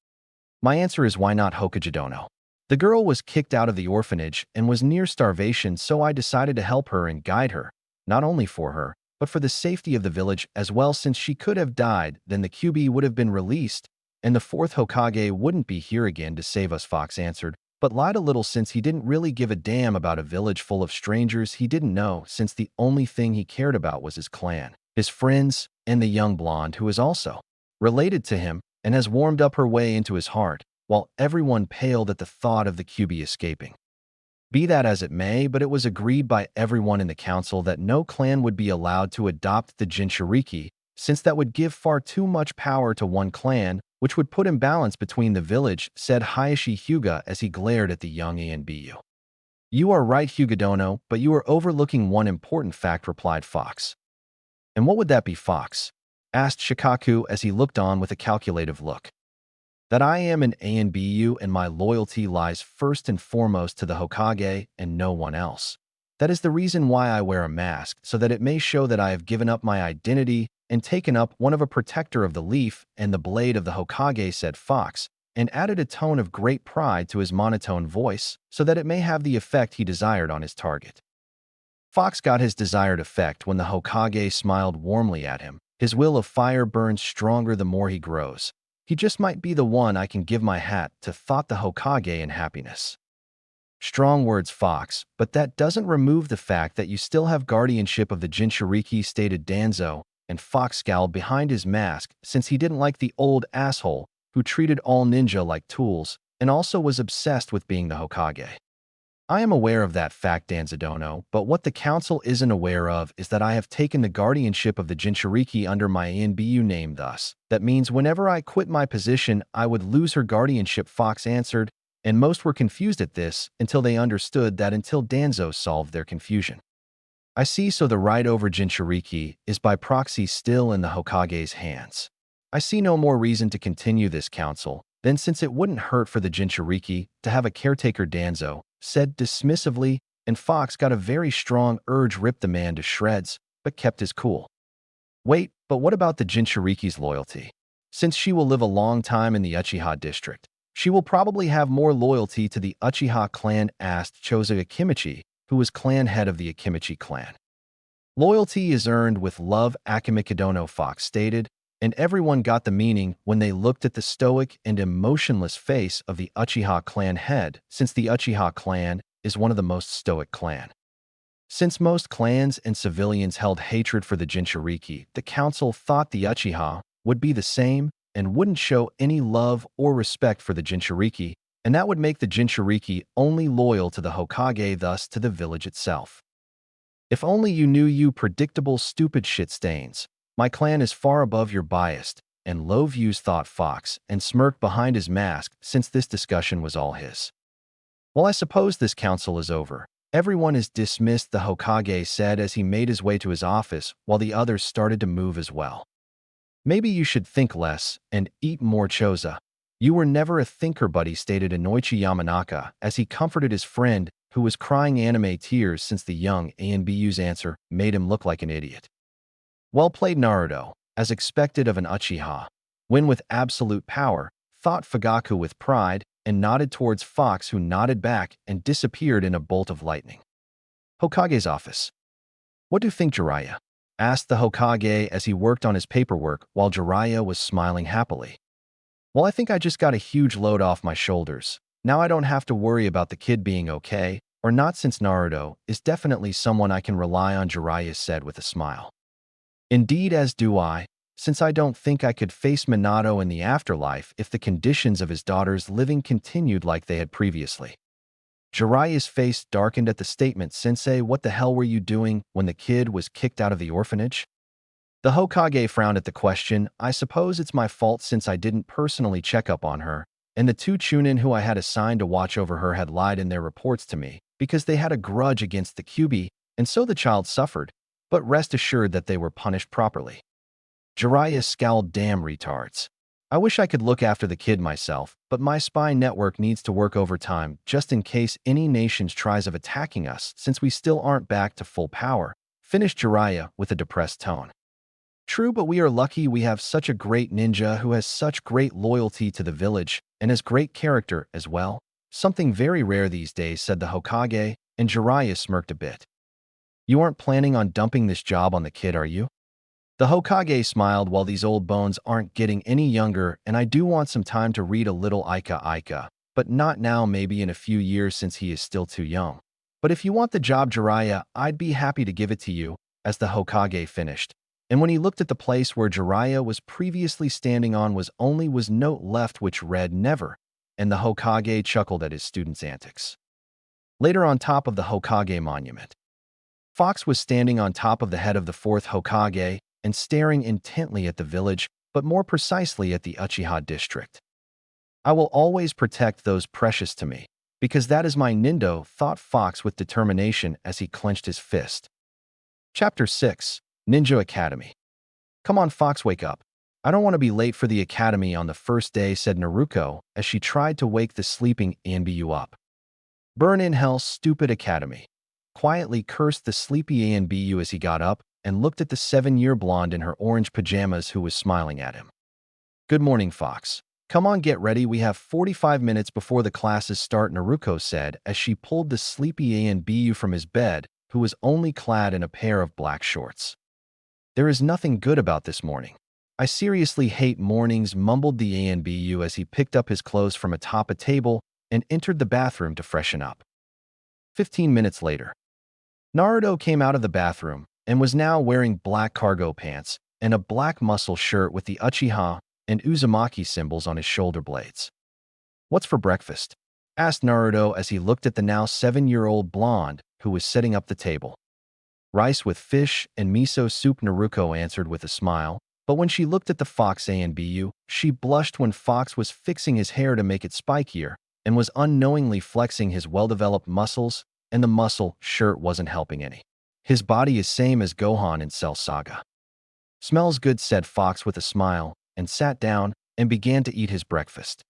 My answer is why not, Hokagedono. The girl was kicked out of the orphanage and was near starvation, so I decided to help her and guide her, not only for her, but for the safety of the village as well, since she could have died, then the QB would have been released, and the fourth Hokage wouldn't be here again to save us, Fox answered, but lied a little since he didn't really give a damn about a village full of strangers he didn't know, since the only thing he cared about was his clan, his friends, and the young blonde who is also related to him and has warmed up her way into his heart, while everyone paled at the thought of the QB escaping. Be that as it may, but it was agreed by everyone in the council that no clan would be allowed to adopt the Jinchuriki, since that would give far too much power to one clan, which would put imbalance between the village, said Hayashi Hyuga as he glared at the young ANBU. You are right, Hyugadono, but you are overlooking one important fact, replied Fox. And what would that be, Fox? Asked Shikaku as he looked on with a calculative look. That I am an ANBU and my loyalty lies first and foremost to the Hokage and no one else. That is the reason why I wear a mask, so that it may show that I have given up my identity and taken up one of a protector of the leaf and the blade of the Hokage, said Fox, and added a tone of great pride to his monotone voice so that it may have the effect he desired on his target. Fox got his desired effect when the Hokage smiled warmly at him. His will of fire burns stronger the more he grows. He just might be the one I can give my hat to, thought the Hokage in happiness. Strong words, Fox, but that doesn't remove the fact that you still have guardianship of the Jinchuriki, stated Danzo, and Fox scowled behind his mask since he didn't like the old asshole who treated all ninja like tools and also was obsessed with being the Hokage. I am aware of that fact, Danzadono, but what the council isn't aware of is that I have taken the guardianship of the Jinchuriki under my ANBU name thus. That means whenever I quit my position, I would lose her guardianship, Fox answered, and most were confused at this until they understood that until Danzo solved their confusion. I see, so the right over Jinchuriki is by proxy still in the Hokage's hands. I see no more reason to continue this council than since it wouldn't hurt for the Jinchuriki to have a caretaker, Danzo said dismissively, and Fox got a very strong urge rip the man to shreds, but kept his cool. Wait, but what about the Jinchuriki's loyalty? Since she will live a long time in the Uchiha district, she will probably have more loyalty to the Uchiha clan, asked Choza Akimichi, who was clan head of the Akimichi clan. Loyalty is earned with love, Akimikidono, Fox stated, and everyone got the meaning when they looked at the stoic and emotionless face of the Uchiha clan head, since the Uchiha clan is one of the most stoic clan. Since most clans and civilians held hatred for the Jinchuriki, the council thought the Uchiha would be the same and wouldn't show any love or respect for the Jinchuriki, and that would make the Jinchuriki only loyal to the Hokage, thus to the village itself. If only you knew, you predictable stupid shit stains. My clan is far above your biased and low views, thought Fox, and smirked behind his mask since this discussion was all his. Well, I suppose this council is over. Everyone is dismissed, the Hokage said as he made his way to his office while the others started to move as well. Maybe you should think less and eat more, Choza. You were never a thinker, buddy, stated Inoichi Yamanaka as he comforted his friend who was crying anime tears since the young ANBU's answer made him look like an idiot. Well played, Naruto, as expected of an Uchiha. Win with absolute power, thought Fugaku with pride, and nodded towards Fox, who nodded back and disappeared in a bolt of lightning. Hokage's office. What do you think, Jiraiya? Asked the Hokage as he worked on his paperwork while Jiraiya was smiling happily. Well, I think I just got a huge load off my shoulders. Now I don't have to worry about the kid being okay or not, since Naruto is definitely someone I can rely on, Jiraiya said with a smile. Indeed, as do I, since I don't think I could face Minato in the afterlife if the conditions of his daughter's living continued like they had previously. Jiraiya's face darkened at the statement. Sensei, what the hell were you doing when the kid was kicked out of the orphanage? The Hokage frowned at the question. I suppose it's my fault since I didn't personally check up on her, and the two Chunin who I had assigned to watch over her had lied in their reports to me because they had a grudge against the Kyuubi, and so the child suffered. But rest assured that they were punished properly. Jiraiya scowled. Damn retards. I wish I could look after the kid myself, but my spy network needs to work overtime just in case any nations tries of attacking us, since we still aren't back to full power, finished Jiraiya with a depressed tone. True, but we are lucky we have such a great ninja who has such great loyalty to the village and has great character as well. Something very rare these days, said the Hokage, and Jiraiya smirked a bit. You aren't planning on dumping this job on the kid, are you? The Hokage smiled. Well, these old bones aren't getting any younger, and I do want some time to read a little Ika, but not now, maybe in a few years since he is still too young. But if you want the job, Jiraiya, I'd be happy to give it to you, as the Hokage finished. And when he looked at the place where Jiraiya was previously standing on was note left which read never, and the Hokage chuckled at his student's antics. Later, on top of the Hokage monument, Fox was standing on top of the head of the fourth Hokage and staring intently at the village, but more precisely at the Uchiha district. I will always protect those precious to me, because that is my nindo, thought Fox with determination as he clenched his fist. Chapter 6. Ninja Academy. Come on, Fox, wake up. I don't want to be late for the academy on the first day, said Naruko as she tried to wake the sleeping ANBU up. Burn in hell, stupid academy. Quietly cursed the sleepy ANBU as he got up, and looked at the 7-year blonde in her orange pajamas who was smiling at him. "Good morning, Fox. Come on, get ready. We have 45 minutes before the classes start," Naruko said as she pulled the sleepy ANBU from his bed, who was only clad in a pair of black shorts. "There is nothing good about this morning. I seriously hate mornings," mumbled the ANBU as he picked up his clothes from atop a table and entered the bathroom to freshen up. 15 minutes later, Naruto came out of the bathroom and was now wearing black cargo pants and a black muscle shirt with the Uchiha and Uzumaki symbols on his shoulder blades. "What's for breakfast?" asked Naruto as he looked at the now 7-year-old blonde who was setting up the table. "Rice with fish and miso soup," Naruko answered with a smile, but when she looked at the Fox ANBU, she blushed when Fox was fixing his hair to make it spikier and was unknowingly flexing his well-developed muscles, and the muscle shirt wasn't helping any. "His body is same as Gohan in Cell Saga." "Smells good," said Fox with a smile, and sat down and began to eat his breakfast.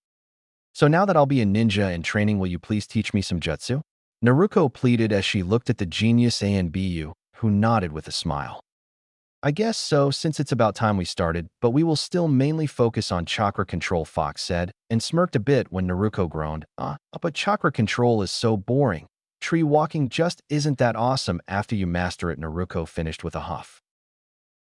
"So now that I'll be a ninja in training, will you please teach me some jutsu?" Naruko pleaded as she looked at the genius ANBU, who nodded with a smile. "I guess so, since it's about time we started, but we will still mainly focus on chakra control," Fox said, and smirked a bit when Naruko groaned, But chakra control is so boring. Tree walking just isn't that awesome after you master it," Naruko finished with a huff.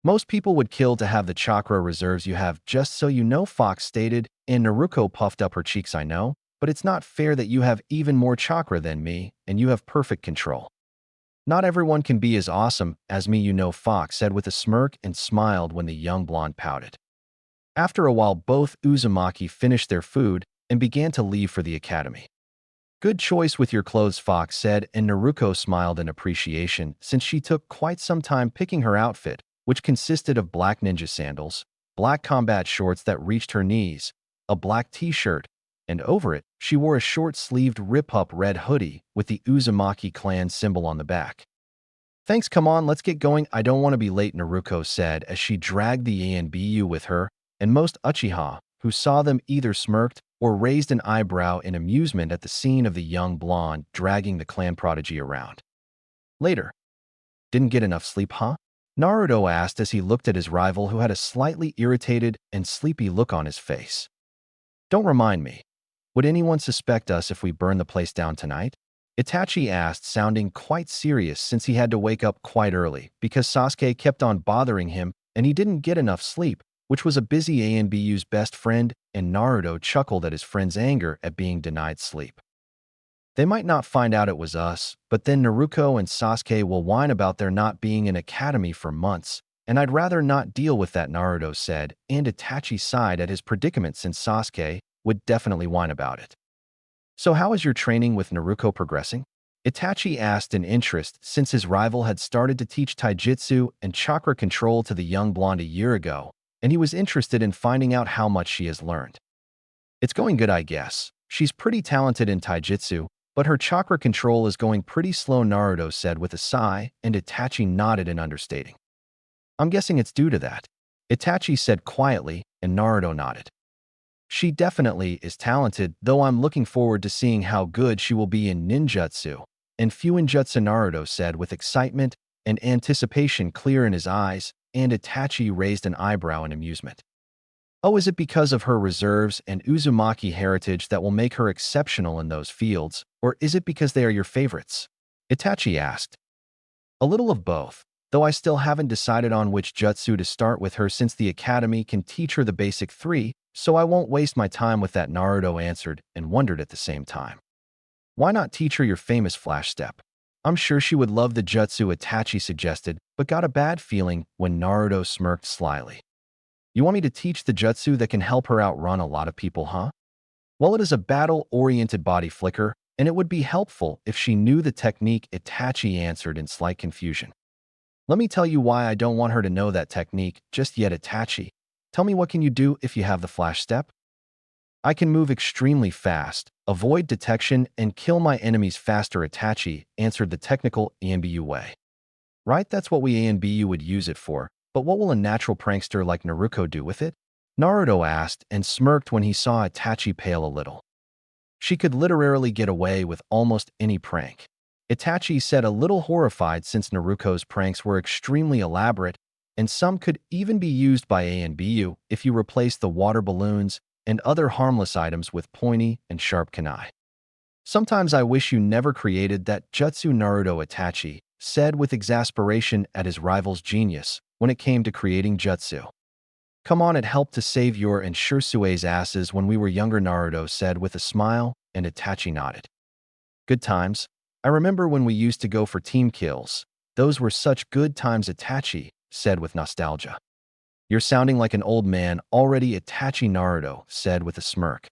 "Most people would kill to have the chakra reserves you have, just so you know," Fox stated, and Naruko puffed up her cheeks. "I know, but it's not fair that you have even more chakra than me, and you have perfect control." "Not everyone can be as awesome as me, you know," Fox said with a smirk and smiled when the young blonde pouted. After a while, both Uzumaki finished their food and began to leave for the academy. "Good choice with your clothes," Fox said, and Naruko smiled in appreciation since she took quite some time picking her outfit, which consisted of black ninja sandals, black combat shorts that reached her knees, a black t-shirt, and over it, she wore a short-sleeved rip-up red hoodie with the Uzumaki clan symbol on the back. "Thanks, come on, let's get going. I don't want to be late," Naruko said as she dragged the ANBU with her, and most Uchiha, who saw them, either smirked or raised an eyebrow in amusement at the scene of the young blonde dragging the clan Prodigy around. Later. "Didn't get enough sleep, huh?" Naruto asked as he looked at his rival, who had a slightly irritated and sleepy look on his face. "Don't remind me. Would anyone suspect us if we burn the place down tonight?" Itachi asked, sounding quite serious since he had to wake up quite early because Sasuke kept on bothering him and he didn't get enough sleep, which was a busy ANBU's best friend, and Naruto chuckled at his friend's anger at being denied sleep. "They might not find out it was us, but then Naruko and Sasuke will whine about there not being an academy for months, and I'd rather not deal with that," Naruto said, and Itachi sighed at his predicament since Sasuke would definitely whine about it. "So how is your training with Naruko progressing?" Itachi asked in interest since his rival had started to teach taijutsu and chakra control to the young blonde a year ago, and he was interested in finding out how much she has learned. "It's going good, I guess. She's pretty talented in taijutsu, but her chakra control is going pretty slow," Naruto said with a sigh, and Itachi nodded in understating. "I'm guessing it's due to that," Itachi said quietly, and Naruto nodded. "She definitely is talented, though I'm looking forward to seeing how good she will be in ninjutsu and fuinjutsu," Naruto said with excitement and anticipation clear in his eyes, and Itachi raised an eyebrow in amusement. "Oh, is it because of her reserves and Uzumaki heritage that will make her exceptional in those fields, or is it because they are your favorites?" Itachi asked. "A little of both, though I still haven't decided on which jutsu to start with her since the academy can teach her the basic 3, so I won't waste my time with that," Naruto answered and wondered at the same time. "Why not teach her your famous flash step? I'm sure she would love the jutsu," Itachi suggested, but got a bad feeling when Naruto smirked slyly. "You want me to teach the jutsu that can help her outrun a lot of people, huh?" "Well, it is a battle-oriented body flicker, and it would be helpful if she knew the technique," Itachi answered in slight confusion. "Let me tell you why I don't want her to know that technique just yet, Itachi. Tell me, what can you do if you have the flash step?" "I can move extremely fast, avoid detection, and kill my enemies faster," Itachi answered the technical ANBU way. "Right, that's what we ANBU would use it for, but what will a natural prankster like Naruko do with it?" Naruto asked and smirked when he saw Itachi pale a little. "She could literally get away with almost any prank." Itachi said, a little horrified since Naruko's pranks were extremely elaborate, and some could even be used by ANBU if you replace the water balloons and other harmless items with pointy and sharp kunai. Sometimes I wish you never created that jutsu. Naruto, Itachi said with exasperation at his rival's genius when it came to creating jutsu. Come on, it helped to save your and Shursue's asses when we were younger, Naruto said with a smile, and Itachi nodded. Good times. I remember when we used to go for team kills. Those were such good times, Itachi said with nostalgia. You're sounding like an old man already, Itachi, Naruto said with a smirk.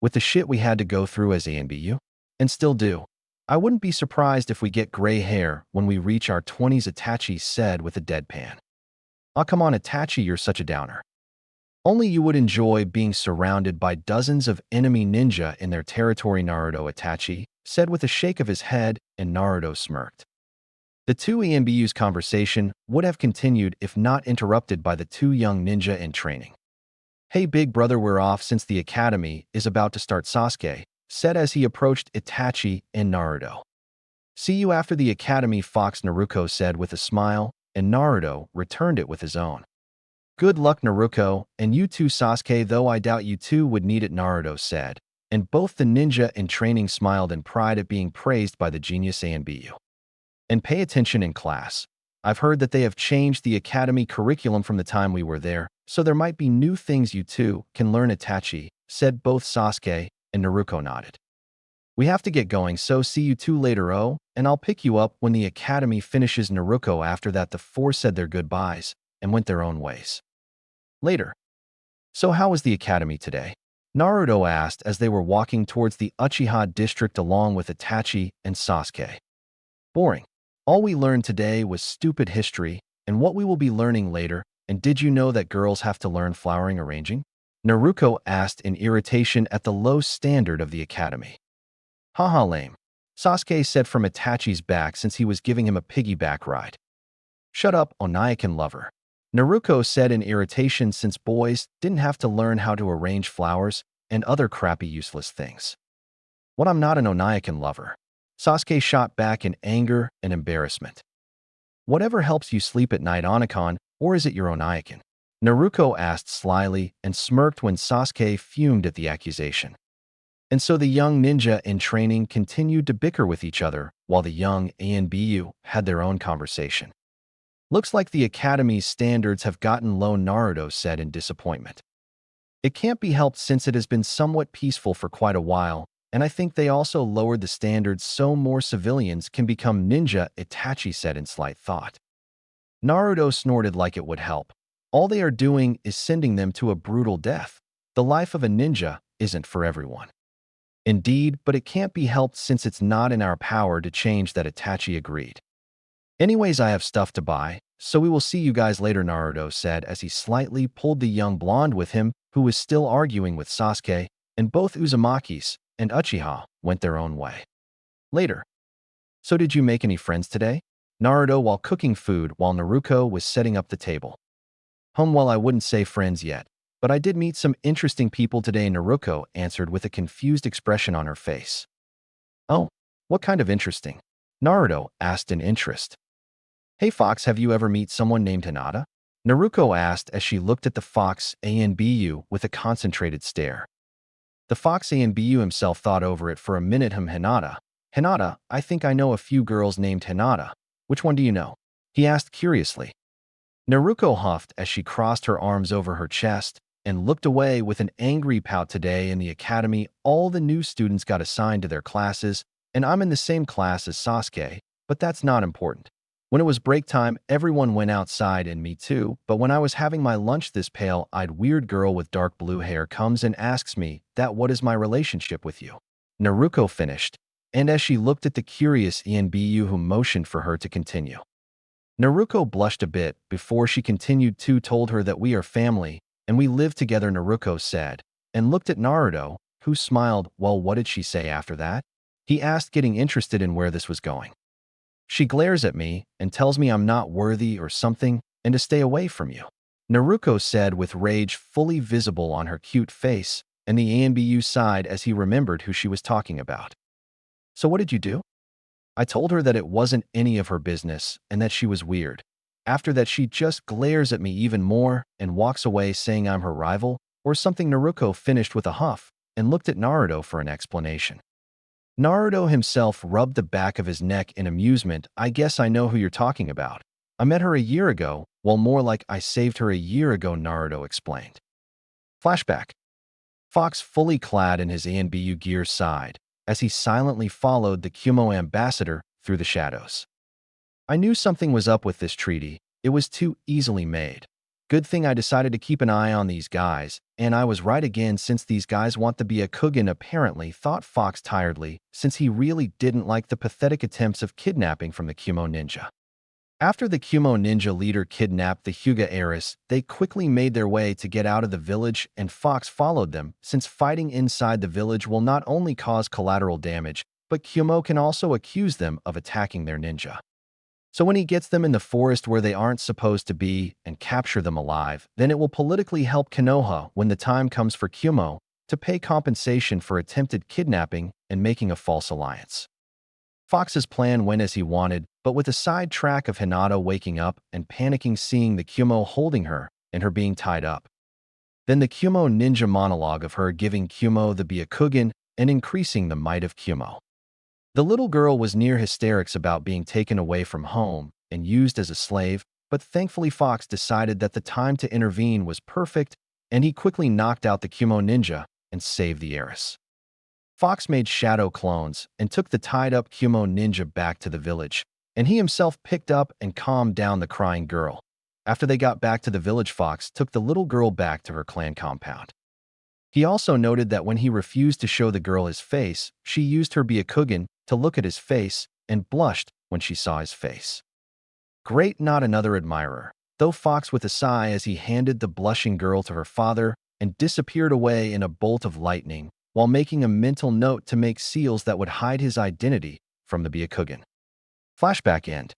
With the shit we had to go through as ANBU, and still do, I wouldn't be surprised if we get gray hair when we reach our 20s, Itachi said with a deadpan. Aw, come on, Itachi, you're such a downer. Only you would enjoy being surrounded by dozens of enemy ninja in their territory, Naruto, Itachi said with a shake of his head, and Naruto smirked. The two ANBU's conversation would have continued if not interrupted by the two young ninja in training. Hey big brother, we're off since the academy is about to start, Sasuke said as he approached Itachi and Naruto. See you after the academy, Fox, Naruko said with a smile, and Naruto returned it with his own. Good luck, Naruko, and you too, Sasuke, though I doubt you two would need it, Naruto said, and both the ninja in training smiled in pride at being praised by the genius ANBU. And pay attention in class. I've heard that they have changed the academy curriculum from the time we were there, so there might be new things you two can learn, Itachi said. Both Sasuke and Naruko nodded. We have to get going, so see you two later, and I'll pick you up when the academy finishes, Naruko. After that, the four said their goodbyes and went their own ways. Later. So how was the academy today? Naruto asked as they were walking towards the Uchiha district along with Itachi and Sasuke. Boring. All we learned today was stupid history and what we will be learning later. And did you know that girls have to learn flowering arranging? Naruko asked in irritation at the low standard of the academy. Haha, lame. Sasuke said from Itachi's back since he was giving him a piggyback ride. Shut up, Onaikan lover. Naruko said in irritation since boys didn't have to learn how to arrange flowers and other crappy useless things. What, I'm not an Onaikan lover. Sasuke shot back in anger and embarrassment. Whatever helps you sleep at night, Onaikan, or is it your Onaikan? Naruko asked slyly and smirked when Sasuke fumed at the accusation. And so the young ninja in training continued to bicker with each other while the young ANBU had their own conversation. Looks like the academy's standards have gotten low, Naruto said in disappointment. It can't be helped since it has been somewhat peaceful for quite a while, and I think they also lowered the standards so more civilians can become ninja, Itachi said in slight thought. Naruto snorted like it would help. All they are doing is sending them to a brutal death. The life of a ninja isn't for everyone. Indeed, but it can't be helped since it's not in our power to change that, Itachi agreed. Anyways, I have stuff to buy, so we will see you guys later, Naruto said as he slightly pulled the young blonde with him who was still arguing with Sasuke, and both Uzumakis and Uchiha went their own way. Later. So did you make any friends today? Naruto while cooking food while Naruko was setting up the table. Well, I wouldn't say friends yet, but I did meet some interesting people today, Naruko answered with a confused expression on her face. Oh, what kind of interesting? Naruto asked in interest. Hey Fox, have you ever met someone named Hinata? Naruko asked as she looked at the Fox ANBU with a concentrated stare. The Fox ANBU himself thought over it for a minute. Hinata. Hinata, I think I know a few girls named Hinata. Which one do you know? He asked curiously. Naruko huffed as she crossed her arms over her chest and looked away with an angry pout. Today in the academy, all the new students got assigned to their classes, and I'm in the same class as Sasuke, but that's not important. When it was break time, everyone went outside, and me too, but when I was having my lunch, this pale-eyed weird girl with dark blue hair comes and asks me that what is my relationship with you. Naruko finished, and as she looked at the curious ANBU who motioned for her to continue. Naruko blushed a bit before she continued. Told her that we are family, and we live together, Naruko said, and looked at Naruto, who smiled. Well, what did she say after that? He asked, getting interested in where this was going. She glares at me and tells me I'm not worthy or something and to stay away from you. Naruko said with rage fully visible on her cute face, and the ANBU sighed as he remembered who she was talking about. So what did you do? I told her that it wasn't any of her business and that she was weird. After that, she just glares at me even more and walks away saying I'm her rival or something. Naruko finished with a huff and looked at Naruto for an explanation. Naruto himself rubbed the back of his neck in amusement. I guess I know who you're talking about. I met her a year ago. Well, more like I saved her a year ago, Naruto explained. Flashback. Fox, fully clad in his ANBU gear, sighed as he silently followed the Kumo ambassador through the shadows. I knew something was up with this treaty. It was too easily made. Good thing I decided to keep an eye on these guys, and I was right again since these guys want to be a Kugan apparently, thought Fox tiredly, since he really didn't like the pathetic attempts of kidnapping from the Kumo ninja. After the Kumo ninja leader kidnapped the Hyuga heiress, they quickly made their way to get out of the village, and Fox followed them, since fighting inside the village will not only cause collateral damage, but Kumo can also accuse them of attacking their ninja. So when he gets them in the forest where they aren't supposed to be and capture them alive, then it will politically help Konoha when the time comes for Kumo to pay compensation for attempted kidnapping and making a false alliance. Fox's plan went as he wanted, but with a side track of Hinata waking up and panicking seeing the Kumo holding her and her being tied up. Then the Kumo ninja monologue of her giving Kumo the Byakugan and increasing the might of Kumo. The little girl was near hysterics about being taken away from home and used as a slave, but thankfully Fox decided that the time to intervene was perfect, and he quickly knocked out the Kumo ninja and saved the heiress. Fox made shadow clones and took the tied-up Kumo ninja back to the village, and he himself picked up and calmed down the crying girl. After they got back to the village, Fox took the little girl back to her clan compound. He also noted that when he refused to show the girl his face, she used her Byakugan to look at his face and blushed when she saw his face. Great, not another admirer, though Fox with a sigh as he handed the blushing girl to her father and disappeared away in a bolt of lightning, while making a mental note to make seals that would hide his identity from the Byakugan. Flashback end.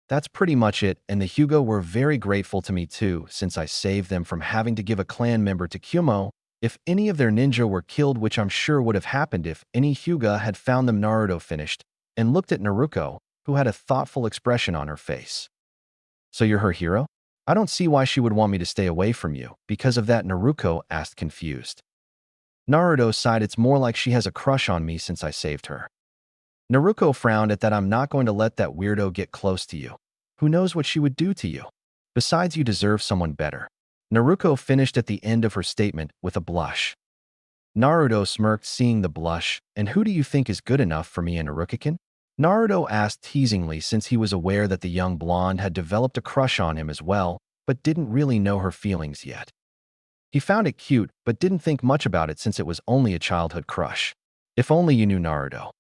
That's pretty much it, and the Hyuga were very grateful to me too, since I saved them from having to give a clan member to Kumo if any of their ninja were killed, which I'm sure would have happened if any Hyuga had found them. Naruto finished and looked at Naruko, who had a thoughtful expression on her face. So you're her hero? I don't see why she would want me to stay away from you. Because of that, Naruko asked, confused. Naruto sighed. It's more like she has a crush on me since I saved her. Naruko frowned at that. I'm not going to let that weirdo get close to you. Who knows what she would do to you? Besides, you deserve someone better. Naruko finished at the end of her statement with a blush. Naruto smirked seeing the blush. And who do you think is good enough for me and Naruko-kun? Naruto asked teasingly, since he was aware that the young blonde had developed a crush on him as well, but didn't really know her feelings yet. He found it cute, but didn't think much about it since it was only a childhood crush. If only you knew, Naruto.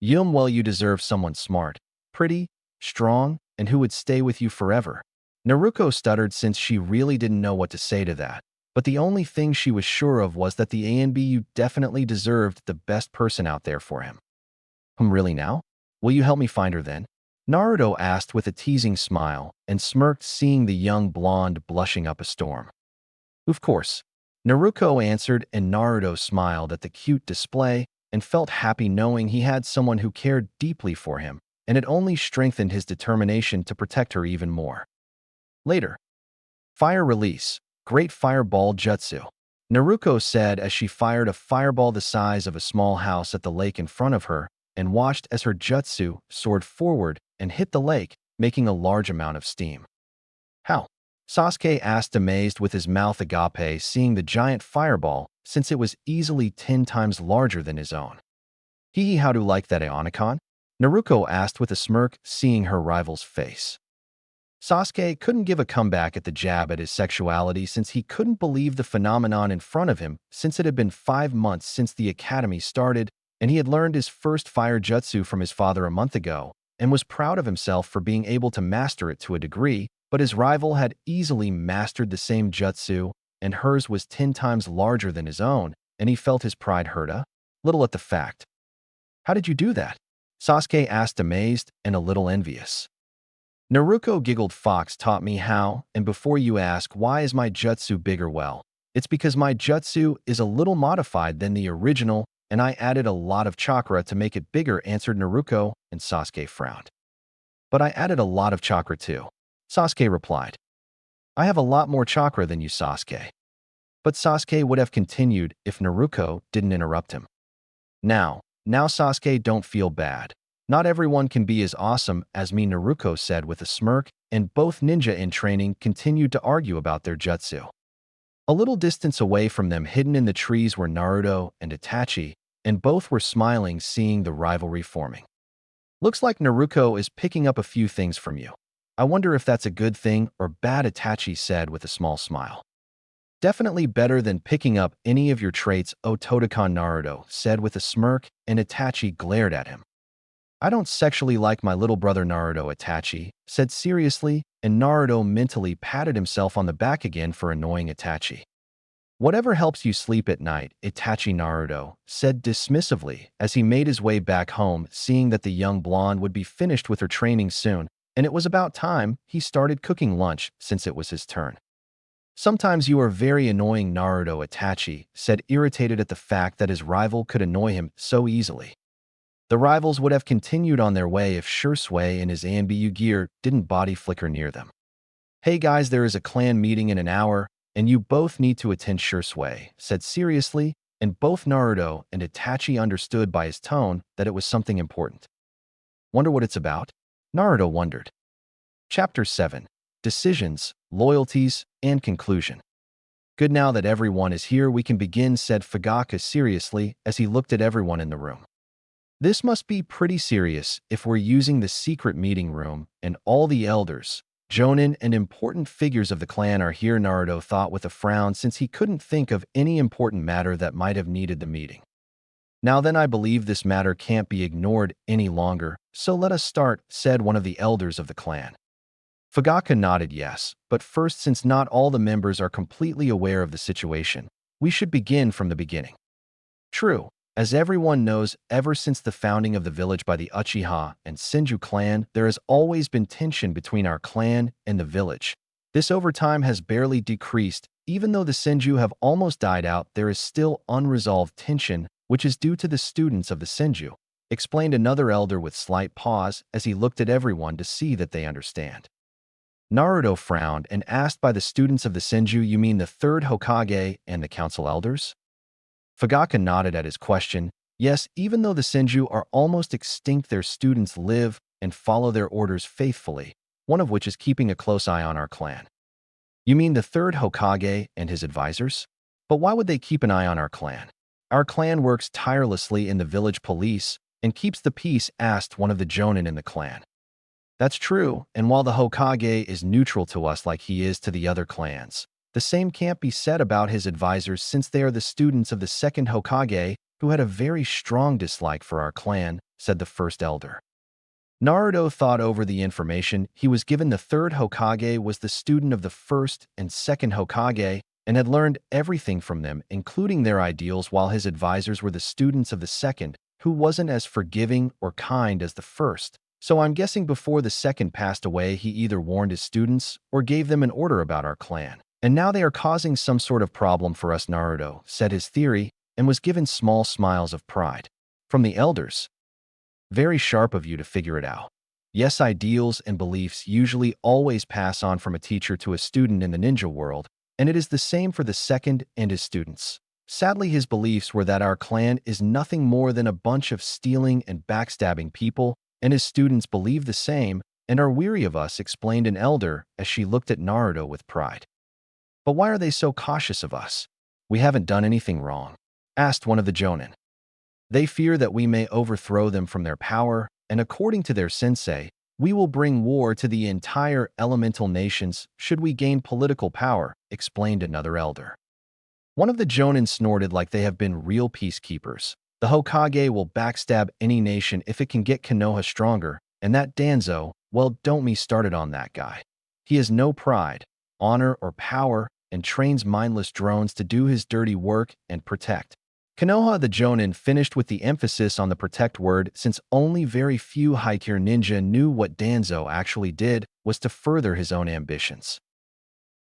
Well, you deserve someone smart, pretty, strong, and who would stay with you forever. Naruko stuttered since she really didn't know what to say to that, but the only thing she was sure of was that the ANBU definitely deserved the best person out there for him. Really now? Will you help me find her then? Naruto asked with a teasing smile and smirked seeing the young blonde blushing up a storm. Of course, Naruko answered, and Naruto smiled at the cute display and felt happy knowing he had someone who cared deeply for him, and it only strengthened his determination to protect her even more. Later. Fire release. Great fireball jutsu. Naruko said as she fired a fireball the size of a small house at the lake in front of her and watched as her jutsu soared forward and hit the lake, making a large amount of steam. How? Sasuke asked, amazed with his mouth agape seeing the giant fireball since it was easily 10 times larger than his own. Hee, how do you like that, Aonikon? Naruko asked with a smirk seeing her rival's face. Sasuke couldn't give a comeback at the jab at his sexuality since he couldn't believe the phenomenon in front of him since it had been 5 months since the academy started and he had learned his first fire jutsu from his father a month ago and was proud of himself for being able to master it to a degree, but his rival had easily mastered the same jutsu and hers was 10 times larger than his own, and he felt his pride hurt a little at the fact. How did you do that? Sasuke asked, amazed and a little envious. Naruko giggled. Fox taught me how, and before you ask why is my jutsu bigger, well, it's because my jutsu is a little modified than the original and I added a lot of chakra to make it bigger, answered Naruko, and Sasuke frowned. But I added a lot of chakra too, Sasuke replied. I have a lot more chakra than you, Sasuke. But Sasuke would have continued if Naruko didn't interrupt him. Now, Sasuke, don't feel bad. Not everyone can be as awesome as me, Naruko said with a smirk, and both ninja in training continued to argue about their jutsu. A little distance away from them, hidden in the trees, were Naruto and Itachi, and both were smiling seeing the rivalry forming. Looks like Naruko is picking up a few things from you. I wonder if that's a good thing or bad, Itachi said with a small smile. Definitely better than picking up any of your traits, Ototokan, Naruto said with a smirk, and Itachi glared at him. I don't sexually like my little brother Naruto, Itachi said seriously, and Naruto mentally patted himself on the back again for annoying Itachi. Whatever helps you sleep at night, Itachi, Naruto said dismissively as he made his way back home, seeing that the young blonde would be finished with her training soon, and it was about time he started cooking lunch since it was his turn. Sometimes you are very annoying, Naruto, Itachi said, irritated at the fact that his rival could annoy him so easily. The rivals would have continued on their way if Shursui and his ANBU gear didn't body flicker near them. Hey guys, there is a clan meeting in an hour, and you both need to attend, Shursui said seriously, and both Naruto and Itachi understood by his tone that it was something important. Wonder what it's about? Naruto wondered. Chapter 7. Decisions, Loyalties, and Conclusion. Good, now that everyone is here, we can begin, said Fugaka seriously as he looked at everyone in the room. This must be pretty serious if we're using the secret meeting room and all the elders, Jonin, and important figures of the clan are here, Naruto thought with a frown, since he couldn't think of any important matter that might have needed the meeting. Now then, I believe this matter can't be ignored any longer, so let us start, said one of the elders of the clan. Fugaka nodded yes, but first, since not all the members are completely aware of the situation, we should begin from the beginning. True. As everyone knows, ever since the founding of the village by the Uchiha and Senju clan, there has always been tension between our clan and the village. This over time has barely decreased. Even though the Senju have almost died out, there is still unresolved tension, which is due to the students of the Senju, explained another elder with slight pause as he looked at everyone to see that they understand. Naruto frowned and asked, by the students of the Senju, you mean the third Hokage and the council elders? Fugaka nodded at his question. Yes, even though the Senju are almost extinct, their students live and follow their orders faithfully, one of which is keeping a close eye on our clan. You mean the third Hokage and his advisors? But why would they keep an eye on our clan? Our clan works tirelessly in the village police and keeps the peace, asked one of the Jonin in the clan. That's true, and while the Hokage is neutral to us like he is to the other clans, the same can't be said about his advisors, since they are the students of the second Hokage who had a very strong dislike for our clan, said the first elder. Naruto thought over the information he was given. The third Hokage was the student of the first and second Hokage and had learned everything from them, including their ideals, while his advisors were the students of the second, who wasn't as forgiving or kind as the first. So I'm guessing before the second passed away, he either warned his students or gave them an order about our clan. And now they are causing some sort of problem for us, Naruto said his theory and was given small smiles of pride from the elders. Very sharp of you to figure it out. Yes, ideals and beliefs usually always pass on from a teacher to a student in the ninja world, and it is the same for the second and his students. Sadly, his beliefs were that our clan is nothing more than a bunch of stealing and backstabbing people, and his students believe the same and are weary of us, explained an elder as she looked at Naruto with pride. But why are they so cautious of us? We haven't done anything wrong, asked one of the Jonin. They fear that we may overthrow them from their power, and according to their sensei, we will bring war to the entire elemental nations should we gain political power, explained another elder. One of the Jonin snorted like they have been real peacekeepers. The Hokage will backstab any nation if it can get Konoha stronger, and that Danzo, well, don't me started on that guy. He has no pride, honor, or power, and trains mindless drones to do his dirty work and protect. Konoha, the Jonin finished with the emphasis on the protect word, since only very few high-tier ninja knew what Danzo actually did was to further his own ambitions.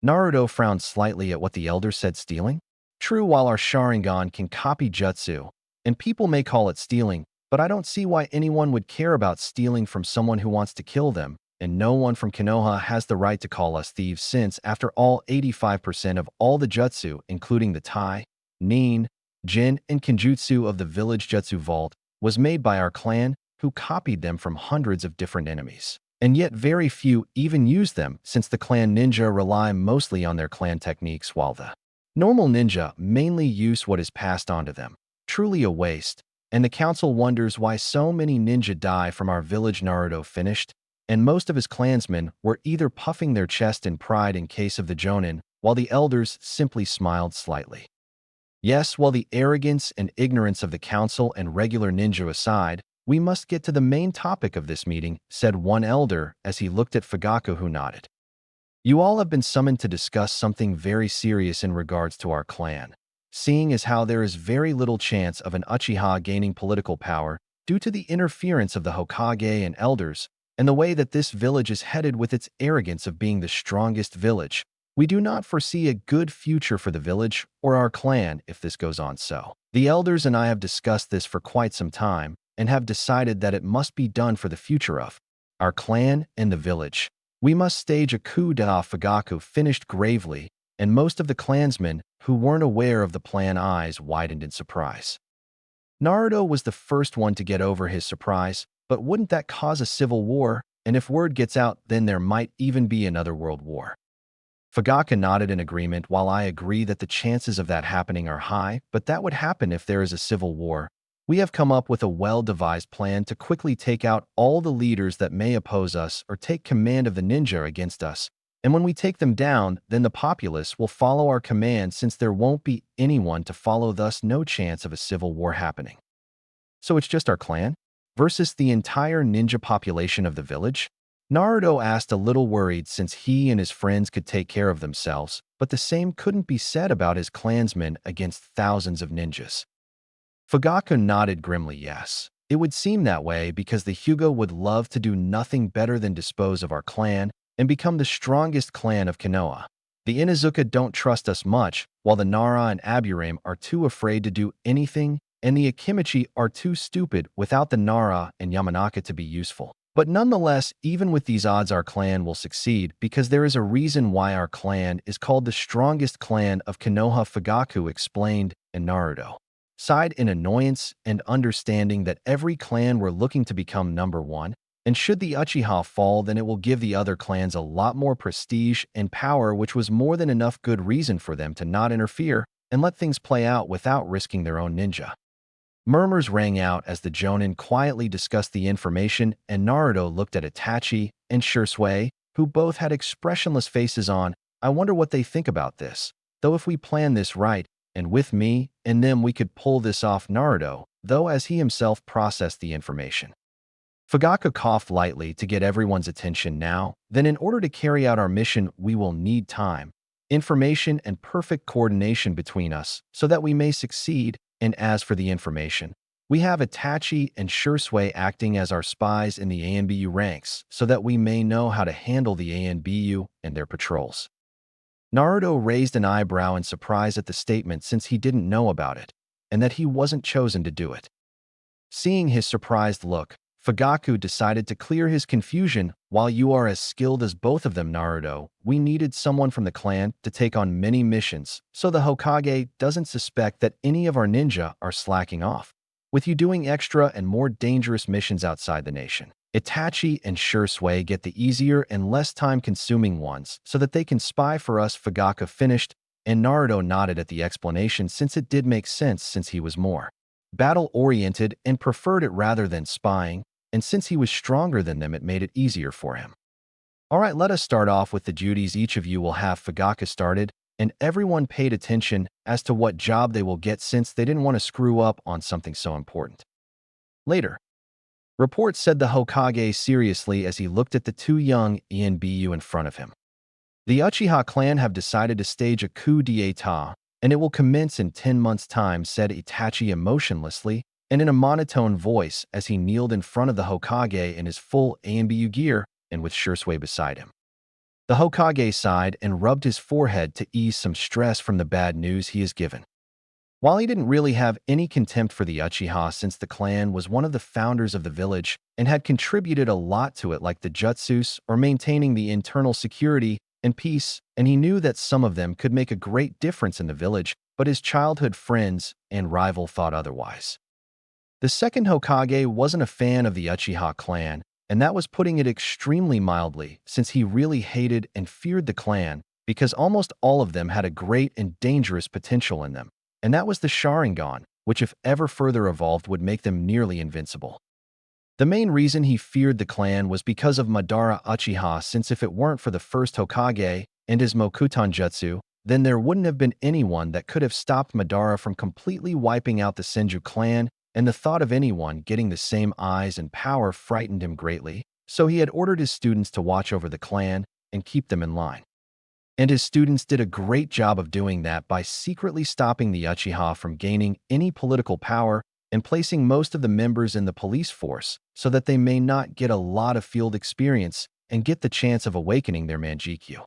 Naruto frowned slightly at what the elder said. Stealing? True, while our Sharingan can copy jutsu, And people may call it stealing, but I don't see why anyone would care about stealing from someone who wants to kill them, and no one from Konoha has the right to call us thieves since, after all, 85% of all the jutsu, including the Tai, Nin, Jin, and Kenjutsu of the village jutsu vault, was made by our clan, who copied them from hundreds of different enemies. And yet very few even use them, since the clan ninja rely mostly on their clan techniques, while the normal ninja mainly use what is passed on to them. Truly a waste, and the council wonders why so many ninja die from our village. Naruto finished, and most of his clansmen were either puffing their chest in pride in case of the Jonin, while the elders simply smiled slightly. Yes, while the arrogance and ignorance of the council and regular ninja aside, we must get to the main topic of this meeting, said one elder as he looked at Fugaku, who nodded. You all have been summoned to discuss something very serious in regards to our clan, seeing as how there is very little chance of an Uchiha gaining political power due to the interference of the Hokage and elders, and the way that this village is headed with its arrogance of being the strongest village. We do not foresee a good future for the village or our clan if this goes on so. The elders and I have discussed this for quite some time and have decided that it must be done for the future of our clan and the village. We must stage a coup d'etat. Fugaku finished gravely, and most of the clansmen who weren't aware of the plan eyes widened in surprise. Naruto was the first one to get over his surprise, but wouldn't that cause a civil war? And if word gets out, then there might even be another world war. Fugaku nodded in agreement. While I agree that the chances of that happening are high, but that would happen if there is a civil war. We have come up with a well-devised plan to quickly take out all the leaders that may oppose us or take command of the ninja against us. And when we take them down, then the populace will follow our command, since there won't be anyone to follow, thus no chance of a civil war happening. So it's just our clan versus the entire ninja population of the village? Naruto asked, a little worried since he and his friends could take care of themselves, but the same couldn't be said about his clansmen against thousands of ninjas. Fugaku nodded grimly. Yes, it would seem that way, because the Hyuga would love to do nothing better than dispose of our clan and become the strongest clan of Konoha. The Inuzuka don't trust us much, while the Nara and Aburame are too afraid to do anything, and the Akimichi are too stupid without the Nara and Yamanaka to be useful. But nonetheless, even with these odds, our clan will succeed, because there is a reason why our clan is called the strongest clan of Konoha. Fugaku explained, and Naruto sighed in annoyance and understanding that every clan were looking to become number one, and should the Uchiha fall, then it will give the other clans a lot more prestige and power, which was more than enough good reason for them to not interfere and let things play out without risking their own ninja. Murmurs rang out as the Jonin quietly discussed the information, and Naruto looked at Itachi and Shursui, who both had expressionless faces on. I wonder what they think about this. Though if we plan this right, and with me and them, we could pull this off. Naruto, though, as he himself processed the information. Fugaku coughed lightly to get everyone's attention now. Then in order to carry out our mission, we will need time, information, and perfect coordination between us so that we may succeed. And as for the information, we have Itachi and Shursui acting as our spies in the ANBU ranks so that we may know how to handle the ANBU and their patrols. Naruto raised an eyebrow in surprise at the statement, since he didn't know about it, and that he wasn't chosen to do it. Seeing his surprised look, Fugaku decided to clear his confusion. While you are as skilled as both of them, Naruto, we needed someone from the clan to take on many missions, so the Hokage doesn't suspect that any of our ninja are slacking off, with you doing extra and more dangerous missions outside the nation. Itachi and Shursui get the easier and less time-consuming ones so that they can spy for us. Fugaku finished, and Naruto nodded at the explanation, since it did make sense, since he was more battle-oriented and preferred it rather than spying, and since he was stronger than them, it made it easier for him. All right, let us start off with the duties each of you will have. Fugaku started, and everyone paid attention as to what job they will get, since they didn't want to screw up on something so important. Later, reports said the Hokage seriously as he looked at the two young ANBU in front of him. The Uchiha clan have decided to stage a coup d'etat, and it will commence in 10 months' time, said Itachi emotionlessly and in a monotone voice as he kneeled in front of the Hokage in his full ANBU gear and with Shursui beside him. The Hokage sighed and rubbed his forehead to ease some stress from the bad news he is given. While he didn't really have any contempt for the Uchiha since the clan was one of the founders of the village and had contributed a lot to it like the jutsus or maintaining the internal security and peace, and he knew that some of them could make a great difference in the village, but his childhood friends and rival thought otherwise. The second Hokage wasn't a fan of the Uchiha clan, and that was putting it extremely mildly since he really hated and feared the clan because almost all of them had a great and dangerous potential in them, and that was the Sharingan, which if ever further evolved would make them nearly invincible. The main reason he feared the clan was because of Madara Uchiha, since if it weren't for the first Hokage and his Mokutan Jutsu, then there wouldn't have been anyone that could have stopped Madara from completely wiping out the Senju clan, and the thought of anyone getting the same eyes and power frightened him greatly, so he had ordered his students to watch over the clan and keep them in line. And his students did a great job of doing that by secretly stopping the Uchiha from gaining any political power and placing most of the members in the police force so that they may not get a lot of field experience and get the chance of awakening their Manjikyu.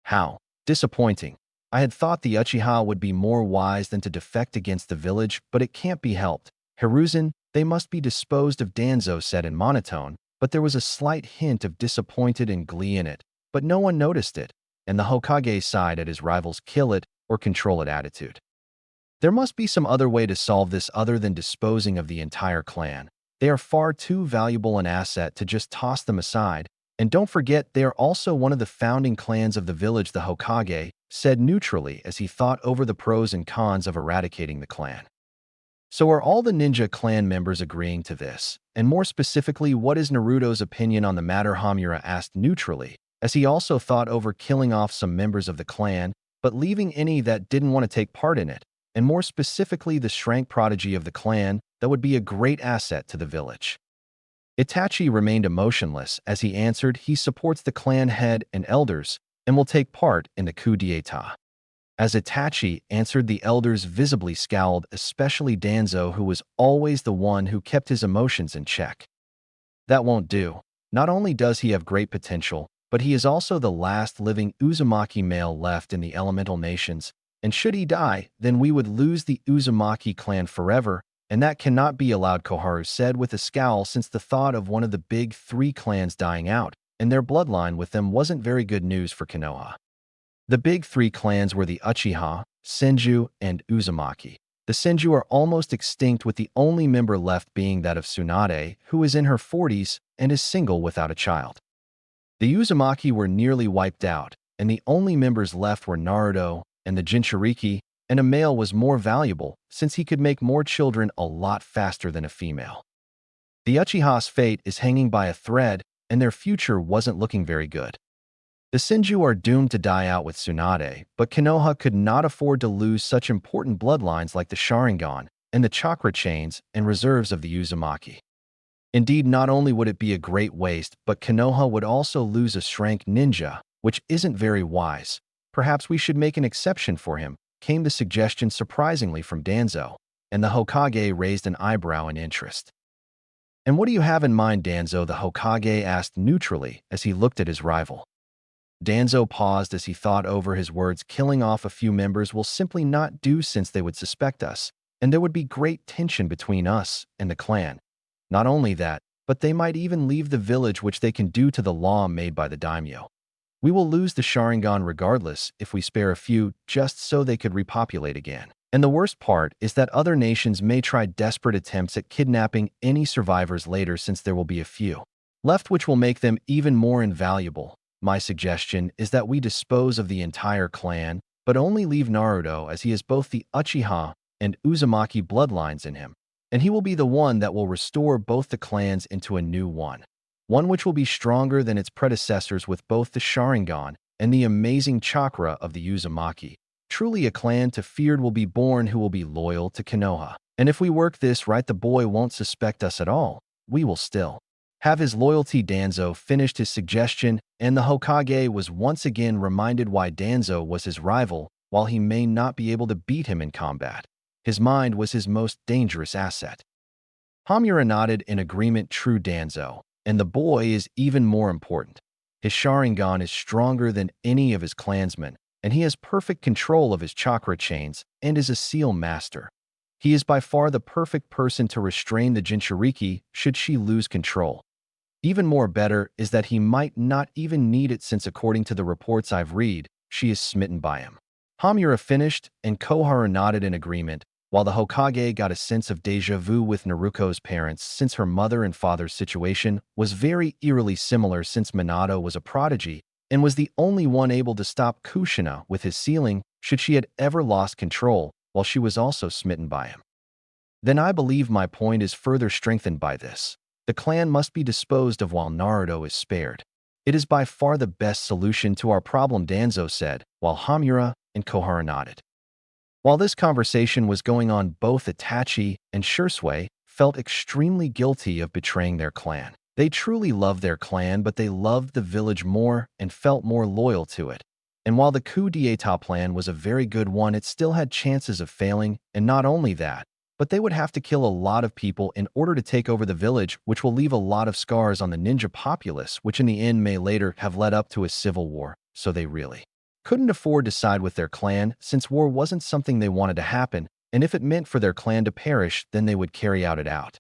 How disappointing. I had thought the Uchiha would be more wise than to defect against the village, but it can't be helped. Hiruzen, they must be disposed of, Danzo said in monotone, but there was a slight hint of disappointed and glee in it, but no one noticed it, and the Hokage sighed at his rival's kill it or control it attitude. There must be some other way to solve this other than disposing of the entire clan. They are far too valuable an asset to just toss them aside, and don't forget they are also one of the founding clans of the village, the Hokage said neutrally as he thought over the pros and cons of eradicating the clan. So are all the ninja clan members agreeing to this? And more specifically, what is Naruto's opinion on the matter? Hamura asked neutrally, as he also thought over killing off some members of the clan, but leaving any that didn't want to take part in it, and more specifically the shrank prodigy of the clan that would be a great asset to the village. Itachi remained emotionless as he answered he supports the clan head and elders and will take part in the coup d'etat. As Itachi answered, the elders visibly scowled, especially Danzo, who was always the one who kept his emotions in check. That won't do. Not only does he have great potential, but he is also the last living Uzumaki male left in the elemental nations, and should he die, then we would lose the Uzumaki clan forever, and that cannot be allowed, Koharu said with a scowl, since the thought of one of the big three clans dying out and their bloodline with them wasn't very good news for Konoha. The big three clans were the Uchiha, Senju, and Uzumaki. The Senju are almost extinct, with the only member left being that of Tsunade, who is in her 40s and is single without a child. The Uzumaki were nearly wiped out, and the only members left were Naruto and the Jinchuriki, and a male was more valuable since he could make more children a lot faster than a female. The Uchiha's fate is hanging by a thread, and their future wasn't looking very good. The Senju are doomed to die out with Tsunade, but Konoha could not afford to lose such important bloodlines like the Sharingan and the chakra chains and reserves of the Uzumaki. Indeed, not only would it be a great waste, but Konoha would also lose a shrank ninja, which isn't very wise. Perhaps we should make an exception for him, came the suggestion surprisingly from Danzo, and the Hokage raised an eyebrow in interest. And what do you have in mind, Danzo? The Hokage asked neutrally as he looked at his rival. Danzo paused as he thought over his words. Killing off a few members will simply not do, since they would suspect us, and there would be great tension between us and the clan. Not only that, but they might even leave the village, which they can do to the law made by the daimyo. We will lose the Sharingan regardless if we spare a few, just so they could repopulate again. And the worst part is that other nations may try desperate attempts at kidnapping any survivors later, since there will be a few left, which will make them even more invaluable. My suggestion is that we dispose of the entire clan, but only leave Naruto, as he has both the Uchiha and Uzumaki bloodlines in him, and he will be the one that will restore both the clans into a new one which will be stronger than its predecessors, with both the Sharingan and the amazing chakra of the Uzumaki. Truly a clan to feared will be born, who will be loyal to Konoha. And if we work this right, the boy won't suspect us at all. We will still have his loyalty. Danzo finished his suggestion, and the Hokage was once again reminded why Danzo was his rival. While he may not be able to beat him in combat, his mind was his most dangerous asset. Hamura nodded in agreement. True, Danzo. And the boy is even more important. His Sharingan is stronger than any of his clansmen, and he has perfect control of his chakra chains and is a seal master. He is by far the perfect person to restrain the Jinchuriki should she lose control. Even more better is that he might not even need it since according to the reports I've read, she is smitten by him. Hamura finished and Koharu nodded in agreement, while the Hokage got a sense of déjà vu with Naruko's parents since her mother and father's situation was very eerily similar since Minato was a prodigy and was the only one able to stop Kushina with his sealing should she had ever lost control, while she was also smitten by him. Then I believe my point is further strengthened by this. The clan must be disposed of while Naruto is spared. It is by far the best solution to our problem, Danzo said, while Hamura and Koharu nodded. While this conversation was going on, both Itachi and Shursui felt extremely guilty of betraying their clan. They truly loved their clan, but they loved the village more and felt more loyal to it. And while the coup d'etat plan was a very good one, it still had chances of failing, and not only that, but they would have to kill a lot of people in order to take over the village, which will leave a lot of scars on the ninja populace, which in the end may later have led up to a civil war, so they really couldn't afford to side with their clan since war wasn't something they wanted to happen, and if it meant for their clan to perish, then they would carry it out.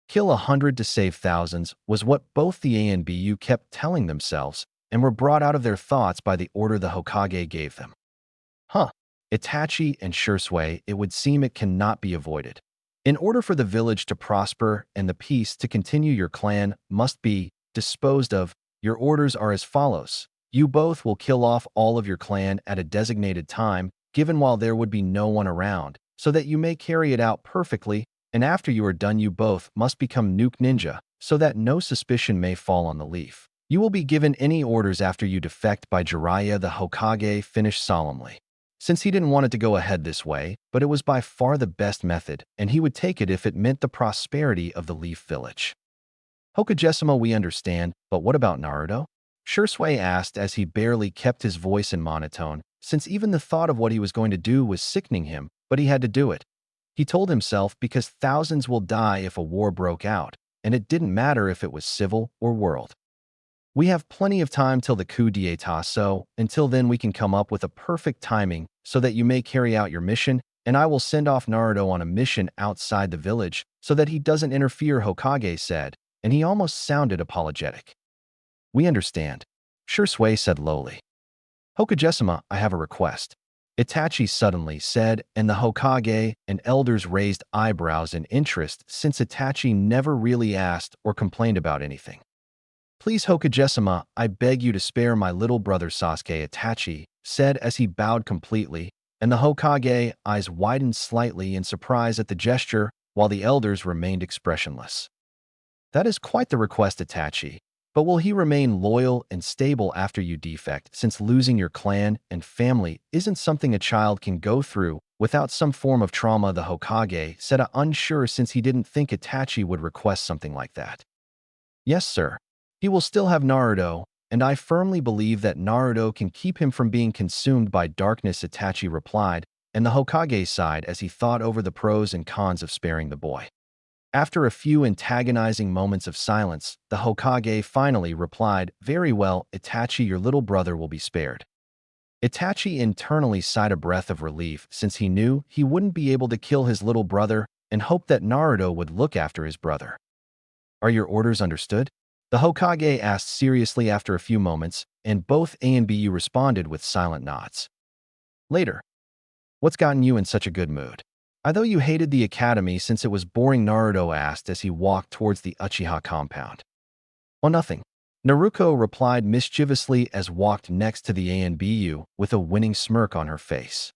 Kill 100 to save thousands was what both the ANBU kept telling themselves and were brought out of their thoughts by the order the Hokage gave them. Itachi and Shursui, it would seem it cannot be avoided. In order for the village to prosper and the peace to continue, your clan must be disposed of. Your orders are as follows. You both will kill off all of your clan at a designated time, given while there would be no one around, so that you may carry it out perfectly, and after you are done you both must become nuke ninja, so that no suspicion may fall on the leaf. You will be given any orders after you defect by Jiraiya, the Hokage finished solemnly. Since he didn't want it to go ahead this way, but it was by far the best method, and he would take it if it meant the prosperity of the Leaf Village. Hokage-sama, we understand, but what about Naruto? Shursui asked as he barely kept his voice in monotone, since even the thought of what he was going to do was sickening him, but he had to do it. He told himself because thousands will die if a war broke out, and it didn't matter if it was civil or world. We have plenty of time till the coup d'etat, so until then we can come up with a perfect timing so that you may carry out your mission, and I will send off Naruto on a mission outside the village so that he doesn't interfere, Hokage said, and he almost sounded apologetic. We understand, Shursui said lowly. Hokage-sama, I have a request, Itachi suddenly said, and the Hokage and elders raised eyebrows in interest since Itachi never really asked or complained about anything. Please, Hokage-sama, I beg you to spare my little brother Sasuke, Itachi said as he bowed completely, and the Hokage eyes widened slightly in surprise at the gesture, while the elders remained expressionless. That is quite the request, Itachi, but will he remain loyal and stable after you defect, since losing your clan and family isn't something a child can go through without some form of trauma, the Hokage said, unsure since he didn't think Itachi would request something like that. Yes, sir. He will still have Naruto, and I firmly believe that Naruto can keep him from being consumed by darkness, Itachi replied, and the Hokage sighed as he thought over the pros and cons of sparing the boy. After a few antagonizing moments of silence, the Hokage finally replied, very well, Itachi, your little brother will be spared. Itachi internally sighed a breath of relief since he knew he wouldn't be able to kill his little brother and hoped that Naruto would look after his brother. Are your orders understood? The Hokage asked seriously after a few moments, and both ANBU responded with silent nods. Later. What's gotten you in such a good mood? I thought you hated the academy since it was boring, Naruto asked as he walked towards the Uchiha compound. Oh, nothing. Naruko replied mischievously as walked next to the ANBU with a winning smirk on her face.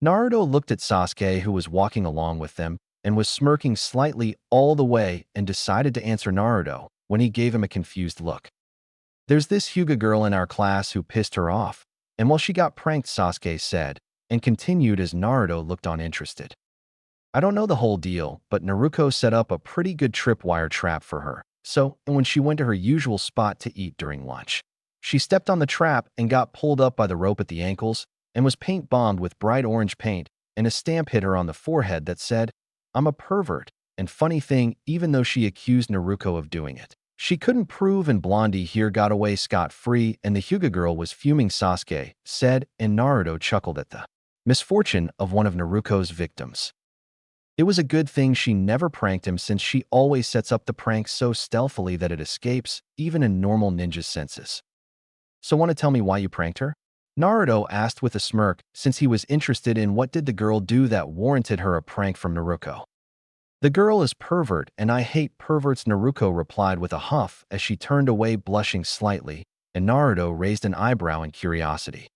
Naruto looked at Sasuke, who was walking along with them, and was smirking slightly all the way, and decided to answer Naruto when he gave him a confused look. There's this Hyuga girl in our class who pissed her off, and while she got pranked, Sasuke said, and continued as Naruto looked uninterested. I don't know the whole deal, but Naruko set up a pretty good tripwire trap for her, so and when she went to her usual spot to eat during lunch, she stepped on the trap and got pulled up by the rope at the ankles and was paint-bombed with bright orange paint, and a stamp hit her on the forehead that said, I'm a pervert, and funny thing, even though she accused Naruko of doing it, She couldn't prove and Blondie here got away scot-free and the Hyuga girl was fuming, Sasuke said, and Naruto chuckled at the misfortune of one of Naruko's victims. It was a good thing she never pranked him since she always sets up the prank so stealthily that it escapes, even in normal ninja senses. So want to tell me why you pranked her? Naruto asked with a smirk, since he was interested in what did the girl do that warranted her a prank from Naruko. The girl is pervert and I hate perverts, Naruko replied with a huff as she turned away blushing slightly, and Naruto raised an eyebrow in curiosity.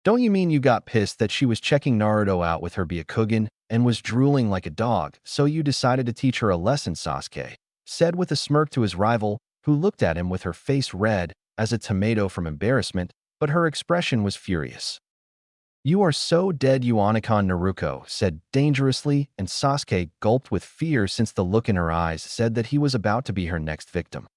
Don't you mean you got pissed that she was checking Naruto out with her Byakugan and was drooling like a dog, so you decided to teach her a lesson, Sasuke said with a smirk to his rival, who looked at him with her face red as a tomato from embarrassment, but her expression was furious. You are so dead, you Anakan, Naruko said dangerously, and Sasuke gulped with fear since the look in her eyes said that he was about to be her next victim.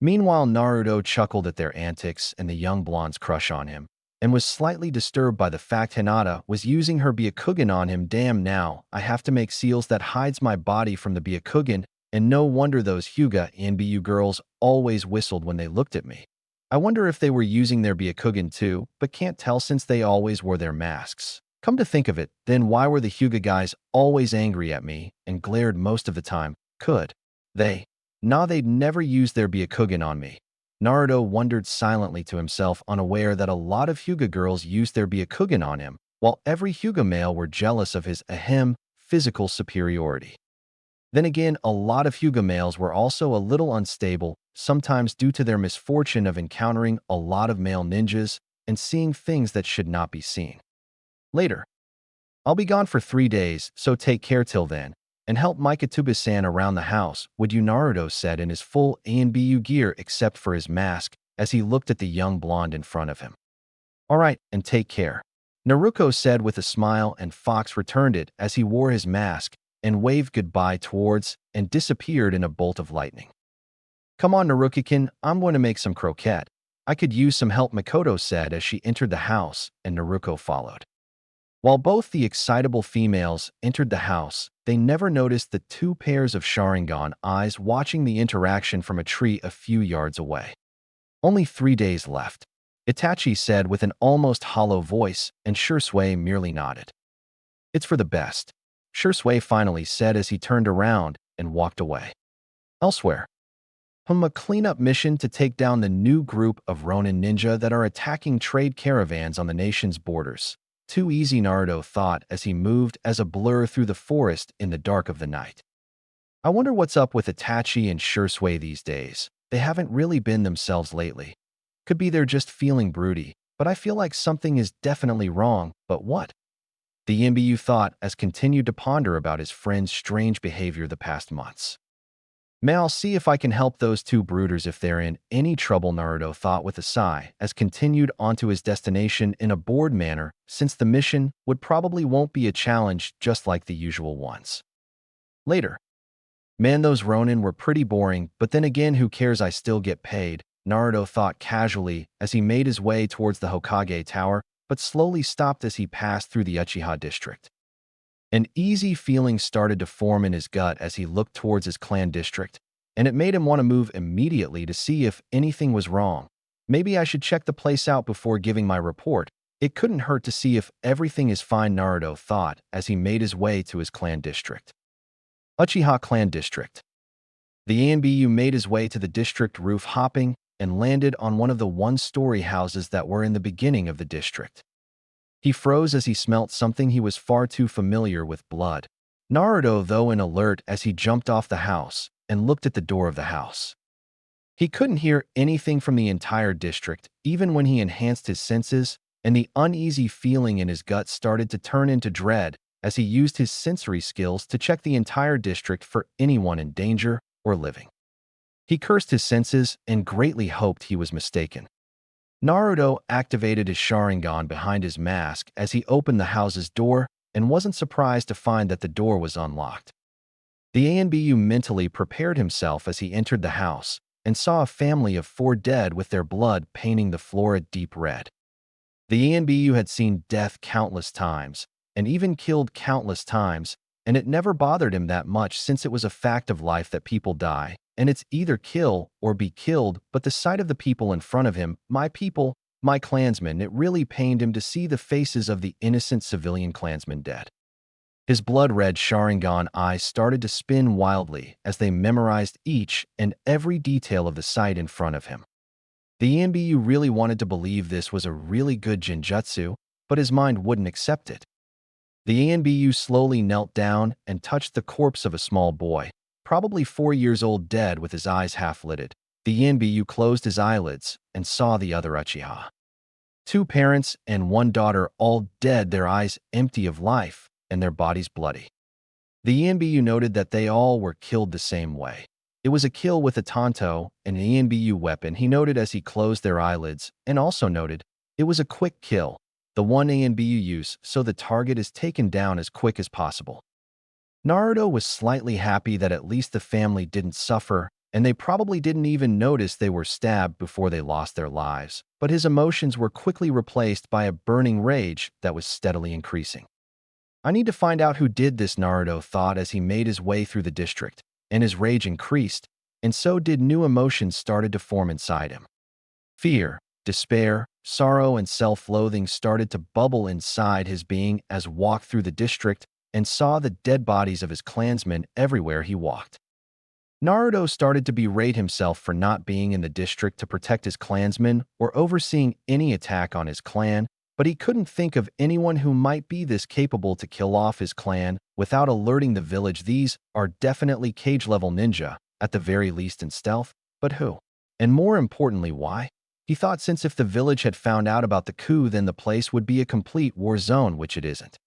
Meanwhile, Naruto chuckled at their antics and the young blonde's crush on him, and was slightly disturbed by the fact Hinata was using her Byakugan on him. Damn, now I have to make seals that hides my body from the Byakugan, and no wonder those Hyuga ANBU girls always whistled when they looked at me. I wonder if they were using their Byakugan too, but can't tell since they always wore their masks. Come to think of it, then why were the Hyuga guys always angry at me and glared most of the time? Could they? Nah, they'd never use their Byakugan on me. Naruto wondered silently to himself, unaware that a lot of Hyuga girls used their Byakugan on him, while every Hyuga male were jealous of his physical superiority. Then again, a lot of Hyuga males were also a little unstable, sometimes due to their misfortune of encountering a lot of male ninjas and seeing things that should not be seen. Later. I'll be gone for 3 days, so take care till then, and help Mikatuba-san around the house, would you? Naruto said in his full ANBU gear except for his mask as he looked at the young blonde in front of him. All right, and take care, Naruko said with a smile, and Fox returned it as he wore his mask and waved goodbye towards and disappeared in a bolt of lightning. Come on, Naruko-kun, I'm going to make some croquette. I could use some help, Makoto said as she entered the house, and Naruko followed. While both the excitable females entered the house, they never noticed the 2 pairs of Sharingan eyes watching the interaction from a tree a few yards away. Only 3 days left, Itachi said with an almost hollow voice, and Shursui merely nodded. It's for the best, Shursui finally said as he turned around and walked away. Elsewhere. A cleanup mission to take down the new group of Ronin ninja that are attacking trade caravans on the nation's borders. Too easy, Naruto thought as he moved as a blur through the forest in the dark of the night. I wonder what's up with Itachi and Shursui these days. They haven't really been themselves lately. Could be they're just feeling broody, but I feel like something is definitely wrong, but what? The ANBU thought as continued to ponder about his friend's strange behavior the past months. May I'll see if I can help those 2 brooders if they're in any trouble, Naruto thought with a sigh as continued onto his destination in a bored manner since the mission would probably won't be a challenge just like the usual ones. Later. Man, those Ronin were pretty boring, but then again, who cares, I still get paid, Naruto thought casually as he made his way towards the Hokage Tower, but slowly stopped as he passed through the Uchiha district. An easy feeling started to form in his gut as he looked towards his clan district, and it made him want to move immediately to see if anything was wrong. Maybe I should check the place out before giving my report. It couldn't hurt to see if everything is fine, Naruto thought as he made his way to his clan district. Uchiha Clan District. The ANBU made his way to the district roof, hopping and landed on one of the 1-story houses that were in the beginning of the district. He froze as he smelt something he was far too familiar with: blood. Naruto, though, in alert as he jumped off the house and looked at the door of the house. He couldn't hear anything from the entire district, even when he enhanced his senses, and the uneasy feeling in his gut started to turn into dread as he used his sensory skills to check the entire district for anyone in danger or living. He cursed his senses and greatly hoped he was mistaken. Naruto activated his Sharingan behind his mask as he opened the house's door and wasn't surprised to find that the door was unlocked. The ANBU mentally prepared himself as he entered the house and saw a family of 4 dead with their blood painting the floor a deep red. The ANBU had seen death countless times and even killed countless times, and it never bothered him that much since it was a fact of life that people die and it's either kill or be killed, but the sight of the people in front of him, my people, my clansmen, it really pained him to see the faces of the innocent civilian clansmen dead. His blood-red Sharingan eyes started to spin wildly as they memorized each and every detail of the sight in front of him. The ANBU really wanted to believe this was a really good genjutsu, but his mind wouldn't accept it. The ANBU slowly knelt down and touched the corpse of a small boy, probably 4 years old, dead with his eyes half-lidded. The ANBU closed his eyelids and saw the other Uchiha. 2 parents and 1 daughter, all dead, their eyes empty of life and their bodies bloody. The ANBU noted that they all were killed the same way. It was a kill with a tanto, an ANBU weapon, he noted as he closed their eyelids, and also noted it was a quick kill, the one ANBU use, so the target is taken down as quick as possible. Naruto was slightly happy that at least the family didn't suffer, and they probably didn't even notice they were stabbed before they lost their lives, but his emotions were quickly replaced by a burning rage that was steadily increasing. I need to find out who did this, Naruto thought as he made his way through the district, and his rage increased, and so did new emotions started to form inside him. Fear, despair, sorrow, and self-loathing started to bubble inside his being as he walked through the district and saw the dead bodies of his clansmen everywhere he walked. Naruto started to berate himself for not being in the district to protect his clansmen or overseeing any attack on his clan, but he couldn't think of anyone who might be this capable to kill off his clan without alerting the village. These are definitely cage-level ninja, at the very least in stealth, but who? And more importantly, why? He thought since if the village had found out about the coup, then the place would be a complete war zone, which it isn't.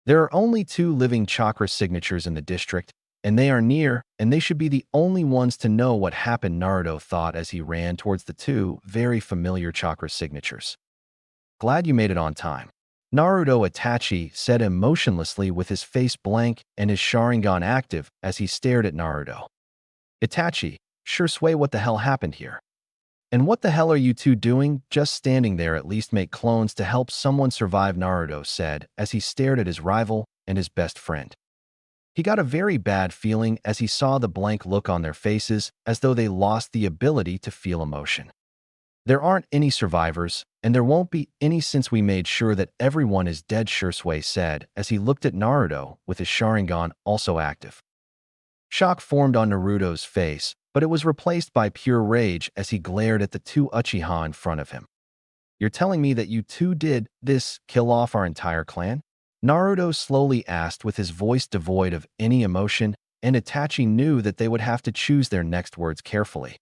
There are only 2 living chakra signatures in the district, and they are near, and they should be the only ones to know what happened, Naruto thought as he ran towards the 2 very familiar chakra signatures. Glad you made it on time. Naruto Itachi said emotionlessly with his face blank and his Sharingan active as he stared at Naruto. Itachi, sure sway, what the hell happened here? And what the hell are you 2 doing, just standing there? At least make clones to help someone survive, Naruto said as he stared at his rival and his best friend. He got a very bad feeling as he saw the blank look on their faces as though they lost the ability to feel emotion. There aren't any survivors, and there won't be any since we made sure that everyone is dead, Shursui said as he looked at Naruto with his Sharingan also active. Shock formed on Naruto's face, but it was replaced by pure rage as he glared at the 2 Uchiha in front of him. You're telling me that you 2 did this, kill off our entire clan? Naruto slowly asked with his voice devoid of any emotion, and Itachi knew that they would have to choose their next words carefully.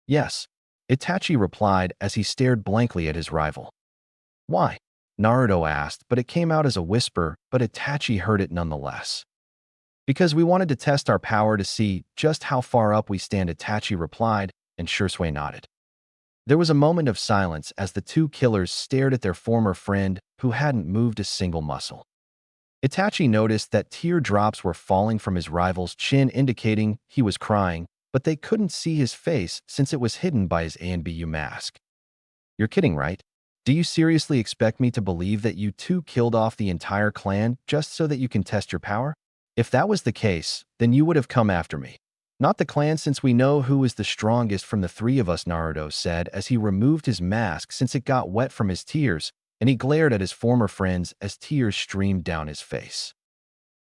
Yes, Itachi replied as he stared blankly at his rival. Why? Naruto asked, but it came out as a whisper, but Itachi heard it nonetheless. Because we wanted to test our power to see just how far up we stand, Itachi replied, and Shursui nodded. There was a moment of silence as the 2 killers stared at their former friend who hadn't moved a single muscle. Itachi noticed that teardrops were falling from his rival's chin, indicating he was crying, but they couldn't see his face since it was hidden by his ANBU mask. You're kidding, right? Do you seriously expect me to believe that you 2 killed off the entire clan just so that you can test your power? If that was the case, then you would have come after me. Not the clan, since we know who is the strongest from the 3 of us, Naruto said as he removed his mask since it got wet from his tears, and he glared at his former friends as tears streamed down his face.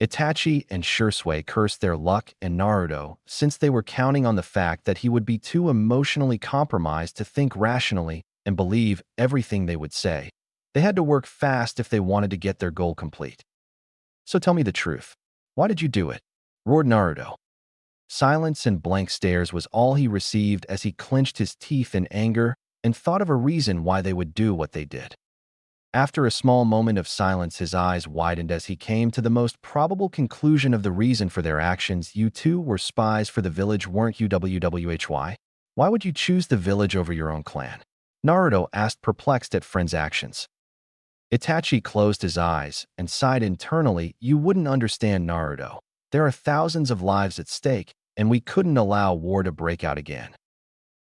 Itachi and Shursui cursed their luck and Naruto since they were counting on the fact that he would be too emotionally compromised to think rationally and believe everything they would say. They had to work fast if they wanted to get their goal complete. So tell me the truth. Why did you do it? Roared Naruto. Silence and blank stares was all he received as he clenched his teeth in anger and thought of a reason why they would do what they did. After a small moment of silence, his eyes widened as he came to the most probable conclusion of the reason for their actions. You 2 were spies for the village, weren't you? Why? Why would you choose the village over your own clan? Naruto asked, perplexed at friend's actions. Itachi closed his eyes and sighed internally. You wouldn't understand, Naruto. There are thousands of lives at stake, and we couldn't allow war to break out again.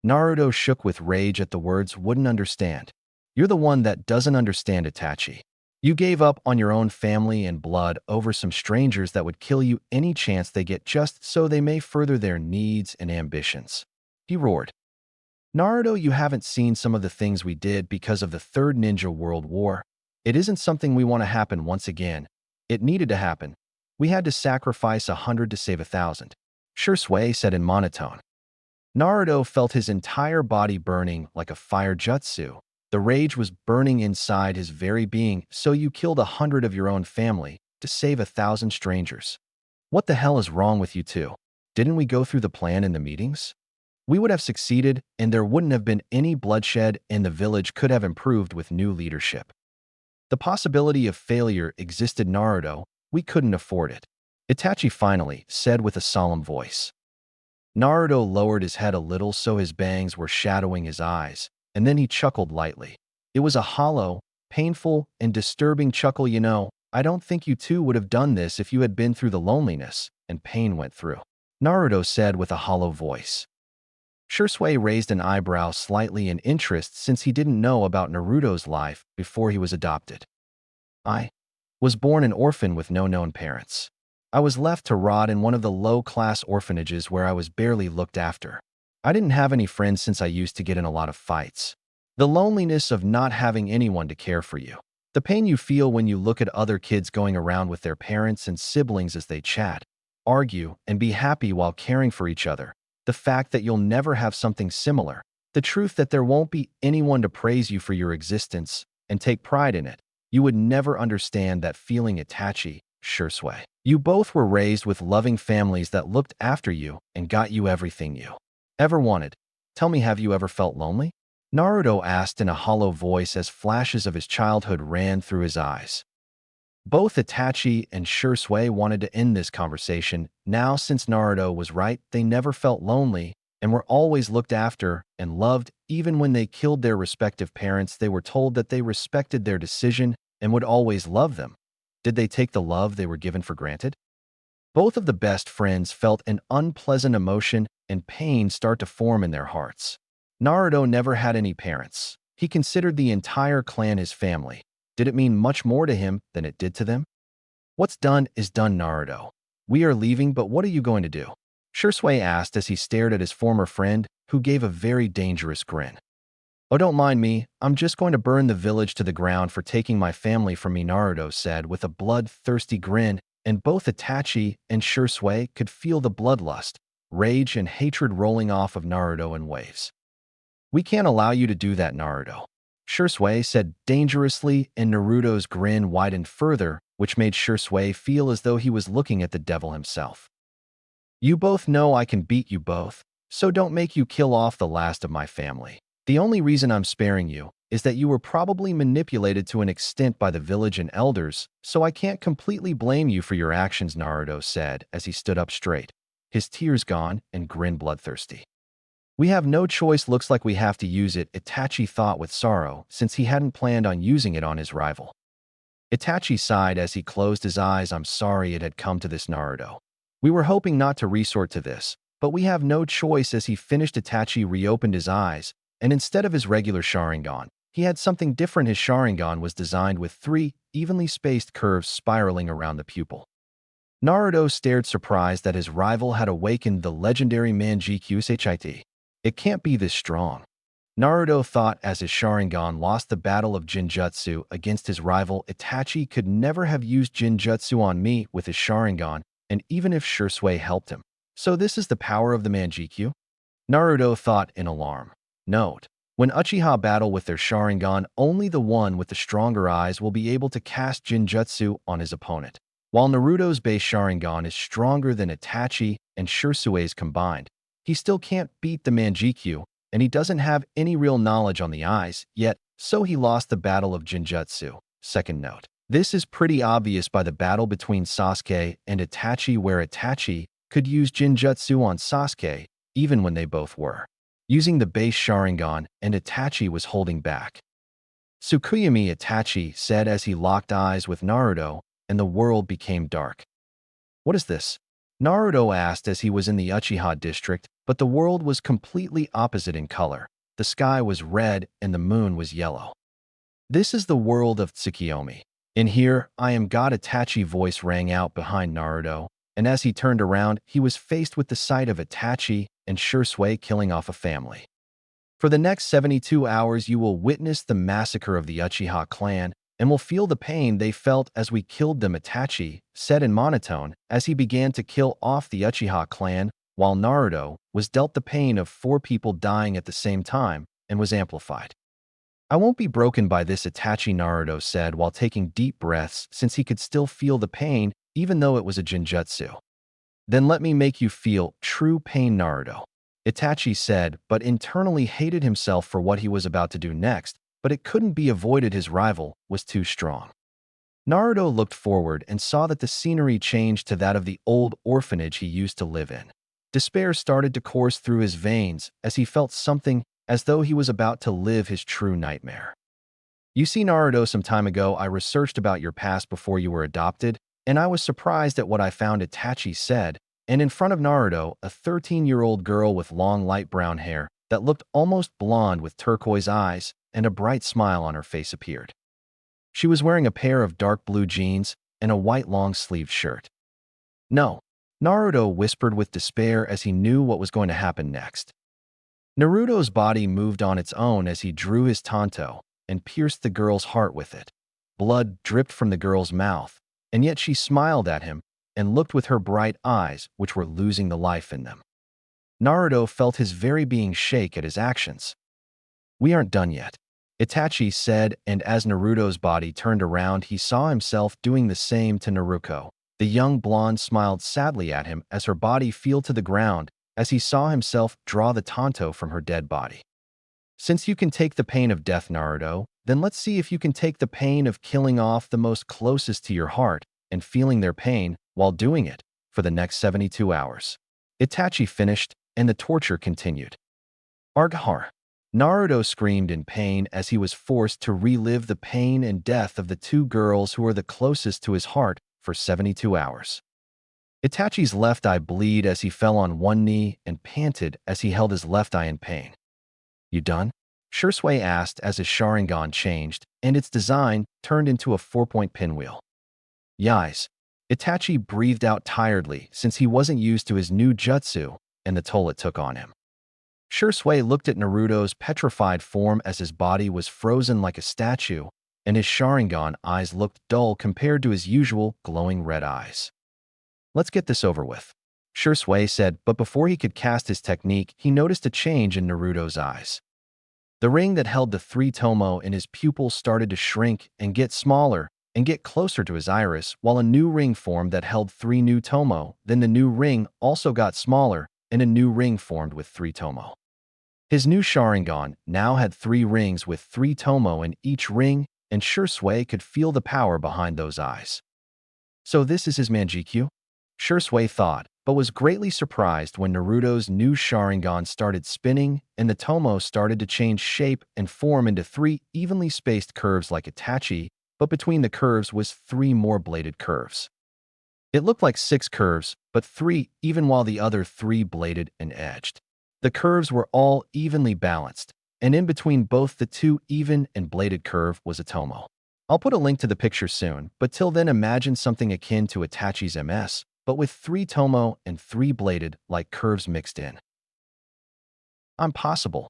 Naruto shook with rage at the words wouldn't understand. You're the one that doesn't understand, Itachi. You gave up on your own family and blood over some strangers that would kill you any chance they get just so they may further their needs and ambitions. He roared. Naruto, you haven't seen some of the things we did because of the Third Ninja World War. It isn't something we want to happen once again. It needed to happen. We had to sacrifice 100 to save 1,000. Shursui said in monotone. Naruto felt his entire body burning like a fire jutsu. The rage was burning inside his very being, so you killed 100 of your own family to save 1,000 strangers. What the hell is wrong with you two? Didn't we go through the plan in the meetings? We would have succeeded, and there wouldn't have been any bloodshed, and the village could have improved with new leadership. The possibility of failure existed, Naruto. We couldn't afford it. Itachi finally said with a solemn voice. Naruto lowered his head a little so his bangs were shadowing his eyes, and then he chuckled lightly. It was a hollow, painful, and disturbing chuckle. You know, I don't think you two would have done this if you had been through the loneliness and pain went through, Naruto said with a hollow voice. Shursui raised an eyebrow slightly in interest since he didn't know about Naruto's life before he was adopted. I was born an orphan with no known parents. I was left to rot in one of the low-class orphanages where I was barely looked after. I didn't have any friends since I used to get in a lot of fights. The loneliness of not having anyone to care for you. The pain you feel when you look at other kids going around with their parents and siblings as they chat, argue, and be happy while caring for each other. The fact that you'll never have something similar. The truth that there won't be anyone to praise you for your existence and take pride in it. You would never understand that feeling, Itachi, Shursui. You both were raised with loving families that looked after you and got you everything you ever wanted. Tell me, have you ever felt lonely? Naruto asked in a hollow voice as flashes of his childhood ran through his eyes. Both Itachi and Shursui wanted to end this conversation. Now, since Naruto was right, they never felt lonely and were always looked after and loved. Even when they killed their respective parents, they were told that they respected their decision and would always love them. Did they take the love they were given for granted? Both of the best friends felt an unpleasant emotion and pain start to form in their hearts. Naruto never had any parents. He considered the entire clan his family. Did it mean much more to him than it did to them? What's done is done, Naruto. We are leaving, but what are you going to do? Shursui asked as he stared at his former friend, who gave a very dangerous grin. Oh, don't mind me. I'm just going to burn the village to the ground for taking my family from me, Naruto said with a bloodthirsty grin, and both Itachi and Shursui could feel the bloodlust, rage, and hatred rolling off of Naruto in waves. We can't allow you to do that, Naruto, Shursui said dangerously, and Naruto's grin widened further, which made Shursui feel as though he was looking at the devil himself. You both know I can beat you both, so don't make you kill off the last of my family. The only reason I'm sparing you is that you were probably manipulated to an extent by the village and elders, so I can't completely blame you for your actions, Naruto said as he stood up straight, his tears gone and grinned bloodthirsty. We have no choice, looks like we have to use it, Itachi thought with sorrow, since he hadn't planned on using it on his rival. Itachi sighed as he closed his eyes. I'm sorry it had come to this, Naruto. We were hoping not to resort to this, but we have no choice. As he finished, Itachi reopened his eyes, and instead of his regular Sharingan, he had something different. His Sharingan was designed with 3 evenly spaced curves spiraling around the pupil. Naruto stared surprised that his rival had awakened the legendary Manjikyu Seichite. It can't be this strong, Naruto thought as his Sharingan lost the battle of Jinjutsu against his rival. Itachi could never have used Jinjutsu on me with his Sharingan, and even if Shursui helped him. So this is the power of the Manjikyu? Naruto thought in alarm. Note: when Uchiha battle with their Sharingan, only the one with the stronger eyes will be able to cast Jinjutsu on his opponent. While Naruto's base Sharingan is stronger than Itachi and Shursui's combined, he still can't beat the Manjikyu, and he doesn't have any real knowledge on the eyes yet, so he lost the battle of Jinjutsu. Second note: this is pretty obvious by the battle between Sasuke and Itachi, where Itachi could use Jinjutsu on Sasuke, even when they both were using the base Sharingan, and Itachi was holding back. Tsukuyami, Itachi said as he locked eyes with Naruto, and the world became dark. What is this? Naruto asked as he was in the Uchiha district, but the world was completely opposite in color. The sky was red and the moon was yellow. This is the world of Tsukuyomi. In here, I am God. Itachi voice rang out behind Naruto, and as he turned around, he was faced with the sight of Itachi and Shursui killing off a family. For the next 72 hours, you will witness the massacre of the Uchiha clan and will feel the pain they felt as we killed them, Itachi said in monotone as he began to kill off the Uchiha clan, while Naruto was dealt the pain of 4 people dying at the same time and was amplified. I won't be broken by this, Itachi, Naruto said while taking deep breaths since he could still feel the pain even though it was a genjutsu. Then let me make you feel true pain, Naruto, Itachi said, but internally hated himself for what he was about to do next, but it couldn't be avoided. His rival was too strong. Naruto looked forward and saw that the scenery changed to that of the old orphanage he used to live in. Despair started to course through his veins as he felt something as though he was about to live his true nightmare. You see, Naruto, some time ago I researched about your past before you were adopted, and I was surprised at what I found, Itachi said, and in front of Naruto, a 13-year-old girl with long light brown hair that looked almost blonde with turquoise eyes and a bright smile on her face appeared. She was wearing a pair of dark blue jeans and a white long-sleeved shirt. No, Naruto whispered with despair as he knew what was going to happen next. Naruto's body moved on its own as he drew his tanto and pierced the girl's heart with it. Blood dripped from the girl's mouth, and yet she smiled at him and looked with her bright eyes, which were losing the life in them. Naruto felt his very being shake at his actions. We aren't done yet, Itachi said, and as Naruto's body turned around, he saw himself doing the same to Naruko. The young blonde smiled sadly at him as her body fell to the ground as he saw himself draw the tanto from her dead body. Since you can take the pain of death, Naruto, then let's see if you can take the pain of killing off the most closest to your heart and feeling their pain while doing it for the next 72 hours. Itachi finished, and the torture continued. Arghar. Naruto screamed in pain as he was forced to relive the pain and death of the 2 girls who were the closest to his heart for 72 hours. Itachi's left eye bled as he fell on one knee and panted as he held his left eye in pain. You done? Shursui asked as his Sharingan changed and its design turned into a 4-point pinwheel. Yais. Itachi breathed out tiredly since he wasn't used to his new jutsu and the toll it took on him. Shursui looked at Naruto's petrified form as his body was frozen like a statue, and his Sharingan eyes looked dull compared to his usual glowing red eyes. Let's get this over with, Shursui said, but before he could cast his technique, he noticed a change in Naruto's eyes. The ring that held the 3 tomo in his pupils started to shrink and get smaller and get closer to his iris, while a new ring formed that held 3 new tomo. Then the new ring also got smaller, and a new ring formed with 3 tomo. His new Sharingan now had 3 rings with 3 tomo in each ring, and Shursui could feel the power behind those eyes. So this is his Manjikyu? Shursui thought, but was greatly surprised when Naruto's new Sharingan started spinning and the tomo started to change shape and form into 3 evenly spaced curves like Itachi, but between the curves was 3 more bladed curves. It looked like 6 curves, but 3 even while the other 3 bladed and edged. The curves were all evenly balanced, and in between both the 2 even and bladed curve was a tomo. I'll put a link to the picture soon, but till then imagine something akin to Itachi's MS, but with 3 tomo and 3 bladed like curves mixed in. Impossible.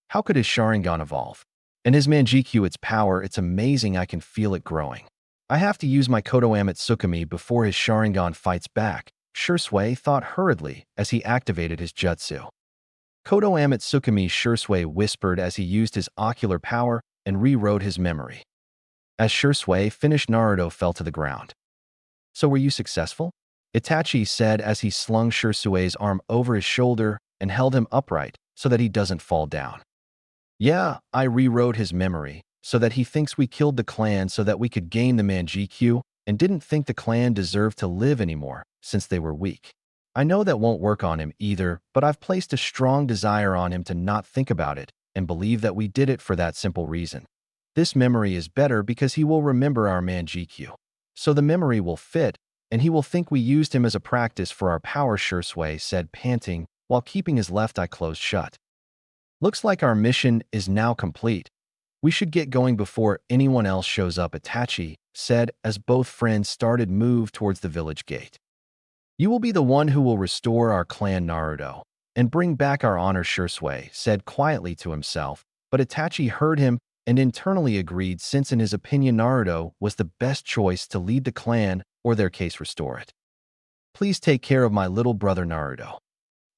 How could his Sharingan evolve? And his Manjikyu, its power, it's amazing. I can feel it growing. I have to use my Konoha Tsukumi before his Sharingan fights back, Shursui thought hurriedly as he activated his jutsu. Konoha Tsukumi, Shursui whispered as he used his ocular power and rewrote his memory. As Shursui finished, Naruto fell to the ground. So were you successful? Itachi said as he slung Shursui's arm over his shoulder and held him upright so that he doesn't fall down. Yeah, I rewrote his memory so that he thinks we killed the clan so that we could gain the Manjikyu and didn't think the clan deserved to live anymore since they were weak. I know that won't work on him either, but I've placed a strong desire on him to not think about it and believe that we did it for that simple reason. This memory is better because he will remember our Manjikyu. So the memory will fit, and he will think we used him as a practice for our power, Shursui said, panting, while keeping his left eye closed shut. Looks like our mission is now complete. We should get going before anyone else shows up, Itachi said as both friends started move towards the village gate. You will be the one who will restore our clan Naruto and bring back our honor, Shursui said quietly to himself, but Itachi heard him and internally agreed since in his opinion Naruto was the best choice to lead the clan or their case restore it. Please take care of my little brother Naruto,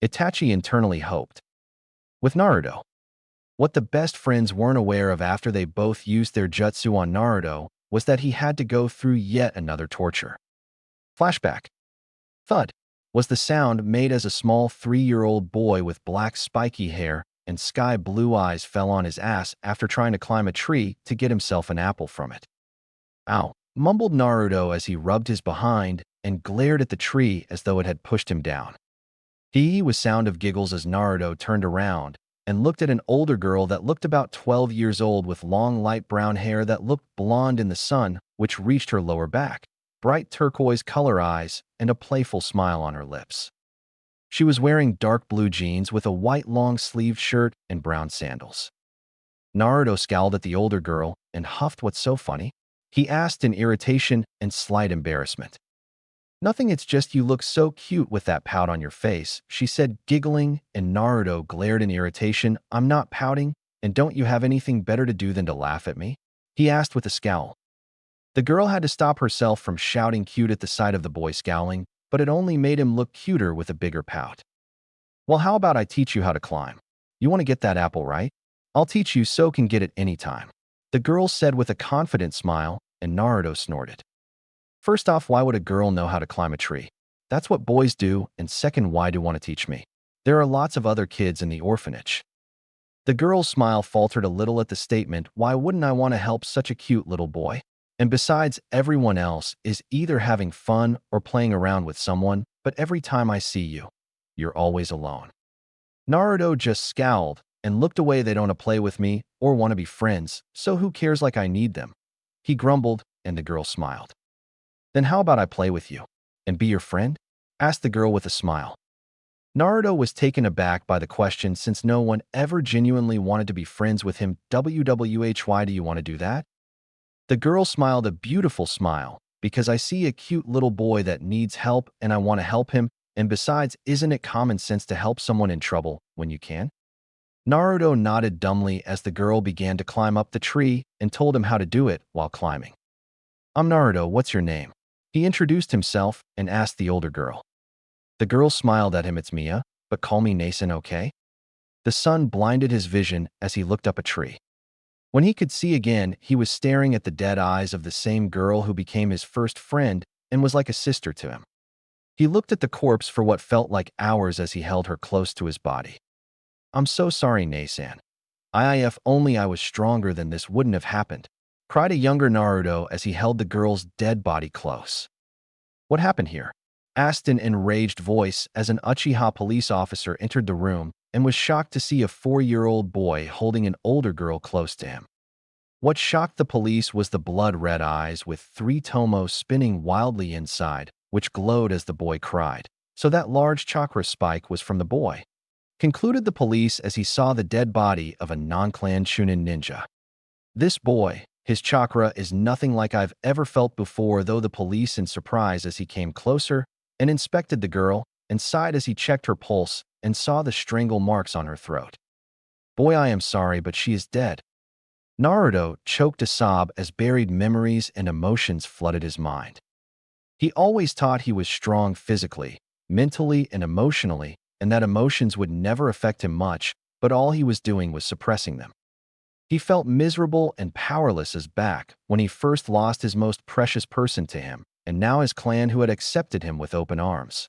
Itachi internally hoped. With Naruto, what the best friends weren't aware of after they both used their jutsu on Naruto was that he had to go through yet another torture. Flashback. Thud was the sound made as a small 3-year-old boy with black spiky hair and sky blue eyes fell on his ass after trying to climb a tree to get himself an apple from it. Ow, mumbled Naruto as he rubbed his behind and glared at the tree as though it had pushed him down. He was sound of giggles as Naruto turned around and looked at an older girl that looked about 12 years old with long light brown hair that looked blonde in the sun, which reached her lower back, bright turquoise color eyes, and a playful smile on her lips. She was wearing dark blue jeans with a white long-sleeved shirt and brown sandals. Naruto scowled at the older girl and huffed, "What's so funny?" he asked in irritation and slight embarrassment. "Nothing, it's just you look so cute with that pout on your face," she said, giggling, and Naruto glared in irritation. "I'm not pouting, and don't you have anything better to do than to laugh at me?" he asked with a scowl. The girl had to stop herself from shouting cute at the sight of the boy scowling, but it only made him look cuter with a bigger pout. "Well, how about I teach you how to climb? You want to get that apple, right? I'll teach you so can get it anytime," the girl said with a confident smile, and Naruto snorted. First off, why would a girl know how to climb a tree? That's what boys do, and second, why do you want to teach me? There are lots of other kids in the orphanage. The girl's smile faltered a little at the statement. Why wouldn't I want to help such a cute little boy? And besides, everyone else is either having fun or playing around with someone, but every time I see you, you're always alone. Naruto just scowled and looked away. They don't want to play with me or want to be friends, so who cares like I need them? He grumbled, and the girl smiled. Then how about I play with you and be your friend? Asked the girl with a smile. Naruto was taken aback by the question since no one ever genuinely wanted to be friends with him. Why do you want to do that? The girl smiled a beautiful smile. Because I see a cute little boy that needs help and I want to help him, and besides, isn't it common sense to help someone in trouble when you can? Naruto nodded dumbly as the girl began to climb up the tree and told him how to do it while climbing. I'm Naruto, what's your name? He introduced himself and asked the older girl. The girl smiled at him. It's Mia, but call me Nason, okay? The sun blinded his vision as he looked up a tree. When he could see again, he was staring at the dead eyes of the same girl who became his first friend and was like a sister to him. He looked at the corpse for what felt like hours as he held her close to his body. I'm so sorry, Nason. If only I was stronger than this wouldn't have happened, cried a younger Naruto as he held the girl's dead body close. What happened here? Asked an enraged voice as an Uchiha police officer entered the room and was shocked to see a 4-year-old boy holding an older girl close to him. What shocked the police was the blood-red eyes with 3 tomos spinning wildly inside, which glowed as the boy cried. So that large chakra spike was from the boy, concluded the police as he saw the dead body of a non-clan Chunin ninja. This boy, his chakra is nothing like I've ever felt before, though the police in surprise as he came closer and inspected the girl and sighed as he checked her pulse and saw the strangle marks on her throat. Boy, I am sorry, but she is dead. Naruto choked a sob as buried memories and emotions flooded his mind. He always thought he was strong physically, mentally, and emotionally, and that emotions would never affect him much, but all he was doing was suppressing them. He felt miserable and powerless as back when he first lost his most precious person to him, and now his clan who had accepted him with open arms.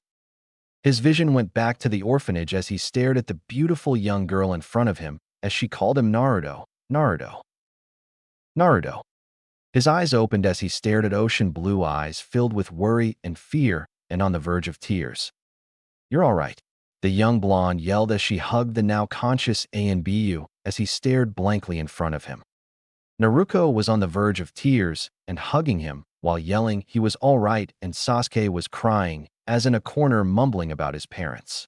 His vision went back to the orphanage as he stared at the beautiful young girl in front of him as she called him Naruto, Naruto, Naruto. His eyes opened as he stared at ocean blue eyes filled with worry and fear and on the verge of tears. You're all right, the young blonde yelled as she hugged the now conscious ANBU as he stared blankly in front of him. Naruko was on the verge of tears and hugging him while yelling he was all right, and Sasuke was crying as in a corner mumbling about his parents.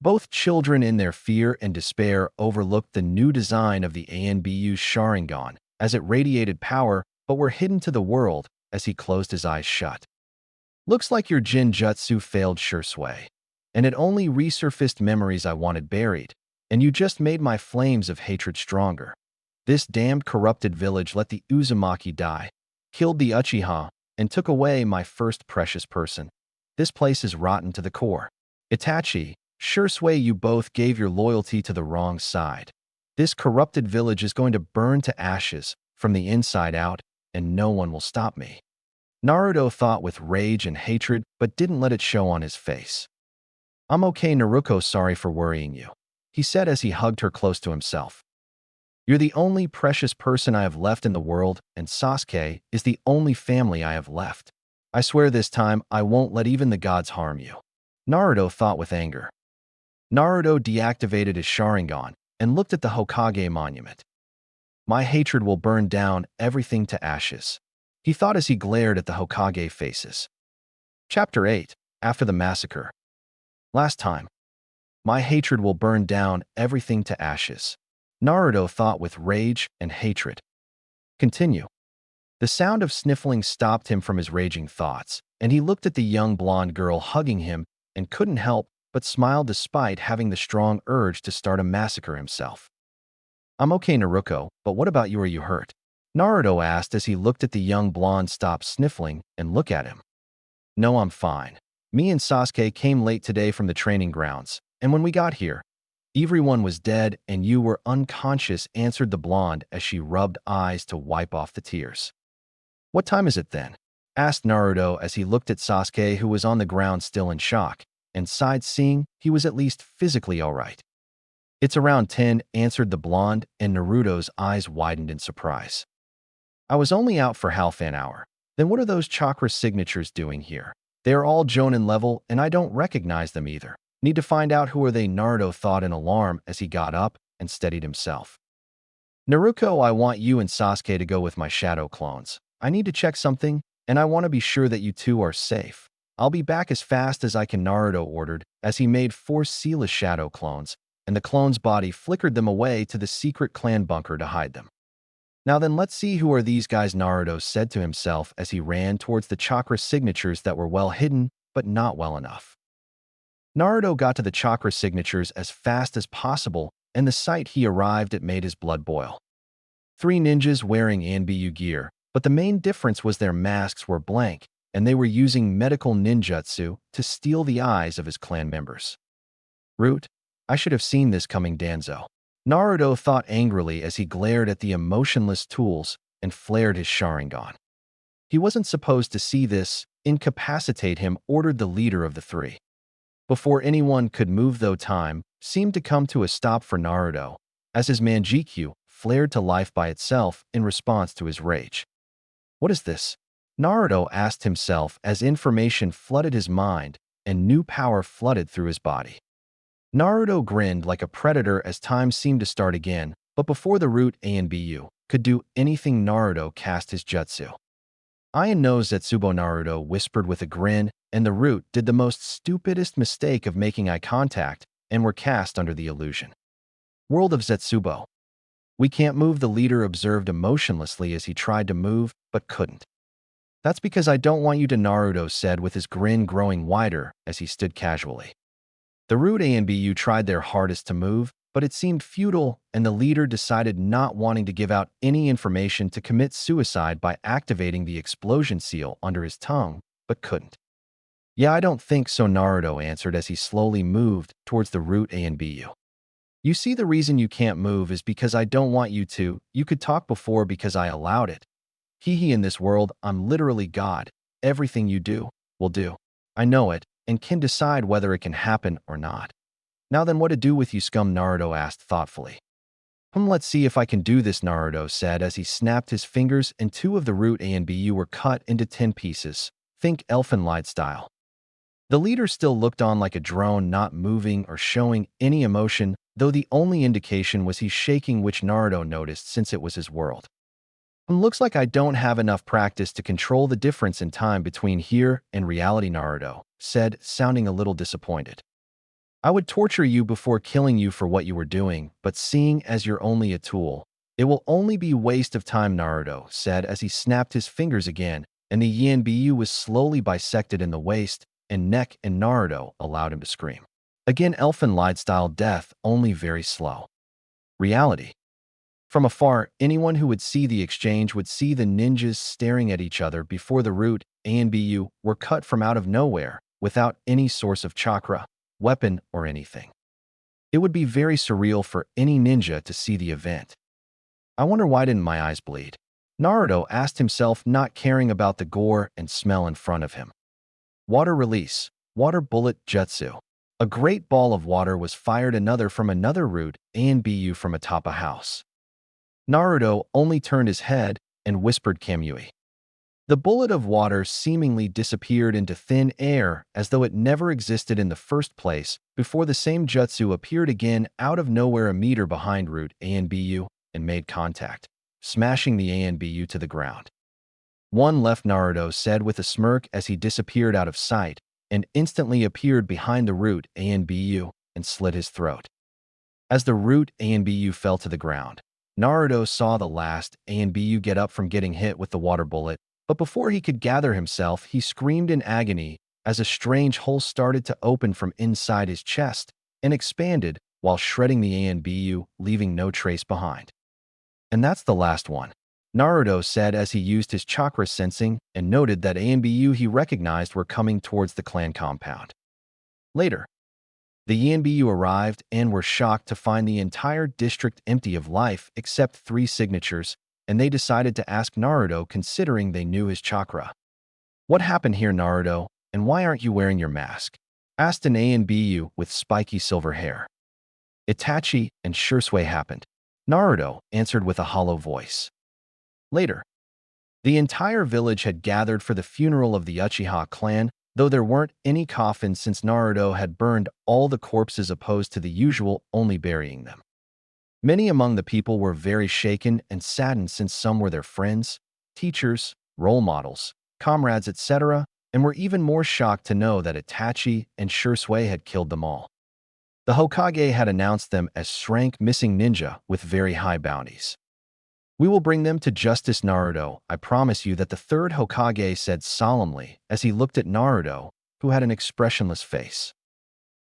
Both children in their fear and despair overlooked the new design of the ANBU's Sharingan as it radiated power but were hidden to the world as he closed his eyes shut. Looks like your Jinjutsu failed, Shursui. And it only resurfaced memories I wanted buried, and you just made my flames of hatred stronger. This damned corrupted village let the Uzumaki die, killed the Uchiha, and took away my first precious person. This place is rotten to the core. Itachi, Shursui, you both gave your loyalty to the wrong side. This corrupted village is going to burn to ashes from the inside out, and no one will stop me. Naruto thought with rage and hatred, but didn't let it show on his face. I'm okay, Naruko, sorry for worrying you, he said as he hugged her close to himself. You're the only precious person I have left in the world, and Sasuke is the only family I have left. I swear this time I won't let even the gods harm you. Naruto thought with anger. Naruto deactivated his Sharingan and looked at the Hokage monument. My hatred will burn down everything to ashes, he thought as he glared at the Hokage faces. Chapter 8. After the Massacre. Last time. My hatred will burn down everything to ashes, Naruto thought with rage and hatred. Continue. The sound of sniffling stopped him from his raging thoughts, and he looked at the young blonde girl hugging him and couldn't help but smile despite having the strong urge to start a massacre himself. I'm okay, Naruko, but what about you? Are you hurt? Naruto asked as he looked at the young blonde stop sniffling and look at him. No, I'm fine. Me and Sasuke came late today from the training grounds, and when we got here, everyone was dead and you were unconscious, answered the blonde as she rubbed eyes to wipe off the tears. What time is it then? Asked Naruto as he looked at Sasuke, who was on the ground still in shock, and sighed, seeing he was at least physically all right. It's around 10, answered the blonde, and Naruto's eyes widened in surprise. I was only out for half an hour. Then what are those chakra signatures doing here? They are all Jonin level, and I don't recognize them either. Need to find out who are they, Naruto thought in alarm as he got up and steadied himself. Naruko, I want you and Sasuke to go with my shadow clones. I need to check something, and I want to be sure that you two are safe. I'll be back as fast as I can, Naruto ordered as he made 4 sealess shadow clones, and the clone's body flickered them away to the secret clan bunker to hide them. Now then, let's see who are these guys, Naruto said to himself as he ran towards the chakra signatures that were well hidden, but not well enough. Naruto got to the chakra signatures as fast as possible, and the sight he arrived at made his blood boil. 3 ninjas wearing ANBU gear, but the main difference was their masks were blank, and they were using medical ninjutsu to steal the eyes of his clan members. Root, I should have seen this coming, Danzo. Naruto thought angrily as he glared at the emotionless tools and flared his Sharingan. He wasn't supposed to see this. Incapacitate him, ordered the leader of the 3. Before anyone could move, though, time seemed to come to a stop for Naruto, as his Manjikyu flared to life by itself in response to his rage. What is this? Naruto asked himself as information flooded his mind and new power flooded through his body. Naruto grinned like a predator as time seemed to start again, but before the root ANBU could do anything, Naruto cast his jutsu. Iron no Zetsubo, Naruto whispered with a grin, and the root did the most stupidest mistake of making eye contact and were cast under the illusion. World of Zetsubo. We can't move, the leader observed emotionlessly as he tried to move but couldn't. That's because I don't want you to, Naruto said with his grin growing wider as he stood casually. The root ANBU tried their hardest to move, but it seemed futile, and the leader decided, not wanting to give out any information, to commit suicide by activating the explosion seal under his tongue, but couldn't. Yeah, I don't think so, Naruto answered as he slowly moved towards the root ANBU. You see, the reason you can't move is because I don't want you to. You could talk before because I allowed it. Hee in this world, I'm literally God. Everything you do, will do. I know it, and can decide whether it can happen or not. Now then, what to do with you, scum? Naruto asked thoughtfully. Let's see if I can do this, Naruto said as he snapped his fingers and 2 of the root ANBU were cut into 10 pieces. Think elfin light style. The leader still looked on like a drone, not moving or showing any emotion, though the only indication was he's shaking, which Naruto noticed since it was his world. Looks like I don't have enough practice to control the difference in time between here and reality, Naruto said, sounding a little disappointed. I would torture you before killing you for what you were doing, but seeing as you're only a tool, it will only be waste of time, Naruto said as he snapped his fingers again, and the ANBU was slowly bisected in the waist and neck, and Naruto allowed him to scream. Again, elfin light-style death, only very slow. Reality. From afar, anyone who would see the exchange would see the ninjas staring at each other before the root ANBU were cut from out of nowhere, without any source of chakra, weapon, or anything. It would be very surreal for any ninja to see the event. I wonder why didn't my eyes bleed? Naruto asked himself, not caring about the gore and smell in front of him. Water release. Water bullet jutsu. A great ball of water was fired from another root ANBU from atop a house. Naruto only turned his head and whispered Kamui. The bullet of water seemingly disappeared into thin air as though it never existed in the first place before the same jutsu appeared again out of nowhere a meter behind root ANBU and made contact, smashing the ANBU to the ground. One left, Naruto said with a smirk as he disappeared out of sight and instantly appeared behind the root ANBU and slit his throat. As the root ANBU fell to the ground, Naruto saw the last ANBU get up from getting hit with the water bullet, but before he could gather himself, he screamed in agony as a strange hole started to open from inside his chest and expanded while shredding the ANBU, leaving no trace behind. And that's the last one, Naruto said as he used his chakra sensing and noted that ANBU he recognized were coming towards the clan compound. Later, the ANBU arrived and were shocked to find the entire district empty of life except 3 signatures, and they decided to ask Naruto considering they knew his chakra. What happened here, Naruto, and why aren't you wearing your mask? Asked an ANBU with spiky silver hair. Itachi and Shursui happened, Naruto answered with a hollow voice. Later, the entire village had gathered for the funeral of the Uchiha clan, though there weren't any coffins since Naruto had burned all the corpses opposed to the usual, only burying them. Many among the people were very shaken and saddened since some were their friends, teachers, role models, comrades, etc., and were even more shocked to know that Itachi and Shursui had killed them all. The Hokage had announced them as rank missing ninja with very high bounties. We will bring them to justice, Naruto. I promise you that the 3rd Hokage said solemnly as he looked at Naruto, who had an expressionless face.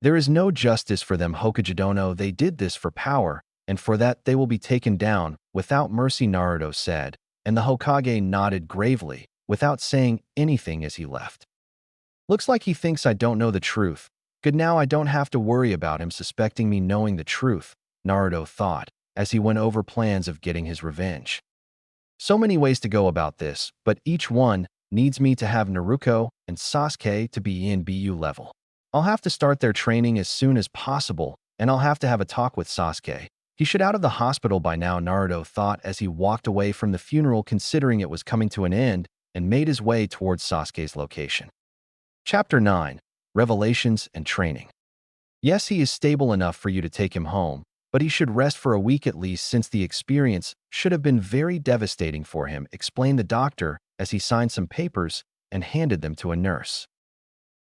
There is no justice for them, Hokagedono. They did this for power, and for that they will be taken down without mercy, Naruto said, and the Hokage nodded gravely, without saying anything as he left. Looks like he thinks I don't know the truth. Good, now I don't have to worry about him suspecting me knowing the truth, Naruto thought, as he went over plans of getting his revenge. So many ways to go about this, but each one needs me to have Naruko and Sasuke to be in BU level. I'll have to start their training as soon as possible, and I'll have to have a talk with Sasuke. He should out of the hospital by now, Naruto thought as he walked away from the funeral considering it was coming to an end and made his way towards Sasuke's location. Chapter 9. Revelations and Training. Yes, he is stable enough for you to take him home, but he should rest for a week at least since the experience should have been very devastating for him, explained the doctor as he signed some papers and handed them to a nurse.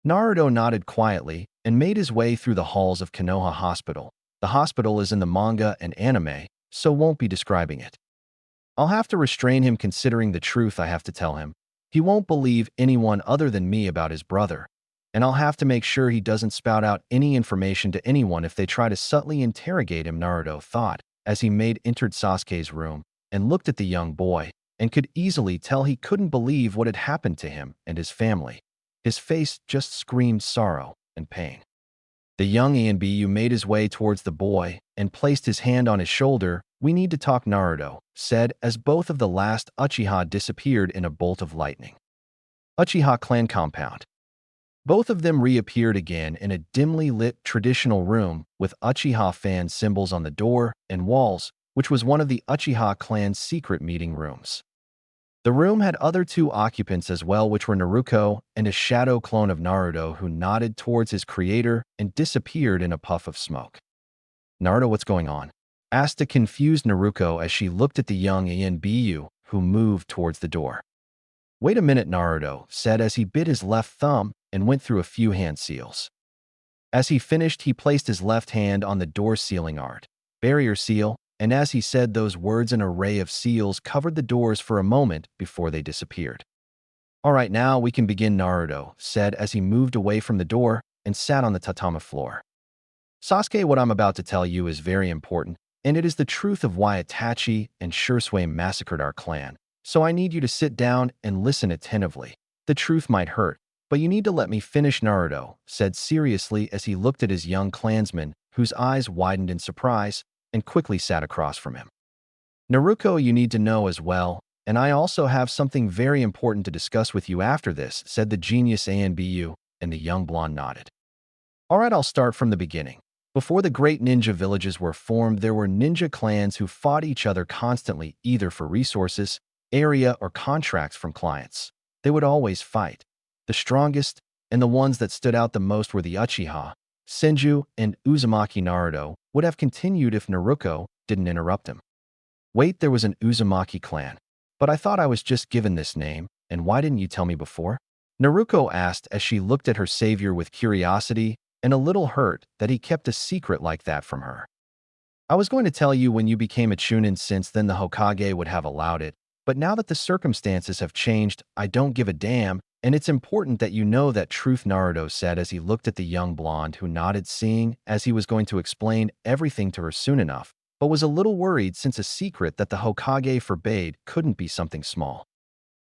Naruto nodded quietly and made his way through the halls of Konoha Hospital. The hospital is in the manga and anime, so won't be describing it. I'll have to restrain him considering the truth I have to tell him. He won't believe anyone other than me about his brother, and I'll have to make sure he doesn't spout out any information to anyone if they try to subtly interrogate him, Naruto thought, as he entered Sasuke's room and looked at the young boy, and could easily tell he couldn't believe what had happened to him and his family. His face just screamed sorrow and pain. The young ANBU made his way towards the boy and placed his hand on his shoulder. We need to talk, Naruto said as both of the last Uchiha disappeared in a bolt of lightning. Uchiha clan compound. Both of them reappeared again in a dimly lit traditional room with Uchiha fan symbols on the door and walls, which was one of the Uchiha clan's secret meeting rooms. The room had other 2 occupants as well, which were Naruko and a shadow clone of Naruto who nodded towards his creator and disappeared in a puff of smoke. Naruto, what's going on? Asked a confused Naruko as she looked at the young ANBU who moved towards the door. Wait a minute, Naruto said as he bit his left thumb and went through a few hand seals. As he finished, he placed his left hand on the door sealing art, barrier seal, and as he said those words, an array of seals covered the doors for a moment before they disappeared. All right, now we can begin, Naruto said as he moved away from the door and sat on the tatami floor. Sasuke, what I'm about to tell you is very important, and it is the truth of why Itachi and Shisui massacred our clan. So I need you to sit down and listen attentively. The truth might hurt, but you need to let me finish, Naruto said seriously as he looked at his young clansman, whose eyes widened in surprise, and quickly sat across from him. Naruko, you need to know as well, and I also have something very important to discuss with you after this, said the genius ANBU, and the young blonde nodded. All right, I'll start from the beginning. Before the great ninja villages were formed, there were ninja clans who fought each other constantly, either for resources, area, or contracts from clients. They would always fight. The strongest and the ones that stood out the most were the Uchiha, Senju, and Uzumaki. Naruto would have continued if Naruko didn't interrupt him. Wait, there was an Uzumaki clan. But I thought I was just given this name, and why didn't you tell me before? Naruko asked as she looked at her savior with curiosity and a little hurt that he kept a secret like that from her. I was going to tell you when you became a Chunin, since then the Hokage would have allowed it, but now that the circumstances have changed, I don't give a damn, and it's important that you know that truth, Naruto said as he looked at the young blonde who nodded, seeing as he was going to explain everything to her soon enough, but was a little worried since a secret that the Hokage forbade couldn't be something small.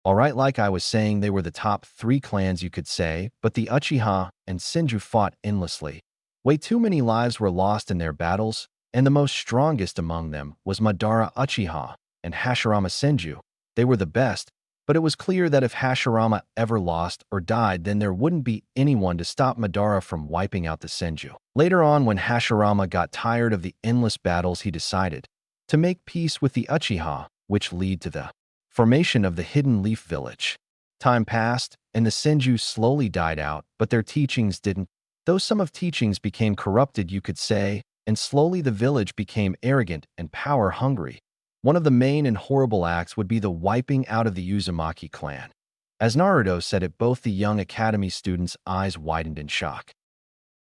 All right, like I was saying, they were the top 3 clans, you could say, but the Uchiha and Senju fought endlessly. Way too many lives were lost in their battles, and the most strongest among them was Madara Uchiha and Hashirama Senju. They were the best, but it was clear that if Hashirama ever lost or died, then there wouldn't be anyone to stop Madara from wiping out the Senju. Later on, when Hashirama got tired of the endless battles, he decided to make peace with the Uchiha, which led to the formation of the Hidden Leaf Village. Time passed, and the Senju slowly died out, but their teachings didn't. Though some of teachings became corrupted, you could say, and slowly the village became arrogant and power-hungry. One of the main and horrible acts would be the wiping out of the Uzumaki clan. As Naruto said it, both the young academy students' eyes widened in shock.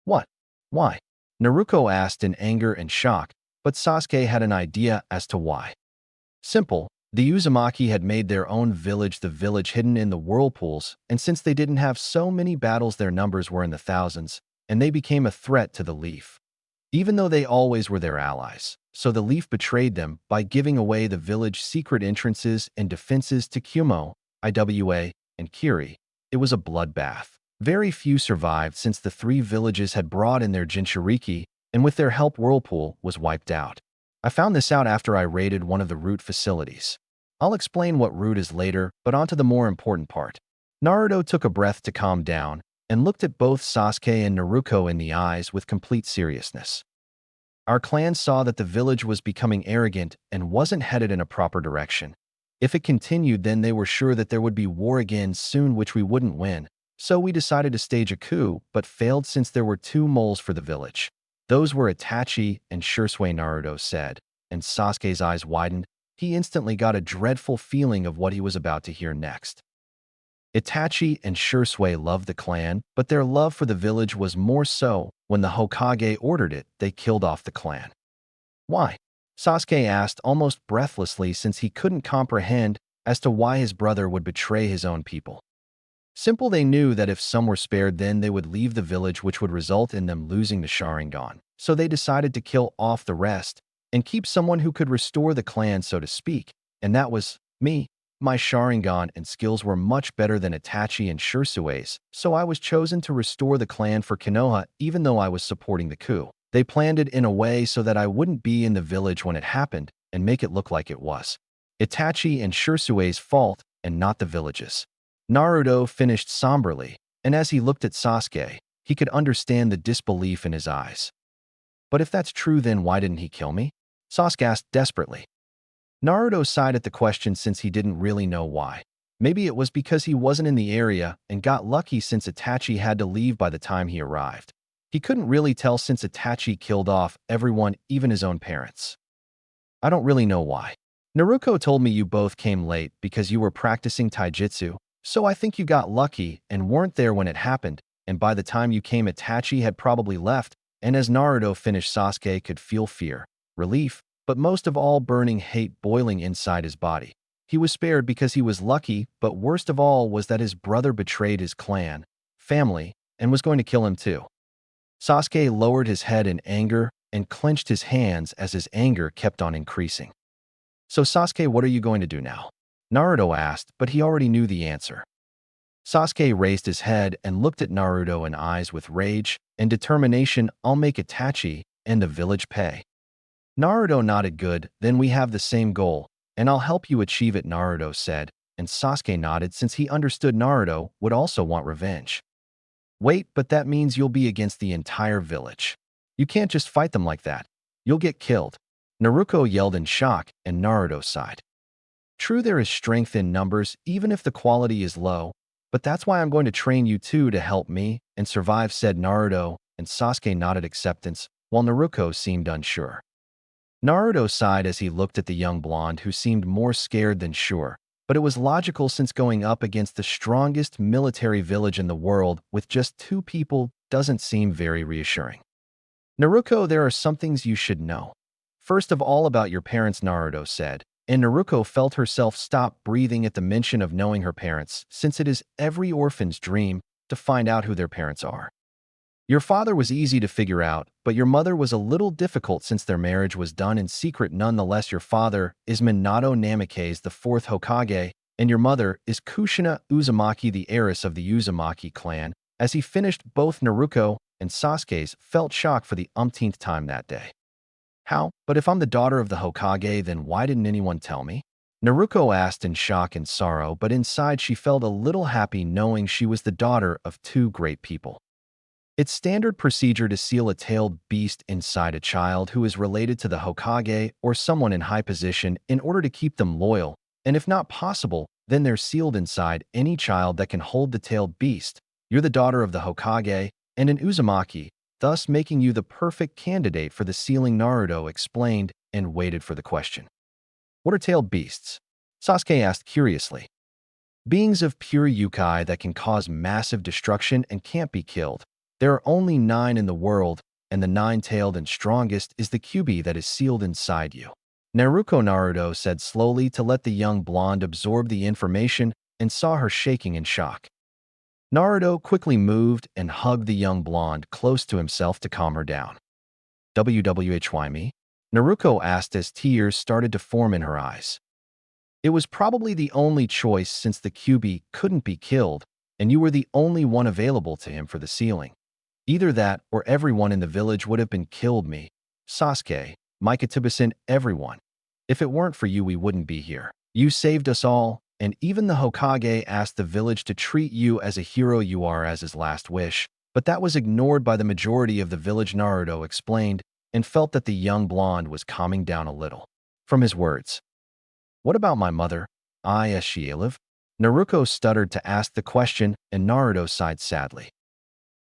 What? Why? Naruko asked in anger and shock, but Sasuke had an idea as to why. Simple. The Uzumaki had made their own village, the village hidden in the whirlpools, and since they didn't have so many battles, their numbers were in the thousands, and they became a threat to the Leaf. Even though they always were their allies, so the Leaf betrayed them by giving away the village secret entrances and defenses to Kumo, Iwa, and Kiri. It was a bloodbath. Very few survived since the 3 villages had brought in their Jinchuriki, and with their help Whirlpool was wiped out. I found this out after I raided one of the root facilities. I'll explain what root is later, but on to the more important part. Naruto took a breath to calm down and looked at both Sasuke and Naruko in the eyes with complete seriousness. Our clan saw that the village was becoming arrogant and wasn't headed in a proper direction. If it continued, then they were sure that there would be war again soon, which we wouldn't win. So we decided to stage a coup, but failed since there were 2 moles for the village. Those were Itachi and Shisui, Naruto said, and Sasuke's eyes widened. He instantly got a dreadful feeling of what he was about to hear next. Itachi and Shisui loved the clan, but their love for the village was more so when the Hokage ordered it, they killed off the clan. Why? Sasuke asked almost breathlessly, since he couldn't comprehend as to why his brother would betray his own people. Simple, they knew that if some were spared, then they would leave the village, which would result in them losing the Sharingan. So they decided to kill off the rest and keep someone who could restore the clan, so to speak, and that was me. My Sharingan and skills were much better than Itachi and Shisui's, so I was chosen to restore the clan for Konoha, even though I was supporting the coup. They planned it in a way so that I wouldn't be in the village when it happened and make it look like it was Itachi and Shisui's fault and not the village's. Naruto finished somberly, and as he looked at Sasuke, he could understand the disbelief in his eyes. But if that's true, then why didn't he kill me? Sasuke asked desperately. Naruto sighed at the question, since he didn't really know why. Maybe it was because he wasn't in the area and got lucky, since Itachi had to leave by the time he arrived. He couldn't really tell, since Itachi killed off everyone, even his own parents. I don't really know why. Naruko told me you both came late because you were practicing taijutsu, so I think you got lucky and weren't there when it happened, and by the time you came Itachi had probably left, and as Naruto finished Sasuke could feel fear, relief, but most of all burning hate boiling inside his body. He was spared because he was lucky, but worst of all was that his brother betrayed his clan, family, and was going to kill him too. Sasuke lowered his head in anger and clenched his hands as his anger kept on increasing. "So Sasuke, what are you going to do now?" Naruto asked, but he already knew the answer. Sasuke raised his head and looked at Naruto in eyes with rage and determination. "I'll make Itachi and the village pay." Naruto nodded. "Good, then we have the same goal, and I'll help you achieve it," Naruto said, and Sasuke nodded since he understood Naruto would also want revenge. "Wait, but that means you'll be against the entire village. You can't just fight them like that. You'll get killed." Naruto yelled in shock, and Naruto sighed. "True, there is strength in numbers, even if the quality is low, but that's why I'm going to train you two to help me and survive," said Naruto, and Sasuke nodded acceptance, while Naruto seemed unsure. Naruto sighed as he looked at the young blonde who seemed more scared than sure, but it was logical since going up against the strongest military village in the world with just two people doesn't seem very reassuring. "Naruto, there are some things you should know. First of all about your parents," Naruto said, and Naruto felt herself stop breathing at the mention of knowing her parents, since it is every orphan's dream to find out who their parents are. "Your father was easy to figure out, but your mother was a little difficult since their marriage was done in secret. Nonetheless, your father is Minato Namikaze, the fourth Hokage, and your mother is Kushina Uzumaki, the heiress of the Uzumaki clan." As he finished, both Naruto and Sasuke's felt shock for the umpteenth time that day. "How? But if I'm the daughter of the Hokage, then why didn't anyone tell me?" Naruko asked in shock and sorrow, but inside she felt a little happy knowing she was the daughter of two great people. It's standard procedure to seal a tailed beast inside a child who is related to the Hokage or someone in high position in order to keep them loyal, and if not possible, then they're sealed inside any child that can hold the tailed beast. You're the daughter of the Hokage and an Uzumaki, thus making you the perfect candidate for the sealing, Naruto explained and waited for the question. "What are tailed beasts?" Sasuke asked curiously. "Beings of pure yokai that can cause massive destruction and can't be killed. There are only 9 in the world, and the 9-tailed and strongest is the Kyuubi that is sealed inside you." Naruto said slowly to let the young blonde absorb the information and saw her shaking in shock. Naruto quickly moved and hugged the young blonde close to himself to calm her down. "Why me?" Naruko asked as tears started to form in her eyes. "It was probably the only choice since the Kyuubi couldn't be killed, and you were the only one available to him for the sealing. Either that or everyone in the village would have been killed. Me, Sasuke, Mikatabusin, everyone. If it weren't for you, we wouldn't be here. You saved us all, and even the Hokage asked the village to treat you as a hero. You are as his last wish, but that was ignored by the majority of the village," Naruto explained, and felt that the young blonde was calming down a little from his words. "What about my mother? Is she alive?" Naruko stuttered to ask the question, and Naruto sighed sadly.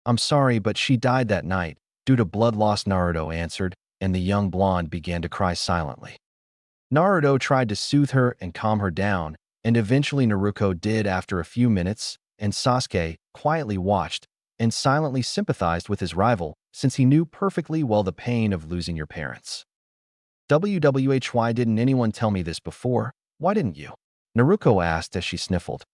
"I'm sorry, but she died that night, due to blood loss," Naruto answered, and the young blonde began to cry silently. Naruto tried to soothe her and calm her down, and eventually Naruko did after a few minutes, and Sasuke quietly watched and silently sympathized with his rival, since he knew perfectly well the pain of losing your parents. "Why didn't anyone tell me this before? Why didn't you?" Naruko asked as she sniffled.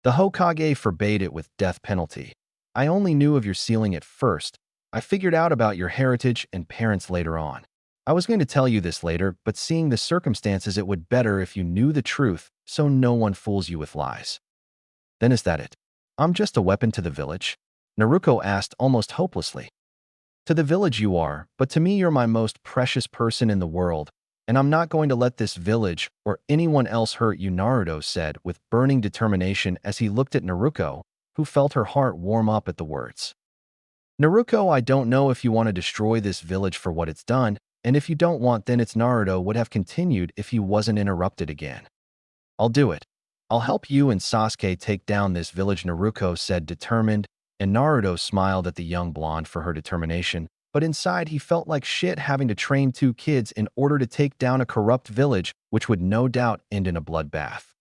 "The Hokage forbade it with death penalty. I only knew of your sealing at first. I figured out about your heritage and parents later on. I was going to tell you this later, but seeing the circumstances, it would better if you knew the truth, so no one fools you with lies." "Then is that it? I'm just a weapon to the village?" Naruko asked almost hopelessly. "To the village you are, but to me you're my most precious person in the world, and I'm not going to let this village or anyone else hurt you," Naruto said with burning determination as he looked at Naruko, who felt her heart warm up at the words. "Naruko, I don't know if you want to destroy this village for what it's done, and if you don't want, then it's," Naruto would have continued if he wasn't interrupted again. "I'll do it. I'll help you and Sasuke take down this village," Naruko said determined, and Naruto smiled at the young blonde for her determination, but inside he felt like shit having to train 2 kids in order to take down a corrupt village, which would no doubt end in a bloodbath.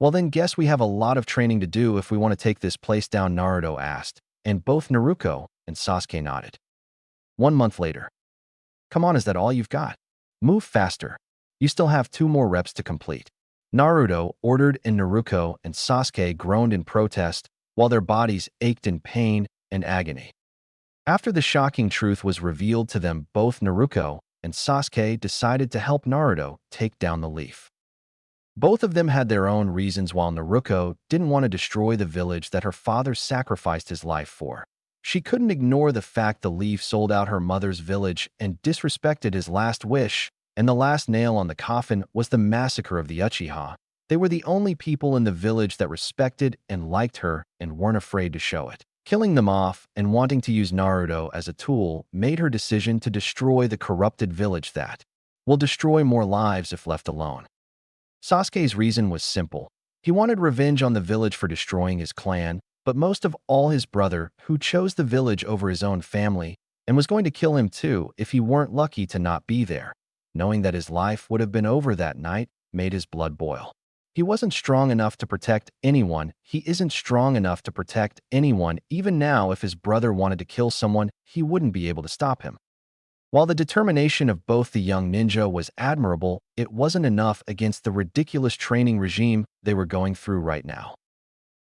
"Well then guess we have a lot of training to do if we want to take this place down," Naruto asked, and both Naruko and Sasuke nodded. 1 month later. Come on, is that all you've got? Move faster. You still have 2 more reps to complete. Naruto ordered, and Naruko and Sasuke groaned in protest while their bodies ached in pain and agony. After the shocking truth was revealed to them, both Naruko and Sasuke decided to help Naruto take down the leaf. Both of them had their own reasons. While Naruko didn't want to destroy the village that her father sacrificed his life for, she couldn't ignore the fact the leaf sold out her mother's village and disrespected his last wish, and the last nail on the coffin was the massacre of the Uchiha. They were the only people in the village that respected and liked her and weren't afraid to show it. Killing them off and wanting to use Naruto as a tool made her decision to destroy the corrupted village that will destroy more lives if left alone. Sasuke's reason was simple. He wanted revenge on the village for destroying his clan, but most of all his brother, who chose the village over his own family and was going to kill him too if he weren't lucky to not be there. Knowing that his life would have been over that night made his blood boil. He wasn't strong enough to protect anyone. He isn't strong enough to protect anyone. Even now, if his brother wanted to kill someone, he wouldn't be able to stop him. While the determination of both the young ninja was admirable, it wasn't enough against the ridiculous training regime they were going through right now.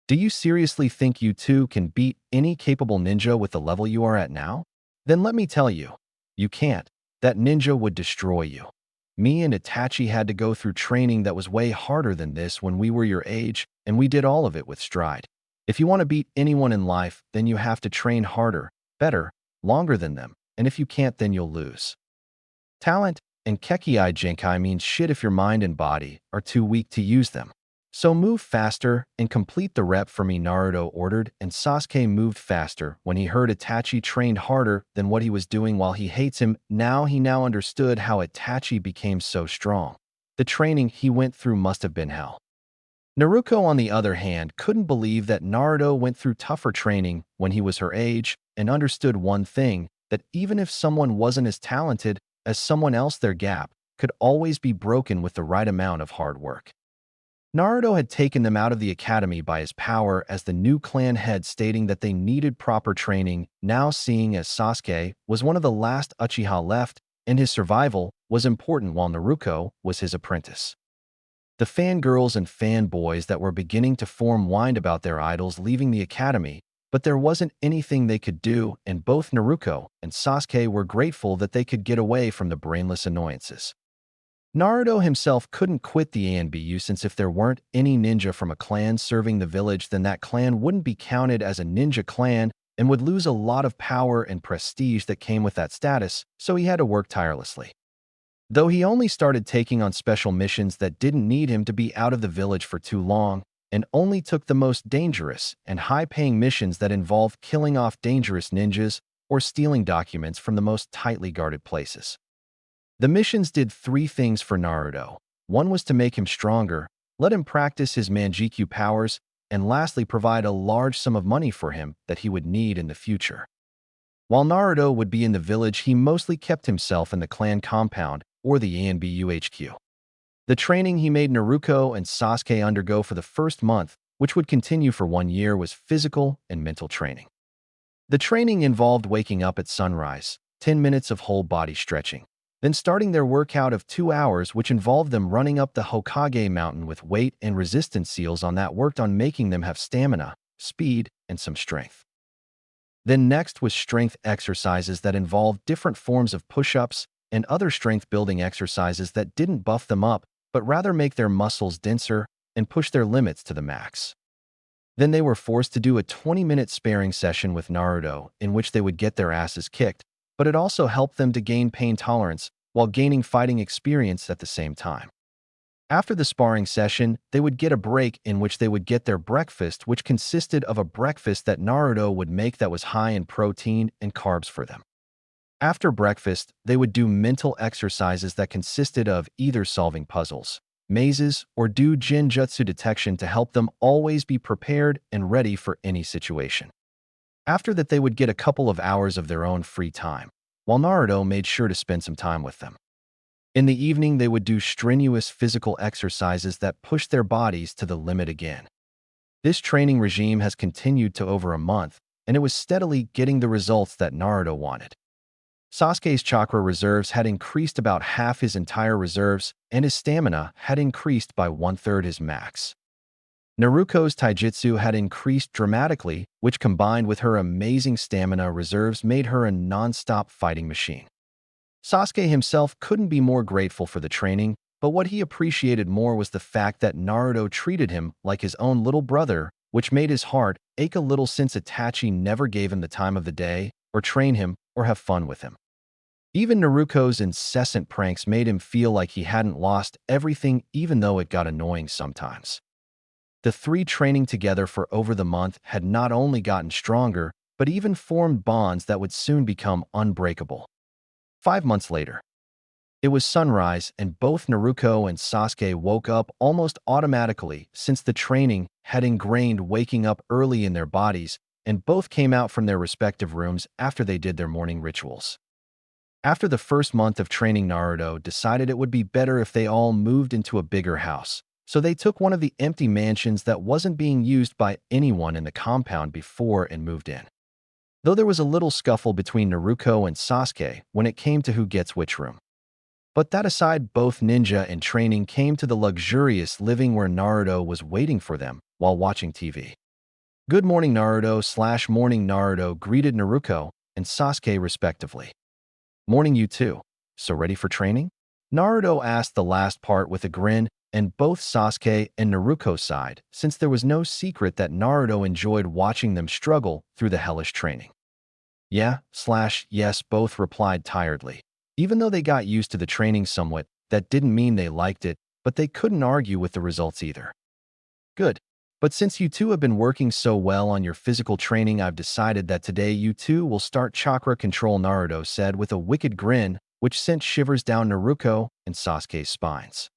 Do you seriously think you two can beat any capable ninja with the level you are at now? Then let me tell you, you can't. That ninja would destroy you. Me and Itachi had to go through training that was way harder than this when we were your age, and we did all of it with stride. If you want to beat anyone in life, then you have to train harder, better, longer than them, and if you can't, then you'll lose. Talent and Kekkei Genkai means shit if your mind and body are too weak to use them. So move faster and complete the rep for me, Naruto ordered, and Sasuke moved faster when he heard Itachi trained harder than what he was doing. While he hates him, he now understood how Itachi became so strong. The training he went through must have been hell. Naruko, on the other hand, couldn't believe that Naruto went through tougher training when he was her age and understood one thing, that even if someone wasn't as talented as someone else, their gap could always be broken with the right amount of hard work. Naruto had taken them out of the academy by his power as the new clan head, stating that they needed proper training. Now, seeing as Sasuke was one of the last Uchiha left and his survival was important, while Naruko was his apprentice. The fangirls and fanboys that were beginning to form whined about their idols leaving the academy, but there wasn't anything they could do, and both Naruko and Sasuke were grateful that they could get away from the brainless annoyances. Naruto himself couldn't quit the ANBU, since if there weren't any ninja from a clan serving the village, then that clan wouldn't be counted as a ninja clan and would lose a lot of power and prestige that came with that status, so he had to work tirelessly. Though he only started taking on special missions that didn't need him to be out of the village for too long, and only took the most dangerous and high-paying missions that involved killing off dangerous ninjas or stealing documents from the most tightly guarded places. The missions did 3 things for Naruto. One was to make him stronger, let him practice his Manjikyu powers, and lastly provide a large sum of money for him that he would need in the future. While Naruto would be in the village, he mostly kept himself in the clan compound or the ANBU HQ. The training he made Naruko and Sasuke undergo for the first month, which would continue for 1 year, was physical and mental training. The training involved waking up at sunrise, 10 minutes of whole body stretching, then starting their workout of 2 hours, which involved them running up the Hokage mountain with weight and resistance seals on that worked on making them have stamina, speed, and some strength. Then next was strength exercises that involved different forms of push-ups and other strength-building exercises that didn't buff them up, but rather make their muscles denser and push their limits to the max. Then they were forced to do a 20-minute sparring session with Naruto, in which they would get their asses kicked, but it also helped them to gain pain tolerance while gaining fighting experience at the same time. After the sparring session, they would get a break in which they would get their breakfast, which consisted of a breakfast that Naruto would make that was high in protein and carbs for them. After breakfast, they would do mental exercises that consisted of either solving puzzles, mazes, or do genjutsu detection to help them always be prepared and ready for any situation. After that, they would get a couple of hours of their own free time, while Naruto made sure to spend some time with them. In the evening, they would do strenuous physical exercises that pushed their bodies to the limit again. This training regime has continued to over a month, and it was steadily getting the results that Naruto wanted. Sasuke's chakra reserves had increased about half his entire reserves, and his stamina had increased by one-third his max. Naruko's taijutsu had increased dramatically, which combined with her amazing stamina reserves made her a non-stop fighting machine. Sasuke himself couldn't be more grateful for the training, but what he appreciated more was the fact that Naruto treated him like his own little brother, which made his heart ache a little since Itachi never gave him the time of the day, or train him, or have fun with him. Even Naruko's incessant pranks made him feel like he hadn't lost everything, even though it got annoying sometimes. The three training together for over the month had not only gotten stronger, but even formed bonds that would soon become unbreakable. 5 months later, it was sunrise, and both Naruko and Sasuke woke up almost automatically since the training had ingrained waking up early in their bodies, and both came out from their respective rooms after they did their morning rituals. After the first month of training, Naruto decided it would be better if they all moved into a bigger house, so they took one of the empty mansions that wasn't being used by anyone in the compound before and moved in. Though there was a little scuffle between Naruko and Sasuke when it came to who gets which room. But that aside, both ninja and training came to the luxurious living where Naruto was waiting for them while watching TV. Good morning, Naruto/morning Naruto greeted Naruko and Sasuke respectively. Morning, you too. So ready for training? Naruto asked the last part with a grin, and both Sasuke and Naruko sighed, since there was no secret that Naruto enjoyed watching them struggle through the hellish training. Yeah/yes, both replied tiredly. Even though they got used to the training somewhat, that didn't mean they liked it, but they couldn't argue with the results either. Good. But since you two have been working so well on your physical training, I've decided that today you two will start chakra control, Naruto said with a wicked grin, which sent shivers down Naruko and Sasuke's spines.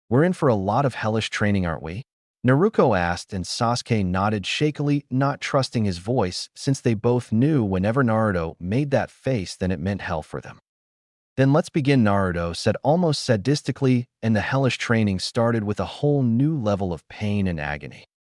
We're in for a lot of hellish training, aren't we? Naruko asked, and Sasuke nodded shakily, not trusting his voice, since they both knew whenever Naruto made that face then it meant hell for them. Then let's begin, Naruto said almost sadistically, and the hellish training started with a whole new level of pain and agony.